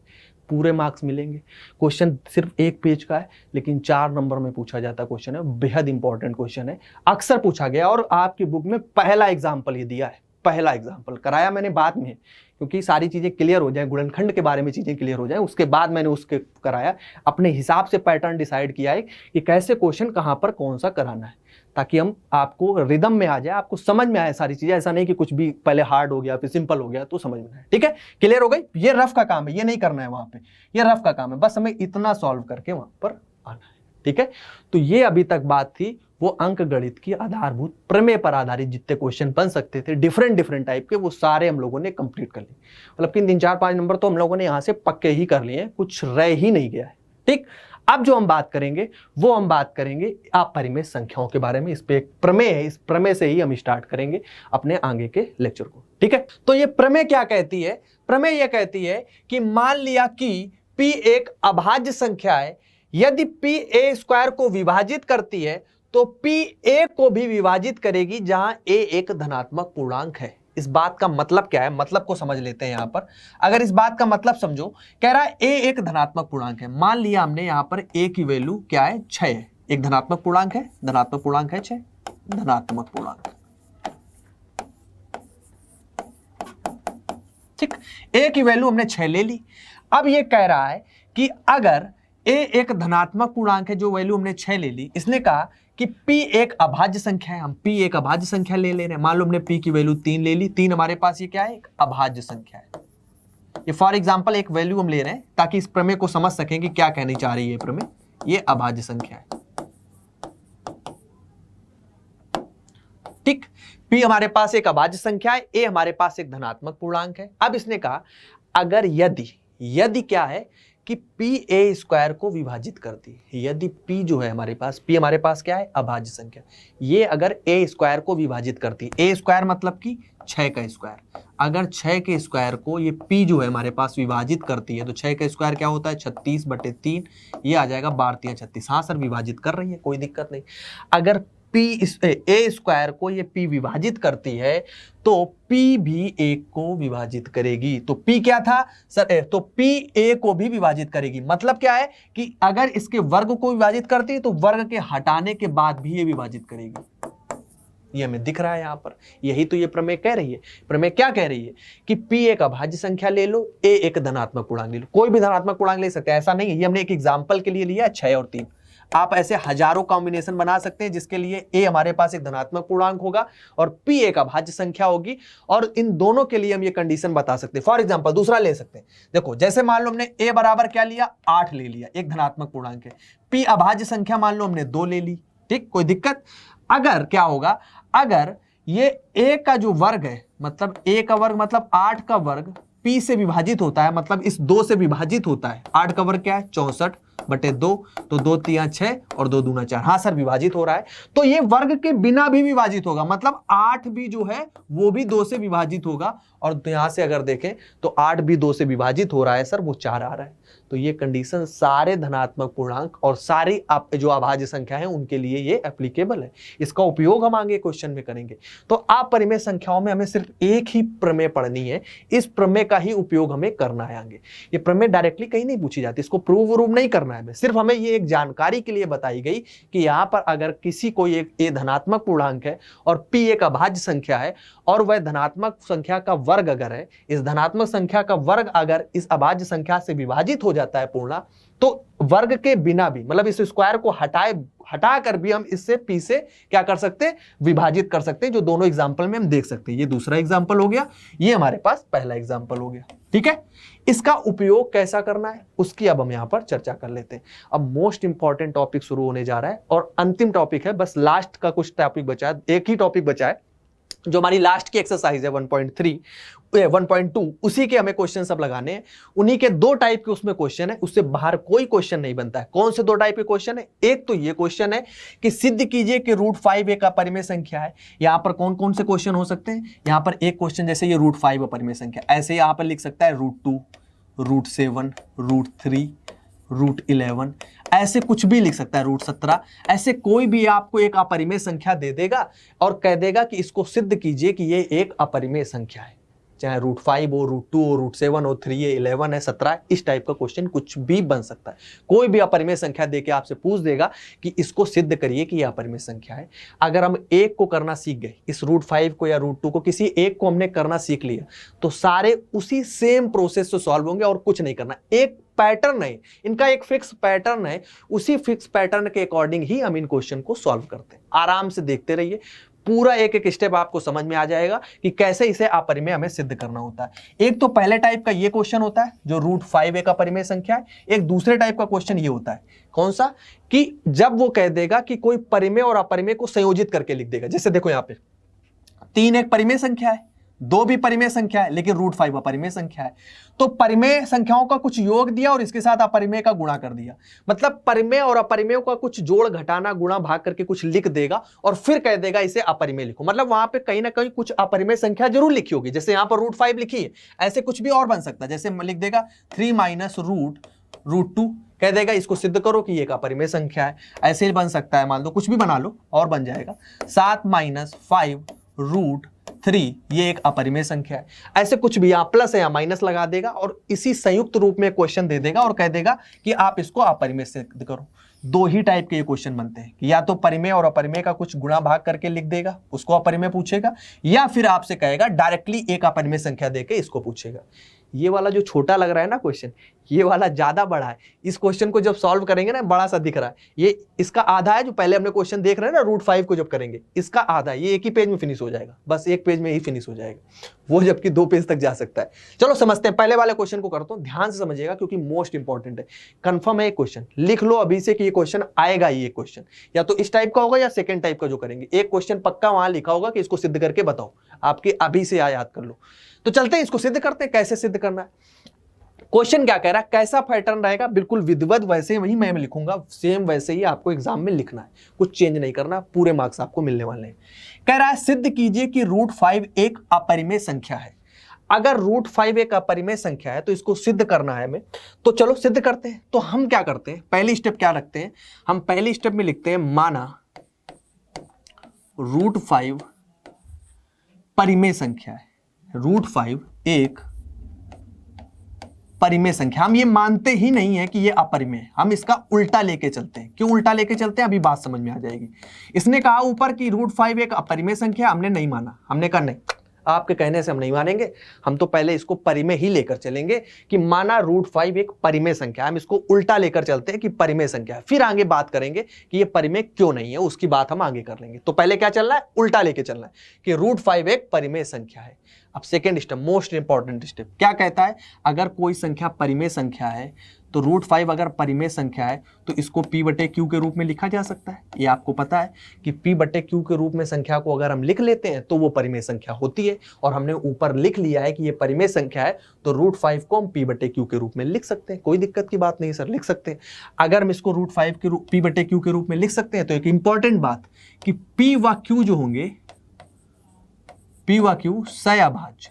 पूरे मार्क्स मिलेंगे। क्वेश्चन सिर्फ 1 पेज का है लेकिन 4 नंबर में पूछा जाता क्वेश्चन है, बेहद इंपॉर्टेंट क्वेश्चन है, अक्सर पूछा गया और आपकी बुक में पहला एग्जाम्पल ये दिया है। पहला एग्जाम्पल कराया मैंने बाद में, क्योंकि सारी चीजें क्लियर हो जाए, गुणनखंड के बारे में चीजें क्लियर हो जाए, उसके बाद मैंने उसके कराया, अपने हिसाब से पैटर्न डिसाइड किया है कि कैसे क्वेश्चन कहाँ पर कौन सा कराना है, ताकि हम आपको रिदम में आ जाए, आपको समझ में आए सारी चीजें। ऐसा नहीं कि कुछ भी पहले हार्ड हो गया फिर सिंपल हो गया तो समझ में आए। ठीक है, क्लियर हो गई। ये रफ का काम है, ये नहीं करना है वहां पे, ये रफ का काम है, बस हमें इतना सॉल्व करके वहां पर आना है। ठीक है, तो ये अभी तक बात थी वो अंक गणित की आधारभूत प्रमेय पर आधारित जितने क्वेश्चन बन सकते थे डिफरेंट टाइप के, वो सारे हम लोगों ने कंप्लीट कर लिए। मतलब कि 3, 4, 5 नंबर तो हम लोगों ने यहां से पक्के ही कर लिए, कुछ रह ही नहीं गया है। ठीक, अब जो हम बात करेंगे वो हम बात करेंगे अपरिमेय संख्याओं के बारे में। इस पे एक प्रमेय है, इस प्रमेय से ही हम स्टार्ट करेंगे अपने आगे के लेक्चर को। ठीक है, तो ये प्रमेय क्या कहती है? प्रमेय यह कहती है कि मान लिया कि p एक अभाज्य संख्या है, यदि p a स्क्वायर को विभाजित करती है तो p a को भी विभाजित करेगी, जहां a एक धनात्मक पूर्णांक है। इस बात का मतलब क्या है, मतलब को समझ लेते हैं। यहां पर अगर इस बात का मतलब समझो, कह रहा है a एक धनात्मक पूर्णांक है। मान लिया हमने यहां पर a की वैल्यू क्या है, 6 है, एक धनात्मक पूर्णांक है, धनात्मक पूर्णांक है 6, धनात्मक पूर्णांक। ठीक, a की वैल्यू हमने 6 ले ली। अब ये कह रहा है कि अगर a एक धनात्मक पूर्णांक है, जो वैल्यू हमने 6 ले ली, इसने कहा कि p एक अभाज्य संख्या है, हम p एक अभाज्य संख्या ले रहे हैं। मान लो हमने p की वैल्यू 3 ले ली, 3 हमारे पास ये क्या है, एक अभाज्य संख्या है। ये फॉर एग्जांपल एक वैल्यू हम ले रहे हैं ताकि इस प्रमेय को समझ सकें कि क्या कहनी चाह रही है प्रमेय। ये अभाज्य संख्या है। ठीक, p हमारे पास एक अभाज्य संख्या है, a हमारे पास एक धनात्मक पूर्णांक है। अब इसने कहा अगर यदि क्या है कि p a स्क्वायर को विभाजित करती है, यदि p जो है हमारे पास क्या है, अभाज्य संख्या, ये अगर a स्क्वायर को विभाजित करती है, a स्क्वायर मतलब कि 6 का स्क्वायर, अगर 6 के स्क्वायर को ये p जो है हमारे पास विभाजित करती है, तो 6 का स्क्वायर क्या होता है, 36/3, ये आ जाएगा 12×3 = 36। हाँ सर, विभाजित कर रही है, कोई दिक्कत नहीं। अगर a स्क्वायर को ये p विभाजित करती है तो p भी a को विभाजित करेगी। तो p क्या था सर, तो p a को भी विभाजित करेगी। मतलब क्या है कि अगर इसके वर्ग को विभाजित करती है तो वर्ग के हटाने के बाद भी ये विभाजित करेगी। ये हमें दिख रहा है यहां पर, यही तो ये प्रमेय कह रही है। प्रमेय क्या कह रही है कि p एक अभाज्य संख्या ले लो, a एक धनात्मक पूर्णांक ले लो, कोई भी धनात्मक पूर्णांक ले सकते हैं, ऐसा नहीं है। ये हमने एक एग्जाम्पल के लिए लिया 6 और 3। आप ऐसे हजारों कॉम्बिनेशन बना सकते हैं जिसके लिए a हमारे पास एक धनात्मक पूर्णांक होगा और p एक अभाज्य संख्या होगी, और इन दोनों के लिए हम ये कंडीशन बता सकते हैं। फॉर एग्जांपल दूसरा ले सकते हैं, देखो जैसे मान लो हमने a बराबर क्या लिया, 8 ले लिया, एक धनात्मक पूर्णांक है। p अभाज्य संख्या मान लो हमने 2 ले ली। ठीक, कोई दिक्कत? अगर क्या होगा, अगर ये a का जो वर्ग है, मतलब a का वर्ग मतलब 8 का वर्ग p से विभाजित होता है, मतलब इस 2 से विभाजित होता है। 8 का वर्ग क्या है, 64/2, तो 2×3 = 6 और 2×2 = 4। हाँ सर, विभाजित हो रहा है, तो ये वर्ग के बिना भी विभाजित होगा, मतलब 8 भी जो है वो भी 2 से विभाजित होगा। और तो यहां से अगर देखें तो 8 भी 2 से विभाजित हो रहा है सर, वो 4 आ रहा है। तो ये कंडीशन सारे धनात्मक पूर्णांक और सारी जो अभाज्य संख्या है उनके लिए ये एप्लीकेबल है। इसका उपयोग हम आगे क्वेश्चन में करेंगे। तो अपरिमेय संख्याओं में हमें सिर्फ एक ही प्रमेय पढ़नी है, इस प्रमेय का ही उपयोग हमें करना है आगे। ये प्रमेय डायरेक्टली कहीं नहीं पूछी जाती, इसको प्रूव नहीं करना है, सिर्फ हमें ये एक जानकारी के लिए बताई गई कि यहाँ पर अगर किसी कोई एक a धनात्मक पूर्णांक है और p एक अभाज्य संख्या है और वह धनात्मक संख्या का वर्ग अगर है, इस धनात्मक संख्या का वर्ग अगर इस अभाज्य संख्या से विभाजित हो जाता है पूर्णा, तो वर्ग के बिना भी, मतलब इस स्क्वायर को हटा कर भी हम इससे p से क्या कर सकते हैं, विभाजित कर सकते हैं, जो दोनों एग्जांपल में हम देख सकते हैं। ये दूसरा एग्जांपल हो गया, ये हमारे पास पहला एग्जांपल हो गया। ठीक है, इसका उपयोग कैसा करना है उसकी अब हम यहां पर चर्चा कर लेते हैं। अब मोस्ट इंपॉर्टेंट टॉपिक शुरू होने जा रहा है और अंतिम टॉपिक है, बस लास्ट का कुछ टॉपिक बचा है, एक ही टॉपिक बचा है जो हमारी लास्ट की एक्सरसाइज है 1.2, उसी के हमें क्वेश्चन सब लगाने हैं। उन्हीं के 2 टाइप के उसमें क्वेश्चन है, उससे बाहर कोई क्वेश्चन नहीं बनता है। कौन से 2 टाइप के क्वेश्चन है? एक तो ये क्वेश्चन है कि सिद्ध कीजिए कि √5 एक अपरिमेय संख्या है। यहाँ पर कौन कौन से क्वेश्चन हो सकते हैं? यहाँ पर एक क्वेश्चन जैसे ये √5 अपरिमेय संख्या, ऐसे यहाँ पर लिख सकता है √2, √7, √3, √11, ऐसे कुछ भी लिख सकता है, √17, ऐसे कोई भी आपको एक अपरिमेय संख्या दे देगा और कह देगा कि इसको सिद्ध कीजिए कि ये एक अपरिमेय संख्या है। चाहे √5 हो, √2 हो, √7 हो, 3 है, 11 है, 17 है, इस टाइप का क्वेश्चन कुछ भी बन सकता है। कोई भी अपरिमेय संख्या देके आपसे पूछ देगा कि इसको सिद्ध करिए कि यह अपरिमेय संख्या है। अगर हम एक को करना सीख गए, इस √5 को या √2 को, किसी एक को हमने करना सीख लिया, तो सारे उसी सेम प्रोसेस से सॉल्व होंगे और कुछ नहीं करना। एक पैटर्न है इनका, एक फिक्स पैटर्न है, उसी फिक्स पैटर्न के अकॉर्डिंग ही हम इन क्वेश्चन को सॉल्व करते हैं। आराम से देखते रहिए, पूरा एक एक स्टेप आपको समझ में आ जाएगा कि कैसे इसे अपरिमेय हमें सिद्ध करना होता है। एक तो पहले टाइप का ये क्वेश्चन होता है जो √5 एक अपरिमेय संख्या है। एक दूसरे टाइप का क्वेश्चन ये होता है, कौन सा, कि जब वो कह देगा कि कोई परिमेय और अपरिमेय को संयोजित करके लिख देगा। जैसे देखो यहाँ पे 3 एक परिमेय संख्या है, 2 भी परिमेय संख्या है, लेकिन √5 अपरिमेय संख्या है। तो परिमेय संख्याओं का कुछ योग दिया और इसके साथ अपरिमेय का गुणा कर दिया। मतलब परिमेय और अपरिमेय का कुछ जोड़ घटाना गुणा भाग करके कुछ लिख देगा और फिर कह देगा इसे अपरिमेय लिखो। मतलब वहां पे कहीं ना कहीं कुछ अपरिमेय संख्या जरूर लिखी होगी। जैसे यहाँ पर √5 लिखी है, ऐसे कुछ भी और बन सकता है। जैसे लिख देगा 3 - √2, कह देगा इसको सिद्ध करो कि ये एक अपरिमेय संख्या है। ऐसे ही बन सकता है, मान लो कुछ भी बना लो और बन जाएगा। 7 - 5 √3, ये एक अपरिमेय संख्या है। ऐसे कुछ भी, यहाँ प्लस है या माइनस लगा देगा और इसी संयुक्त रूप में क्वेश्चन दे देगा और कह देगा कि आप इसको अपरिमेय सिद्ध करो। 2 ही टाइप के ये क्वेश्चन बनते हैं कि या तो परिमेय और अपरिमेय का कुछ गुणा भाग करके लिख देगा, उसको अपरिमेय पूछेगा, या फिर आपसे कहेगा डायरेक्टली एक अपरिमेय संख्या देके इसको पूछेगा। ये वाला जो छोटा लग रहा है ना क्वेश्चन, ये वाला ज्यादा बड़ा है। इस क्वेश्चन को जब सॉल्व करेंगे ना, बड़ा सा दिख रहा है, ये इसका आधा है। जो पहले हमने क्वेश्चन देख रहे हैं ना √5 को जब करेंगे, इसका आधा है। ये एक ही पेज में फिनिश हो जाएगा, बस एक पेज में ही फिनिश हो जाएगा, वो जबकि 2 पेज तक जा सकता है। चलो समझते हैं, पहले वाले क्वेश्चन को करता हूं, ध्यान से समझिएगा क्योंकि मोस्ट इंपॉर्टेंट है। कंफर्म है, क्वेश्चन लिख लो अभी से कि ये क्वेश्चन आएगा ही। ये क्वेश्चन या तो इस टाइप का होगा या सेकंड टाइप का जो करेंगे। एक क्वेश्चन पक्का वहां लिखा होगा कि इसको सिद्ध करके बताओ, आपके अभी से याद कर लो। तो चलते हैं, इसको सिद्ध करते हैं। कैसे सिद्ध करना है, क्वेश्चन क्या कह रहा है, कैसा पैटर्न रहेगा, बिल्कुल विधिवत वैसे वही मैं लिखूंगा, सेम वैसे ही आपको एग्जाम में लिखना है, कुछ चेंज नहीं करना, पूरे मार्क्स आपको मिलने वाले हैं। कह रहा है सिद्ध कीजिए कि √5 एक अपरिमेय संख्या है। अगर √5 एक अपरिमेय संख्या है तो इसको सिद्ध करना है हमें, तो चलो सिद्ध करते हैं। तो हम क्या करते हैं, पहली स्टेप क्या रखते हैं, हम पहली स्टेप में लिखते हैं माना √5 परिमेय संख्या है। √5 एक परिमेय संख्या, हम ये मानते ही नहीं है कि ये अपरिमेय, हम इसका उल्टा लेके चलते हैं। क्यों उल्टा लेके चलते हैं, अभी बात समझ में आ जाएगी। इसने कहा ऊपर कि √5 एक अपरिमेय संख्या, हमने नहीं माना, हमने कहा नहीं, आपके कहने से हम नहीं मानेंगे, हम तो पहले इसको परिमेय ही लेकर चलेंगे कि माना √5 एक परिमेय संख्या, हम इसको उल्टा लेकर चलते हैं कि परिमेय संख्या है। फिर आगे बात करेंगे कि ये परिमेय क्यों नहीं है, उसकी बात हम आगे कर लेंगे। तो पहले क्या चलना है, उल्टा लेके चलना है कि √5 एक परिमेय संख्या है। अब second step, most important step, क्या कहता है, अगर कोई संख्या परिमेय संख्या है तो √5 अगर परिमेय संख्या है तो इसको P/Q के रूप में लिखा जा सकता है। ये आपको पता है कि P/Q के रूप में संख्या को अगर हम लिख लेते हैं तो वो परिमेय संख्या होती है, और हमने ऊपर लिख लिया है कि ये परिमेय संख्या है, तो √5 को हम P/Q के रूप में लिख सकते हैं। कोई दिक्कत की बात नहीं सर, लिख सकते हैं। अगर हम इसको √5 के P/Q के रूप में लिख सकते हैं तो एक इंपॉर्टेंट बात कि P व Q जो होंगे, P व Q सयाभाज्य,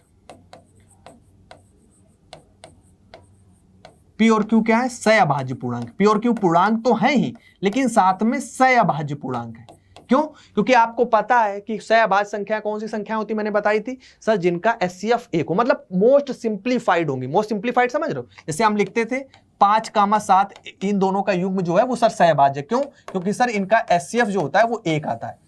P और Q क्या है, सयाभाज्य पूर्णांक। P और Q पूर्णांक तो है ही, लेकिन साथ में सयाभाज्य पूर्णांक है। क्यों, क्योंकि आपको पता है कि सयाभाज्य संख्या कौन सी संख्या होती, मैंने बताई थी सर, जिनका HCF 1 हो, मतलब मोस्ट सिंप्लीफाइड होंगी। मोस्ट सिंप्लीफाइड समझ रहे हो, जैसे हम लिखते थे 5, 7, इन दोनों का युग्म जो है वो सर सयाभाज्य। क्यों, क्योंकि सर इनका HCF जो होता है वो 1 आता है।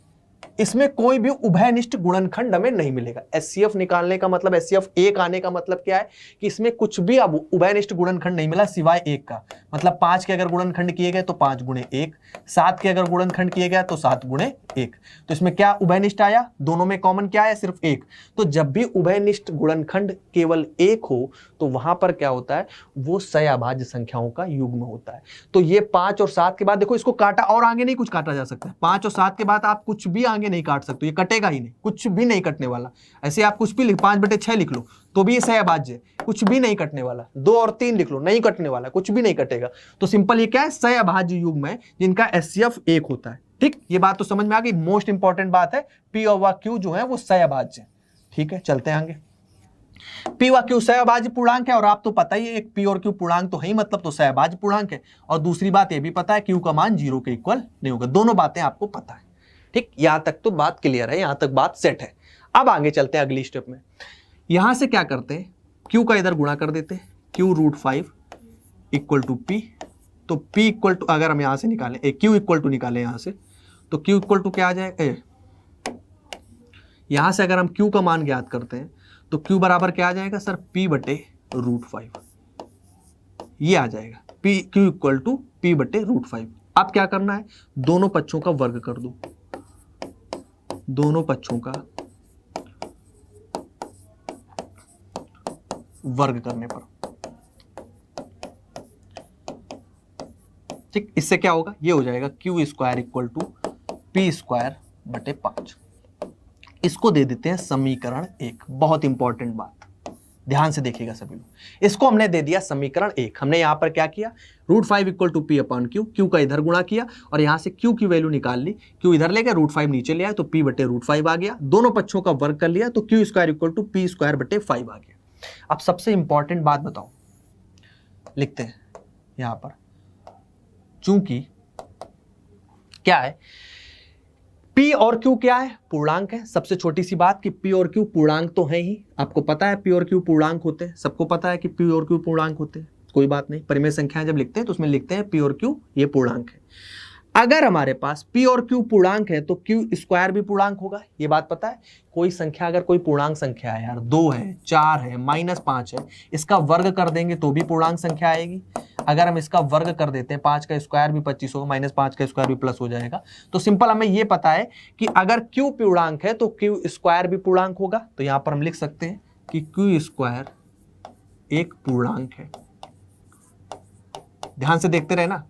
इसमें कोई भी उभयनिष्ठ गुणनखंड हमें नहीं मिलेगा। HCF निकालने का मतलब, HCF 1 आने का मतलब क्या है कि इसमें कुछ भी अब उभयनिष्ठ गुणनखंड नहीं मिला सिवाय 1 का। मतलब 5 के अगर गुणनखंड किए गए तो 5 × 1, 7 के अगर गुणनखंड किए गए तो 7 × 1। तो इसमें क्या उभयनिष्ठ आया, दोनों में कॉमन क्या है, सिर्फ 1। तो जब भी उभयनिष्ठ गुणनखंड केवल 1 हो तो वहां पर क्या होता है, वो सयाभाज्य संख्याओं का युग्म होता है। तो ये 5 और 7 के बाद देखो, इसको काटा और आगे नहीं कुछ काटा जा सकता है। 5 और 7 के बाद आप कुछ भी आगे नहीं काट सकते, ये कटेगा ही नहीं, कुछ भी नहीं कटने वाला। ऐसे आप कुछ भी 5/6 लिख लो तो भी ये सयाभाज्य, कुछ भी नहीं कटने वाला। 2 और 3 लिख लो, नहीं कटने वाला, कुछ भी नहीं कटेगा। तो सिंपल ये क्या है, सयाभाज्य युग्म है जिनका HCF 1 होता है। ठीक, ये बात तो समझ में आ गई। मोस्ट इंपॉर्टेंट बात है, P और Q जो है वो सयाभाज्य। ठीक है, चलते हैं आगे। P व Q सयाभाज्य पूर्णांक है, और आप तो पता ही है एक P और Q पूर्णांक तो है ही, मतलब तो सयाभाज्य पूर्णांक है। और दूसरी बात ये भी पता है, Q का मान 0 के इक्वल नहीं होगा। दोनों बातें आपको पता है। ठीक, यहां तक तो बात क्लियर है, यहां तक बात सेट है। अब आगे चलते हैं अगली स्टेप में। यहां से क्या करते हैं, Q का इधर गुणा कर देते हैं, Q√5 इक्वल टू P। तो P इक्वल टू, अगर हम यहां से निकालें, Q इक्वल टू निकालें यहां से, तो Q इक्वल टू क्या आ जाएगा, यहां से अगर हम Q का मान ज्ञात करते हैं तो Q बराबर क्या आ जाएगा सर, P/√5, ये आ जाएगा Q इक्वल टू P/√5। अब क्या करना है, दोनों पक्षों का वर्ग कर दो, दोनों पक्षों का वर्ग करने पर, ठीक, इससे क्या होगा, ये हो जाएगा Q² इक्वल टू P²/5। इसको दे देते हैं समीकरण 1। बहुत इंपॉर्टेंट बात, ध्यान से देखिएगा सभी लोग, इसको हमने दे दिया समीकरण 1। हमने यहां पर क्या किया, √5 इक्वल टू P/Q, Q का इधर गुणा किया और यहां से Q की वैल्यू निकाल ली, Q इधर ले गया, √5 नीचे ले आए तो P/√5 आ गया, दोनों पक्षों का वर्ग कर लिया तो Q² इक्वल टू P²/5 आ गया। अब सबसे इंपॉर्टेंट बात बताओ, लिखते हैं यहां पर, चूंकि क्या है, P और Q क्या है, पूर्णांक है। सबसे छोटी सी बात कि P और Q पूर्णांक तो है ही, आपको पता है P और Q पूर्णांक होते हैं, सबको पता है कि P और Q पूर्णांक होते हैं, कोई बात नहीं। परिमेय संख्याएं जब लिखते हैं तो उसमें लिखते हैं P और Q ये पूर्णांक है। अगर हमारे पास P और Q पूर्णांक है तो Q² भी पूर्णांक होगा, ये बात पता है। कोई संख्या, अगर कोई पूर्णांक संख्या है यार, 2 है, 4 है, -5 है, इसका वर्ग कर देंगे तो भी पूर्णांक संख्या आएगी। अगर हम इसका वर्ग कर देते हैं, 5 का स्क्वायर भी 25 होगा, -5 का स्क्वायर भी प्लस हो जाएगा। तो सिंपल हमें ये पता है कि अगर Q पूर्णांक है तो Q² भी पूर्णांक होगा। तो यहां पर हम लिख सकते हैं कि Q² एक पूर्णांक है। ध्यान से देखते रहे ना,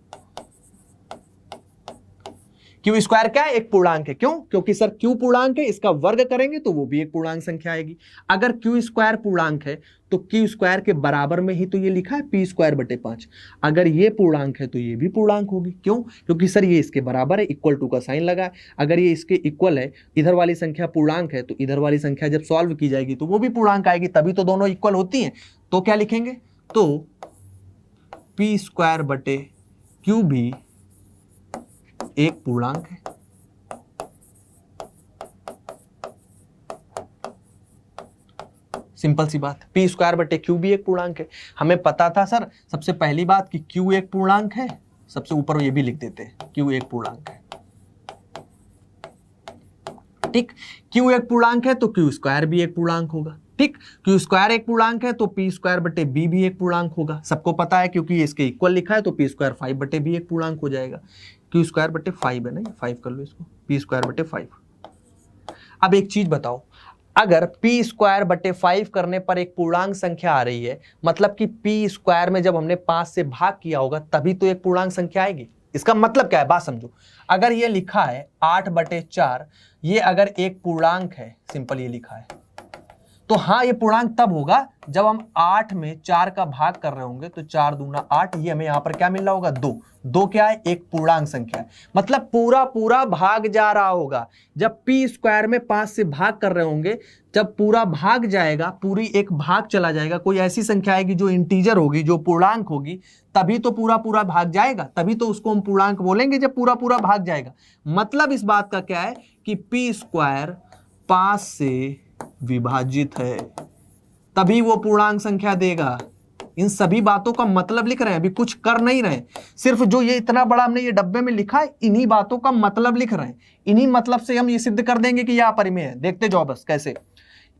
Q² क्या है, एक पूर्णांक है। क्यों, क्योंकि सर Q पूर्णांक है, इसका वर्ग करेंगे तो वो भी एक पूर्णांक संख्या आएगी। अगर Q² पूर्णांक है तो Q² के बराबर में ही तो ये लिखा है P²/5। अगर ये पूर्णांक है तो ये भी पूर्णांक होगी। क्यों, क्योंकि सर ये इसके बराबर है, इक्वल टू का साइन लगा है। अगर ये इसके इक्वल है, इधर वाली संख्या पूर्णांक है, तो इधर वाली संख्या जब सॉल्व की जाएगी तो वो भी पूर्णांक आएगी, तभी तो दोनों इक्वल होती हैं। तो क्या लिखेंगे, तो P²/Q भी एक पूर्णांक है। सिंपल सी बात, P²/Q भी एक पूर्णांक है। हमें पता था सर सबसे पहली बात कि Q एक पूर्णांक है, सबसे ऊपर ये भी लिख देते हैं Q एक पूर्णांक है, ठीक। Q एक पूर्णांक है तो Q² भी एक पूर्णांक होगा, ठीक। Q² एक पूर्णांक है तो P²/B भी एक पूर्णांक होगा, सबको पता है, क्योंकि इसके इक्वल लिखा है तो P² 5/B एक पूर्णांक हो जाएगा। Q² 5 है ना, 5 कर लो इसको, P² 5। अब एक चीज बताओ, अगर P² 5 करने पर एक पूर्णांक संख्या आ रही है, मतलब कि P² में जब हमने 5 से भाग किया होगा तभी तो एक पूर्णांक संख्या आएगी। इसका मतलब क्या है, बात समझो। अगर ये लिखा है 8/4, ये अगर एक पूर्णांक है, सिंपल ये लिखा है, तो हाँ ये पूर्णांक तब होगा जब हम 8 में 4 का भाग कर रहे होंगे, तो 4 दूना 8, ये हमें यहां पर क्या मिल रहा होगा, 2। 2 क्या है, एक पूर्णांक संख्या है, मतलब पूरा भाग जा रहा होगा। जब P² में 5 से भाग कर रहे होंगे, जब पूरा भाग जाएगा, पूरी एक भाग चला जाएगा, कोई ऐसी संख्या आएगी जो इंटीजर होगी, जो पूर्णांक होगी, तभी तो पूरा भाग जाएगा, तभी तो उसको हम पूर्णांक बोलेंगे जब पूरा भाग जाएगा। मतलब इस बात का क्या है कि P² 5 से विभाजित है, तभी वो पूर्णांक संख्या देगा। इन सभी बातों का मतलब लिख रहे हैं, अभी कुछ कर नहीं रहे, सिर्फ जो ये इतना बड़ा हमने ये डब्बे में लिखा है, इन्हीं बातों का मतलब लिख रहे हैं। इन्हीं मतलब से हम ये सिद्ध कर देंगे कि यह अपरिमेय है। देखते जाओ बस कैसे।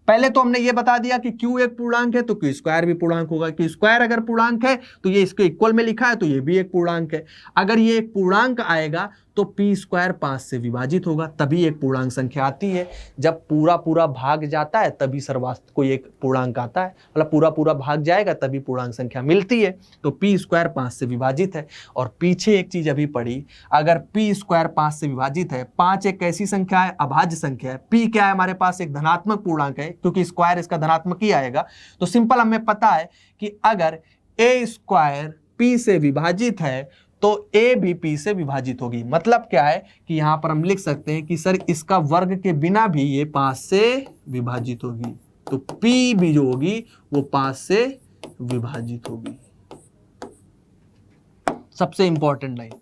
पहले तो हमने ये बता दिया कि Q एक पूर्णांक है तो Q² भी पूर्णांक होगा। Q² अगर पूर्णांक है तो ये इसके इक्वल में लिखा है तो ये भी एक पूर्णांक है। अगर ये एक पूर्णांक आएगा तो P² 5 से विभाजित होगा, तभी एक पूर्णांक संख्या आती है। जब पूरा भाग जाता है तभी सर्वास्त कोई एक पूर्णांक आता है, मतलब पूरा भाग जाएगा तभी पूर्णांक संख्या मिलती है। तो P² 5 से विभाजित है। और पीछे एक चीज अभी पढ़ी, अगर P² 5 से विभाजित है, 5 एक ऐसी संख्या है, अभाज्य संख्या है। P क्या है हमारे पास, एक धनात्मक पूर्णांक है, क्योंकि स्क्वायर इसका धनात्मक ही आएगा। तो सिंपल हमें पता है कि अगर A² P से विभाजित है तो A भी P से विभाजित होगी। मतलब क्या है कि यहां पर हम लिख सकते हैं कि सर इसका वर्ग के बिना भी ये 5 से विभाजित होगी, तो P भी जो होगी वो 5 से विभाजित होगी। सबसे इंपॉर्टेंट लाइन,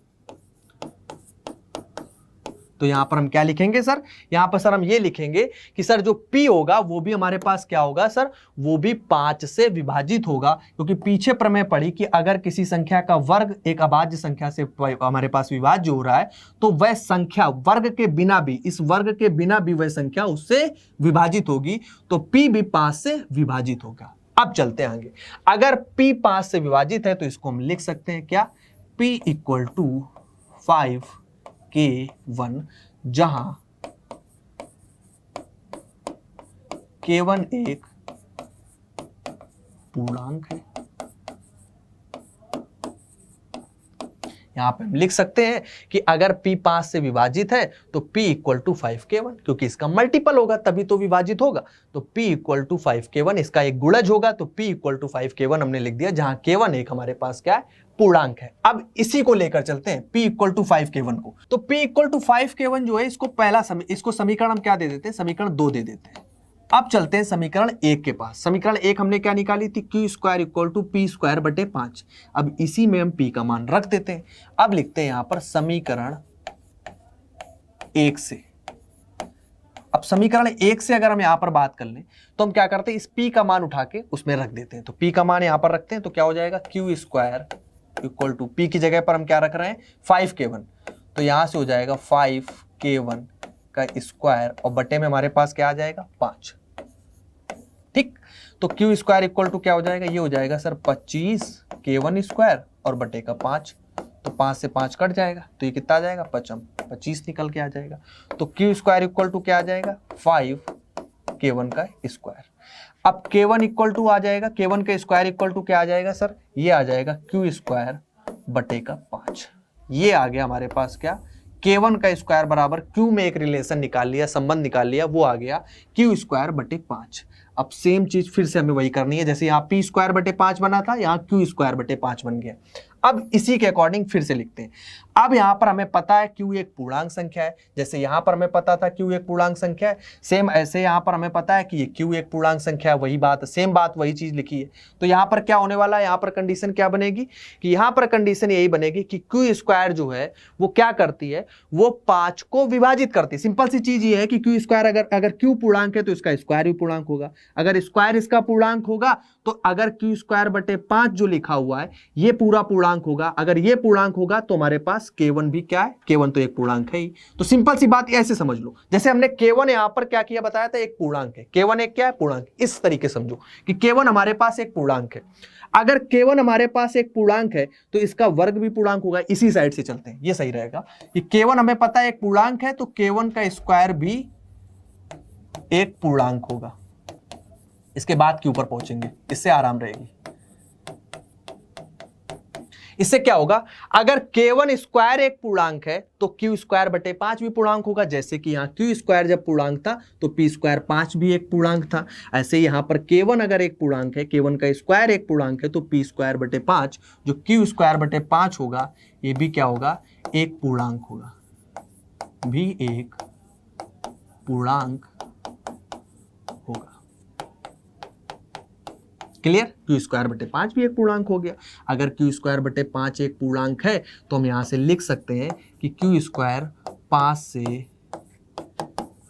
तो यहां पर हम क्या लिखेंगे सर, यहां पर सर हम ये लिखेंगे कि सर जो P होगा वो भी हमारे पास क्या होगा सर, वो भी 5 से विभाजित होगा, क्योंकि पीछे प्रमेय पढ़ी कि अगर किसी संख्या का वर्ग एक अभाज्य संख्या से हमारे पास विभाज्य हो रहा है तो वह संख्या वर्ग के बिना भी, इस वर्ग के बिना भी वह संख्या उससे विभाजित होगी, तो P भी 5 से विभाजित होगा। अब चलते हैं आगे। अगर P 5 से विभाजित है तो इसको हम लिख सकते हैं क्या, P इक्वल टू 5K1, जहां K1 एक पूर्णांक है। यहां पे हम लिख सकते हैं कि अगर P 5 से विभाजित है तो P इक्वल टू 5K1, क्योंकि इसका मल्टीपल होगा तभी तो विभाजित होगा, तो P इक्वल टू 5K1 इसका एक गुणज होगा, तो P इक्वल टू 5K1 हमने लिख दिया, जहां K1 एक हमारे पास क्या है, पूर्णांक है। अब इसी को लेकर चलते हैं P इक्वल टू 5K1 को। तो P इक्वल टू 5K1 जो है इसको समीकरण हम क्या दे देते हैं, समीकरण 2 दे देते हैं। अब चलते हैं समीकरण 1 के पास। समीकरण 1 हमने क्या निकाली थी, Q square equal to P square बटे 5। अब इसी में हम P का मान रख देते हैं। अब लिखते हैं यहां पर समीकरण 1 से। अब समीकरण 1 से अगर हम यहां पर बात कर लें तो हम क्या करते हैं, इस P का मान उठा के उसमें रख देते हैं। तो P का मान यहां पर रखते हैं तो क्या हो जाएगा, Q square equal to P की जगह पर हम क्या रख रहे हैं, 5K1, तो यहां से हो जाएगा 5K1 का स्क्वायर और बटे में हमारे पास क्या आ जाएगा, 5। ठीक, तो Q स्क्वायर इक्वल टू क्या हो जाएगा, ये हो जाएगा सर 25K1 स्क्वायर और बटे का 5, तो 5 से 5 कट जाएगा, तो ये कितना आ जाएगा, 25 निकल के आ जाएगा। तो Q स्क्वायर इक्वल टू क्या आ जाएगा, 5K1 का स्क्वायर। अब K1 इक्वल टू आ जाएगा, K1 का स्क्वायर इक्वल टू क्या आ जाएगा सर, ये आ जाएगा Q स्क्वायर बटे का 5। ये आ गया हमारे पास क्या, K1 का स्क्वायर बराबर Q में एक रिलेशन निकाल लिया, संबंध निकाल लिया, वो आ गया Q स्क्वायर बटे 5। अब सेम चीज फिर से हमें वही करनी है, जैसे यहाँ P स्क्वायर बटे 5 बना था, यहाँ Q स्क्वायर बटे 5 बन गया। अब इसी के अकॉर्डिंग फिर से लिखते हैं। अब यहाँ पर हमें पता है Q एक पूर्णांक संख्या है, जैसे यहाँ पर हमें पता था Q एक पूर्णांक संख्या है, सेम ऐसे यहाँ पर हमें पता है कि ये Q एक पूर्णांक संख्या है, वही बात, सेम बात, वही चीज लिखी है। तो यहाँ पर क्या होने वाला है, यहाँ पर कंडीशन क्या बनेगी कि यहाँ पर कंडीशन यही बनेगी कि Q स्क्वायर जो है वो क्या करती है, वो 5 को विभाजित करती है। सिंपल सी चीज ये है कि Q स्क्वायर अगर Q पूर्णांक है तो इसका स्क्वायर भी पूर्णांक होगा, अगर स्क्वायर इसका पूर्णांक होगा तो अगर Q स्क्वायर बटे 5 जो लिखा हुआ है ये पूरा पूर्णांक होगा, अगर ये पूर्णांक होगा तो हमारे पास K1 भी क्या है, K1 तो एक पूर्णांक है ही। तो सिंपल सी बात ऐसे समझ लो, जैसे हमने K1 यहां पर क्या किया बताया था, एक पूर्णांक है, K1 एक क्या है, पूर्णांक। इस तरीके समझो कि K1 हमारे पास एक पूर्णांक है, अगर K1 हमारे पास एक पूर्णांक है तो इसका वर्ग भी पूर्णांक होगा। इसी साइड से चलते हैं, ये सही रहेगा कि K1 हमें पता है एक पूर्णांक है, तो K1 का स्क्वायर भी एक पूर्णांक होगा। इसके बाद Q पर पहुंचेंगे, इससे आराम रहेगी। इससे क्या होगा, अगर K1 स्क्वायर एक पूर्णांक है तो Q स्क्वायर बटे 5 भी पूर्णांक होगा, जैसे कि यहाँ Q स्क्वायर जब पूर्णांक था तो P स्क्वायर 5 भी एक पूर्णांक था। ऐसे यहाँ पर K1 अगर एक पूर्णांक है, K1 का स्क्वायर एक पूर्णांक है, तो P स्क्वायर बटे 5 जो Q स्क्वायर बटे 5 होगा ये भी क्या होगा, एक पूर्णांक होगा, भी एक पूर्णांक होगा। क्लियर, Q स्क्वायर बटे 5 भी एक पूर्णांक हो गया। अगर Q स्क्वायर बटे 5 एक पूर्णांक है तो हम यहां से लिख सकते हैं कि Q स्क्वायर 5 से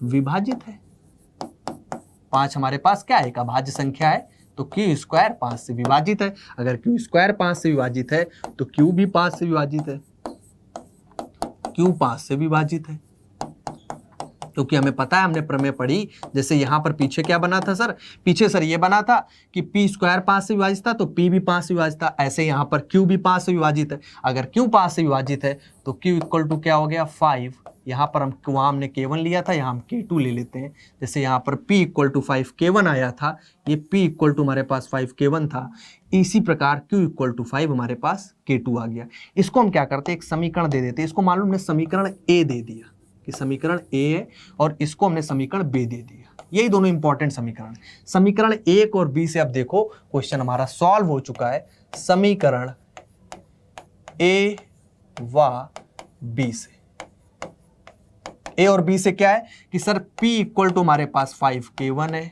विभाजित है। 5 हमारे पास क्या है, एक अभाज्य संख्या है, तो Q स्क्वायर 5 से विभाजित है। अगर Q स्क्वायर 5 से विभाजित है तो Q भी 5 से विभाजित है, Q 5 से विभाजित है, क्योंकि हमें पता है, हमने प्रमेय पढ़ी, जैसे यहां पर पीछे क्या बना था सर, पीछे सर ये बना था कि P स्क्वायर 5 से विभाजित था तो P भी 5 से विभाजित था। ऐसे यहां पर Q भी 5 से विभाजित है, अगर Q 5 से विभाजित है तो Q इक्वल टू क्या हो गया, 5। यहाँ पर वहां हमने K1 लिया था, यहाँ हम K2 ले लेते हैं। जैसे यहाँ पर P इक्वल टू 5K1 आया था, ये P इक्वल टू हमारे पास 5K1 था, इसी प्रकार Q इक्वल टू 5 हमारे पास K2 आ गया। इसको हम क्या करते हैं, एक समीकरण दे देते हैं। इसको मालूम हमने समीकरण A दे दिया कि समीकरण A है, और इसको हमने समीकरण B दे दिया। यही दोनों इंपॉर्टेंट समीकरण। समीकरण 1 और B से अब देखो क्वेश्चन हमारा सॉल्व हो चुका है। समीकरण A व B से, A और B से क्या है कि सर P इक्वल टू हमारे पास 5K1 है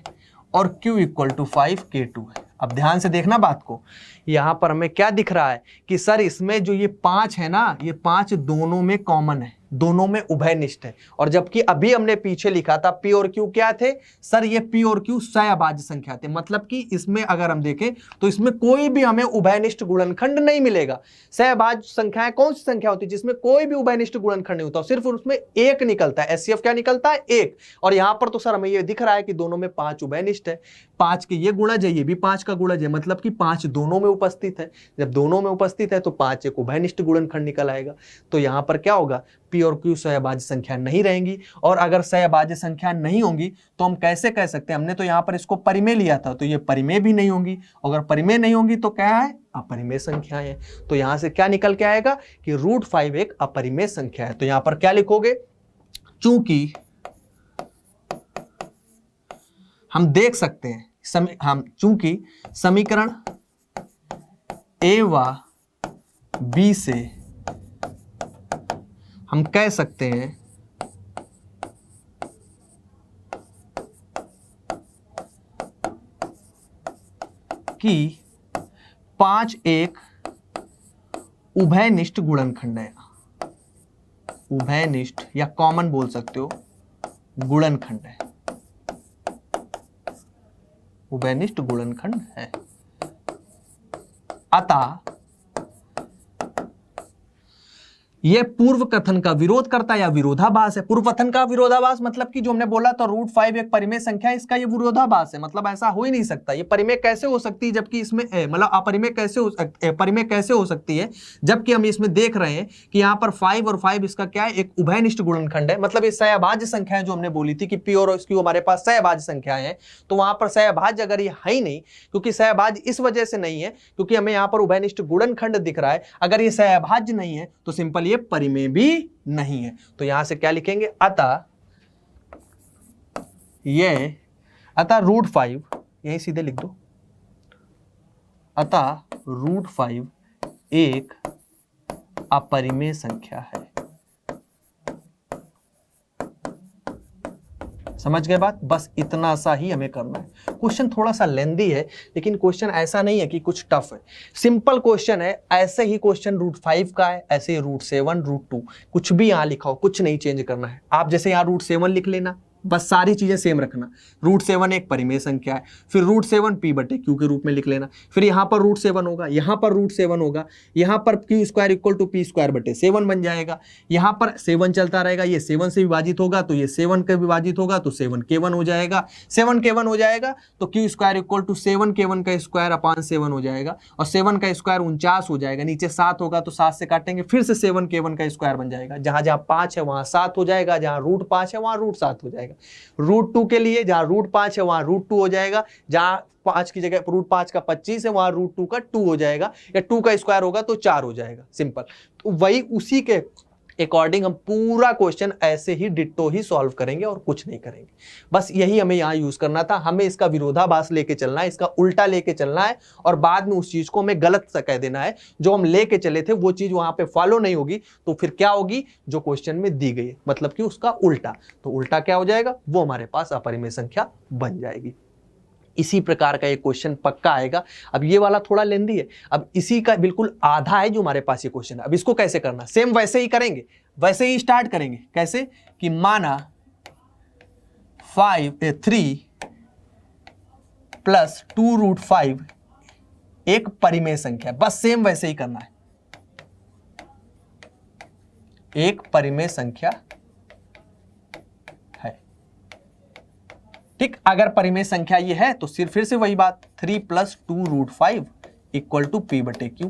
और Q इक्वल टू 5K2 है। अब ध्यान से देखना बात को, यहां पर हमें क्या दिख रहा है कि सर इसमें जो ये 5 है ना, ये 5 दोनों में कॉमन है। दोनों में उभयनिष्ठ है। और जबकि अभी हमने पीछे लिखा था पी और क्यू क्या थे सर, ये पी और क्यू सहअभाज्य संख्या थे, मतलब कि इसमें अगर हम देखें तो इसमें कोई भी हमें उभयनिष्ठ गुणनखंड नहीं मिलेगा। सहअभाज्य संख्याएं कौन सी संख्या होती है जिसमें कोई भी उभयनिष्ठ गुणनखंड नहीं होता, सिर्फ उसमें एक निकलता है। एचसीएफ क्या निकलता है, एक। और यहां पर तो सर हमें ये दिख रहा है कि दोनों में 5 उभयनिष्ठ है, 5 के ये गुणज है, ये भी 5 का गुणज है, मतलब कि 5 दोनों में उपस्थित है। जब दोनों में उपस्थित है तो 5 एक उभयनिष्ठ गुणनखंड निकल आएगा। तो यहां पर क्या होगा, पी और क्यू सहअभाज्य संख्या नहीं रहेंगी। और अगर सहअभाज्य संख्या नहीं होंगी तो हम कैसे कह सकते हैं, हमने तो यहां पर इसको परिमेय लिया था, तो ये परिमेय भी नहीं होंगी। अगर परिमेय नहीं होंगी तो क्या है, अपरिमेय संख्याएं हैं। तो यहां से क्या निकल के आएगा कि √5 एक अपरिमेय संख्या है। तो यहां पर क्या लिखोगे, चूंकि हम देख सकते हैं हम चूंकि समीकरण ए व बी से हम कह सकते हैं कि 5 एक उभयनिष्ठ गुणनखंड है, उभयनिष्ठ या कॉमन बोल सकते हो गुणनखंड है, उभयनिष्ठ गुणनखंड है। अतः यह पूर्व कथन का विरोध करता है या विरोधाभास है। पूर्व कथन का विरोधाभास मतलब कि जो हमने बोला था √5 एक परिमेय संख्या है, इसका ये विरोधाभास है, मतलब ऐसा हो ही नहीं सकता। ये परिमेय कैसे हो सकती है जबकि इसमें मतलब अपरिमेय कैसे हो परिमेय कैसे हो सकती है जबकि हम इसमें देख रहे हैं कि यहाँ पर 5 और 5 इसका क्या है, एक उभयनिष्ठ गुणनखंड है। मतलब ये सहअभाज्य संख्याएं जो हमने बोली थी कि पी और क्यू हमारे पास सहअभाज्य संख्याएं हैं, तो वहां पर सहअभाज्य अगर ये है ही नहीं, क्योंकि सहअभाज्य इस वजह से नहीं है क्योंकि हमें यहाँ पर उभयनिष्ठ गुणनखंड दिख रहा है। अगर ये सहअभाज्य नहीं है तो सिंपल ये परिमेय भी नहीं है। तो यहां से क्या लिखेंगे, अतः √5 यही सीधे लिख दो, अतः √5 एक अपरिमेय संख्या है। समझ गए बात, बस इतना सा ही हमें करना है। क्वेश्चन थोड़ा सा लेंदी है लेकिन क्वेश्चन ऐसा नहीं है कि कुछ टफ है, सिंपल क्वेश्चन है। ऐसे ही क्वेश्चन √5 का है, ऐसे ही √7 √2 कुछ भी यहां लिखा हो, कुछ नहीं चेंज करना है। आप जैसे यहां √7 लिख लेना, बस सारी चीजें सेम रखना। √7 एक परिमेय संख्या है, फिर √7 p/q के रूप में लिख लेना, फिर यहां पर √7 होगा, यहां पर √7 होगा, यहां पर q² = p²/7 बन जाएगा। यहां पर 7 चलता रहेगा, ये 7 से विभाजित होगा तो ये 7 के विभाजित होगा तो 7 k1 हो जाएगा, 7 k1 हो जाएगा तो q² = 7 k1 का स्क्वायर / 7 हो जाएगा, और 7 का स्क्वायर 49 हो जाएगा। नीचे 7 होगा तो 7 से काटेंगे, फिर से 7 k1 का स्क्वायर बन जाएगा। जहां जहां 5 है वहां 7 हो जाएगा, जहां √5 है वहां √7 हो जाएगा। √2 के लिए जहां √5 है वहां √2 हो जाएगा, जहां 5 की जगह √5 का 25 है वहां √2 का 2 हो जाएगा, या 2 का स्क्वायर होगा तो 4 हो जाएगा। सिंपल। तो वही उसी के अकॉर्डिंग हम पूरा क्वेश्चन ऐसे ही डिट्टो ही सॉल्व करेंगे और कुछ नहीं करेंगे। बस यही हमें यहां यूज करना था। हमें इसका विरोधाभास लेके चलना है, इसका उल्टा लेके चलना है, और बाद में उस चीज को हमें गलत सा कह देना है। जो हम लेके चले थे वो चीज वहां पे फॉलो नहीं होगी तो फिर क्या होगी, जो क्वेश्चन में दी गई है, मतलब कि उसका उल्टा। तो उल्टा क्या हो जाएगा, वो हमारे पास अपरिमेय संख्या बन जाएगी। इसी प्रकार का एक क्वेश्चन पक्का आएगा। अब ये वाला थोड़ा लेंदी है, अब इसी का बिल्कुल आधा है जो हमारे पास ये क्वेश्चन है। अब इसको कैसे करना, सेम वैसे ही करेंगे, वैसे ही स्टार्ट करेंगे। कैसे कि माना 3 + 2√5 एक परिमेय संख्या, बस सेम वैसे ही करना है। एक परिमेय संख्या है, ठीक। अगर परिमेय संख्या ये है तो सिर्फ फिर से वही बात, 3 + 2√5 = p/q।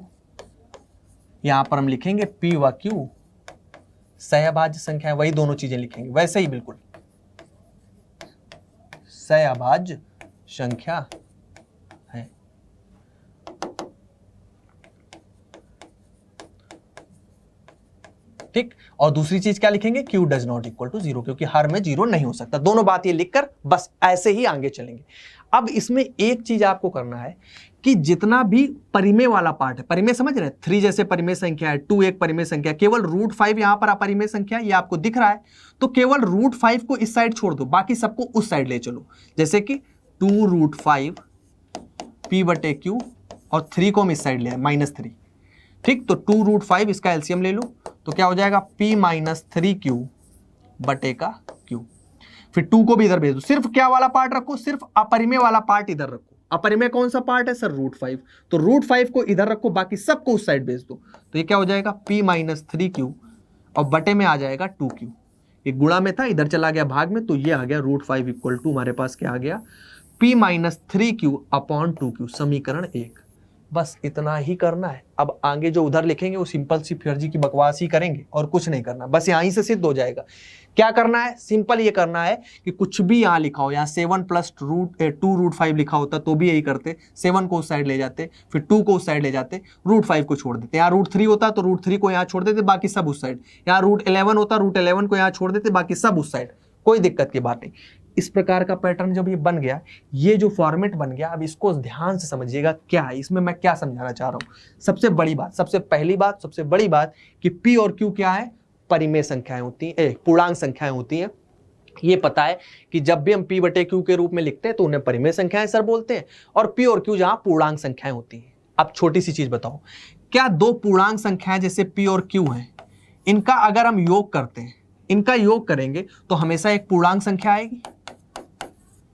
यहां पर हम लिखेंगे p व q सहअभाज्य संख्या है, वही दोनों चीजें लिखेंगे वैसे ही बिल्कुल, सहअभाज्य संख्या है। ठीक। और दूसरी चीज क्या लिखेंगे, q does not equal to 0, क्योंकि हर में 0 नहीं हो सकता। दोनों बात ये लिखकर बस ऐसे ही आगे चलेंगे। अब इसमें एक चीज आपको करना है कि जितना भी परिमेय वाला पार्ट है, परिमेय समझ रहे हैं, 3 जैसे परिमेय संख्या है, 2 एक परिमेय संख्या, केवल √5 यहां पर अपरिमेय संख्या ये आपको दिख रहा है, तो केवल √5 को इस साइड छोड़ दो, बाकी सबको उस साइड ले चलो। जैसे कि 2√5 p/q और 3 को हम इस साइड ले आए -3। ठीक। तो 2√5 इसका एलसीएम ले लो तो क्या हो जाएगा p माइनस 3q बटे का q। फिर 2 को भी इधर भेज दो, सिर्फ क्या वाला पार्ट रखो, सिर्फ अपरिमेय वाला पार्ट इधर रखो। अपरिमेय कौन सा पार्ट है सर, √5, तो √5 को इधर रखो, बाकी सबको उस साइड भेज दो। तो ये क्या हो जाएगा p माइनस 3q और बटे में आ जाएगा 2q। ये गुणा में था, इधर चला गया भाग में, तो ये आ गया √5 इक्वल टू हमारे पास क्या आ गया, p minus 3q upon 2q, समीकरण 1। बस इतना ही करना है। अब आगे जो उधर लिखेंगे वो सिंपल सी फर्जी की बकवास ही करेंगे और कुछ नहीं करना, बस यहीं से सिद्ध हो जाएगा। क्या करना है, सिंपल ये करना है कि कुछ भी यहाँ लिखा हो, यहाँ 7 प्लस 2√5 लिखा होता तो भी यही करते, 7 को उस साइड ले जाते, फिर 2 को उस साइड ले जाते, √5 को छोड़ देते। यहाँ √3 होता तो √3 को यहाँ छोड़ देते, बाकी सब उस साइड। यहाँ √11 होता, √11 को यहाँ छोड़ देते, बाकी सब उस साइड, कोई दिक्कत की बात नहीं। इस प्रकार का पैटर्न जब ये बन गया, ये जो फॉर्मेट बन गया, अब इसको ध्यान से समझिएगा क्या है इसमें, मैं क्या समझाना चाह रहा हूं। सबसे बड़ी बात, सबसे पहली बात, सबसे बड़ी बात कि p और q क्या है, परिमेय संख्याएं होती हैं, पूर्णांक संख्याएं होती हैं। ये पता है कि जब भी हम p बटे q के रूप में लिखते हैं तो उन्हें परिमेय संख्याएं सर बोलते हैं, और p और q जहां पूर्णांक संख्याएं होती हैं। अब छोटी सी चीज बताओ, क्या दो पूर्णांक संख्याएं जैसे p और q हैं, इनका अगर हम योग करते हैं, इनका योग करेंगे तो हमेशा एक पूर्णांक संख्या आएगी।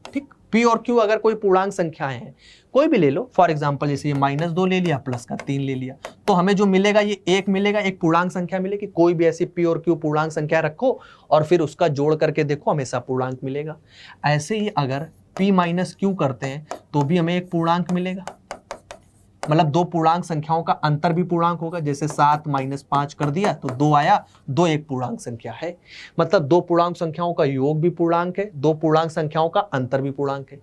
ठीक, p और q अगर कोई पूर्णांक संख्याएं हैं, कोई भी ले लो, फॉर एग्जांपल जैसे ये -2 ले लिया, प्लस का 3 ले लिया, तो हमें जो मिलेगा ये 1 मिलेगा, एक पूर्णांक संख्या मिलेगी। कोई भी ऐसी p और q पूर्णांक संख्या रखो और फिर उसका जोड़ करके देखो, हमेशा पूर्णांक मिलेगा। ऐसे ही अगर p माइनस q करते हैं तो भी हमें एक पूर्णांक मिलेगा, मतलब दो पूर्णांक संख्याओं का अंतर भी पूर्णांक होगा। जैसे 7 माइनस 5 कर दिया तो 2 आया, 2 एक पूर्णांक संख्या है, मतलब दो पूर्णांक संख्याओं का योग भी पूर्णांक है, दो पूर्णांक संख्याओं का अंतर भी पूर्णांक है।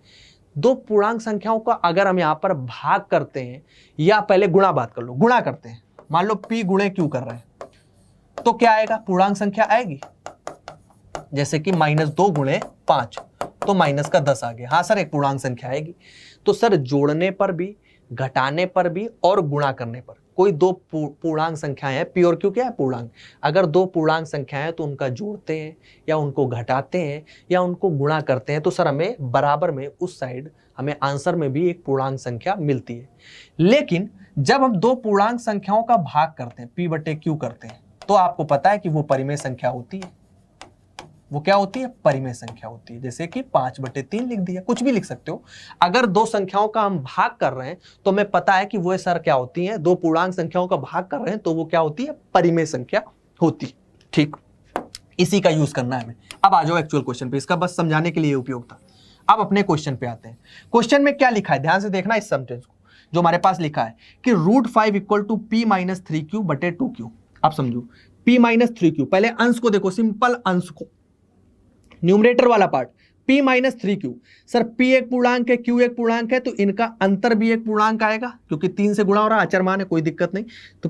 दो पूर्णांक संख्याओं का अगर हम यहाँ पर भाग करते हैं, या पहले गुणा बात कर लो, गुणा करते हैं, मान लो p गुणे q कर रहे हैं, तो क्या आएगा, पूर्णांक संख्या आएगी। जैसे कि -2 गुणे 5 तो माइनस का 10 आ गया, हाँ सर एक पूर्णांक संख्या आएगी। तो सर जोड़ने पर भी, घटाने पर भी और गुणा करने पर, कोई दो पूर्णांक संख्याएं हैं, p और q क्या है, पूर्णांक। अगर दो पूर्णांक संख्याएं तो उनका जोड़ते हैं या उनको घटाते हैं या उनको गुणा करते हैं, तो सर हमें बराबर में उस साइड हमें आंसर में भी एक पूर्णांक संख्या मिलती है। लेकिन जब हम दो पूर्णांक संख्याओं का भाग करते हैं, p बटे q करते हैं, तो आपको पता है कि वो परिमेय संख्या होती है। वो क्या होती है, परिमेय संख्या होती है। जैसे कि 5/3 लिख दिया, कुछ भी लिख सकते हो। अगर दो संख्याओं का हम भाग कर रहे हैं तो हमें पता है कि वो सर क्या होती है, दो पूर्णांक संख्याओं का भाग कर रहे हैं तो वो क्या होती है, परिमेय संख्या होती है। ठीक, इसी का यूज करना है हमें। अब आ जाओ एक्चुअल क्वेश्चन पे, इसका बस समझाने के लिए उपयोग था। अब अपने क्वेश्चन पे आते हैं। क्वेश्चन में क्या लिखा है, ध्यान से देखना इस सेंटेंस को, जो हमारे पास लिखा है कि √5 equal to p minus 3q बटे 2q। आप समझो, p माइनस 3q, पहले अंश को देखो, सिंपल अंश को, न्यूमरेटर वाला part, p minus 3q। Sir p एक पूर्णांक है, q एक पूर्णांक है, तो इनका अंतर भी एक पूर्णांक आएगा, क्योंकि 3 से गुणा हो रहा है, अचर मान है, कोई दिक्कत नहीं। तो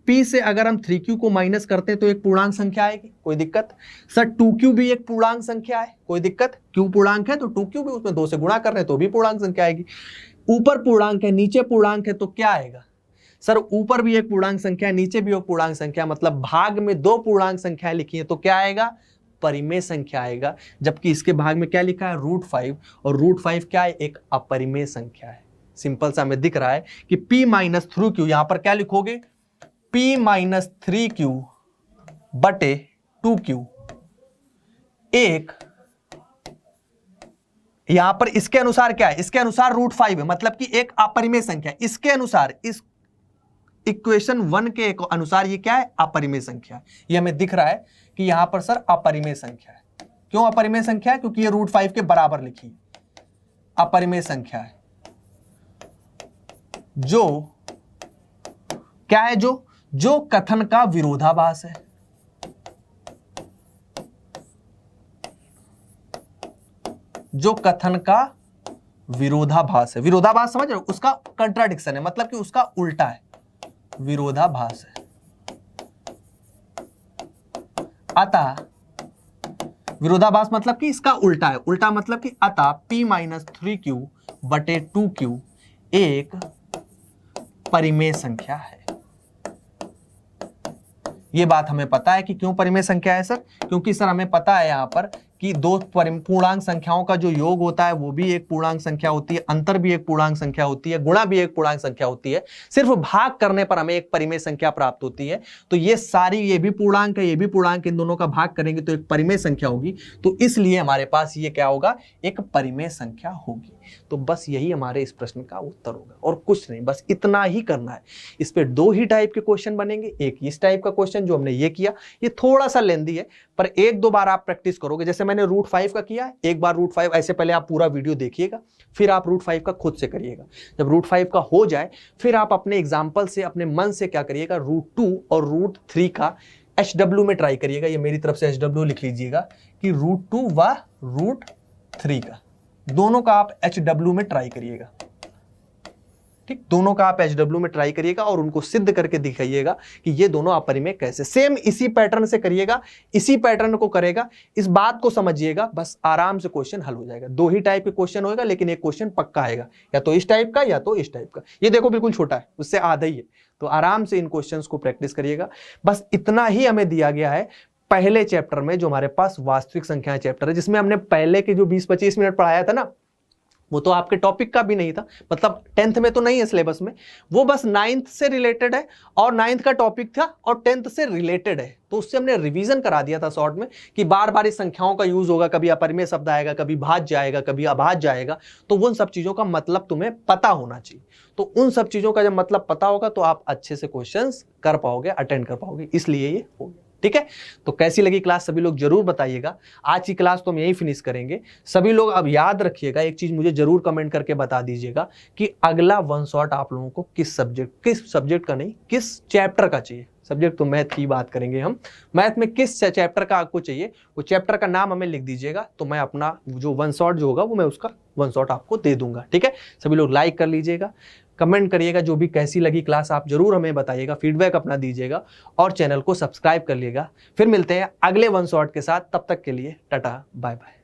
p से अगर हम 3q को माइनस करते हैं तो एक पूर्णांक संख्या आएगी, कोई दिक्कत। सर 2q भी एक पूर्णांक संख्या है, कोई दिक्कत, q पूर्णांक है तो 2q भी, उसमें 2 से गुणा कर रहे हैं तो भी पूर्णांक संख्या आएगी। ऊपर पूर्णांक है, नीचे पूर्णांक है, तो क्या आएगा सर, ऊपर भी एक पूर्णांक संख्या, नीचे भी एक पूर्णांक संख्या, मतलब भाग में दो पूर्णांक संख्या लिखी है, तो क्या आएगा, परिमेय संख्या आएगा। जबकि इसके भाग में क्या लिखा है, √5, और √5 क्या है, एक अपरिमेय संख्या है। सिंपल सा हमें दिख रहा है कि p माइनस 3q, यहां पर क्या लिखोगे, p माइनस 3q बटे 2q, एक यहां पर इसके अनुसार क्या है, इसके अनुसार √5 है, मतलब कि एक अपरिमेय संख्या। इसके अनुसार, इस इक्वेशन 1 के अनुसार ये क्या है, अपरिमेय संख्या। ये हमें दिख रहा है कि यहां पर सर अपरिमेय संख्या है। क्यों अपरिमेय संख्या है, क्योंकि ये √5 के बराबर लिखी, अपरिमेय संख्या है। जो क्या है, जो कथन का विरोधाभास है। जो कथन का विरोधाभास है, विरोधाभास समझ रहे हो, उसका कंट्राडिक्शन है, मतलब कि उसका उल्टा है, विरोधाभास है। अतः विरोधाभास मतलब कि इसका उल्टा है, उल्टा मतलब कि अतः p माइनस 3q बटे 2q एक परिमेय संख्या है। ये बात हमें पता है कि क्यों परिमेय संख्या है सर, क्योंकि सर हमें पता है यहां पर कि दो पूर्णांक संख्याओं का जो योग होता है वो भी एक पूर्णांक संख्या होती है, अंतर भी एक पूर्णांक संख्या होती है, गुणा भी एक पूर्णांक संख्या होती है, सिर्फ भाग करने पर हमें एक परिमेय संख्या प्राप्त होती है। तो ये सारी, ये भी पूर्णांक है, ये भी पूर्णांक, इन दोनों का भाग करेंगे तो एक परिमेय संख्या होगी। तो इसलिए हमारे पास ये क्या होगा, एक परिमेय संख्या होगी। तो बस यही हमारे इस प्रश्न का उत्तर होगा और कुछ नहीं, बस इतना ही करना है। इस पे दो ही टाइप के क्वेश्चन बनेंगे, एक इस टाइप का क्वेश्चन जो हमने ये किया, ये थोड़ा सा लेंदी है, पर एक दो बार आप प्रैक्टिस करोगे, जैसे मैंने √5 का किया, एक बार √5 ऐसे पहले आप पूरा वीडियो देखिएगा, फिर आप √5 का खुद से करिएगा। जब √5 का हो जाए फिर आप अपने एग्जाम्पल से, अपने मन से क्या करिएगा, √2 और √3 का HW में ट्राई करिएगा। ये मेरी तरफ से HW लिख लीजिएगा कि √2 व √3 का दोनों का आप HW में ट्राई करिएगा। ठीक, दोनों का आप HW में ट्राई करिएगा और उनको सिद्ध करके दिखाइएगा कि ये दोनों अपरिमेय कैसे। सेम इसी पैटर्न से करिएगा, इसी पैटर्न को करेगा, इस बात को समझिएगा, बस आराम से क्वेश्चन हल हो जाएगा। दो ही टाइप के क्वेश्चन होगा, लेकिन एक क्वेश्चन पक्का आएगा, या तो इस टाइप का या तो इस टाइप का। ये देखो बिल्कुल छोटा है, उससे आधा ही है। तो आराम से इन क्वेश्चंस को प्रैक्टिस करिएगा। बस इतना ही हमें दिया गया है पहले चैप्टर में, जो हमारे पास वास्तविक संख्याएं चैप्टर है, जिसमें हमने पहले के जो 20-25 मिनट पढ़ाया था ना, वो तो आपके टॉपिक का भी नहीं था, मतलब 10th में तो नहीं है सिलेबस में, वो बस 9th से रिलेटेड है और 9th का टॉपिक था और 10th से रिलेटेड है। तो उससे हमने रिवीजन करा दिया था शॉर्ट में कि बार बार इस संख्याओं का यूज होगा, कभी अपरिमेय शब्द आएगा, कभी भाज्य आएगा, कभी अभाज्य आएगा। तो उन सब चीजों का मतलब तुम्हें पता होना चाहिए। तो उन सब चीजों का जब मतलब पता होगा तो आप अच्छे से क्वेश्चंस कर पाओगे, अटेंड कर पाओगे, इसलिए ये हो गया। ठीक है, तो कैसी लगी क्लास सभी लोग जरूर बताइएगा। आज की क्लास तो हम यही फिनिश करेंगे। सभी लोग अब याद रखिएगा, एक चीज मुझे जरूर कमेंट करके बता दीजिएगा कि अगला वन शॉट आप लोगों को किस सब्जेक्ट का नहीं, किस चैप्टर का चाहिए। सब्जेक्ट तो मैथ की बात करेंगे हम, मैथ में किस चैप्टर का आपको चाहिए, वो चैप्टर का नाम हमें लिख दीजिएगा, तो मैं अपना जो वन शॉट जो होगा वो मैं उसका वन शॉट आपको दे दूंगा। ठीक है, सभी लोग लाइक कर लीजिएगा, कमेंट करिएगा, जो भी कैसी लगी क्लास आप जरूर हमें बताइएगा, फीडबैक अपना दीजिएगा और चैनल को सब्सक्राइब कर लीजिएगा। फिर मिलते हैं अगले वन शॉट के साथ, तब तक के लिए टाटा बाय बाय।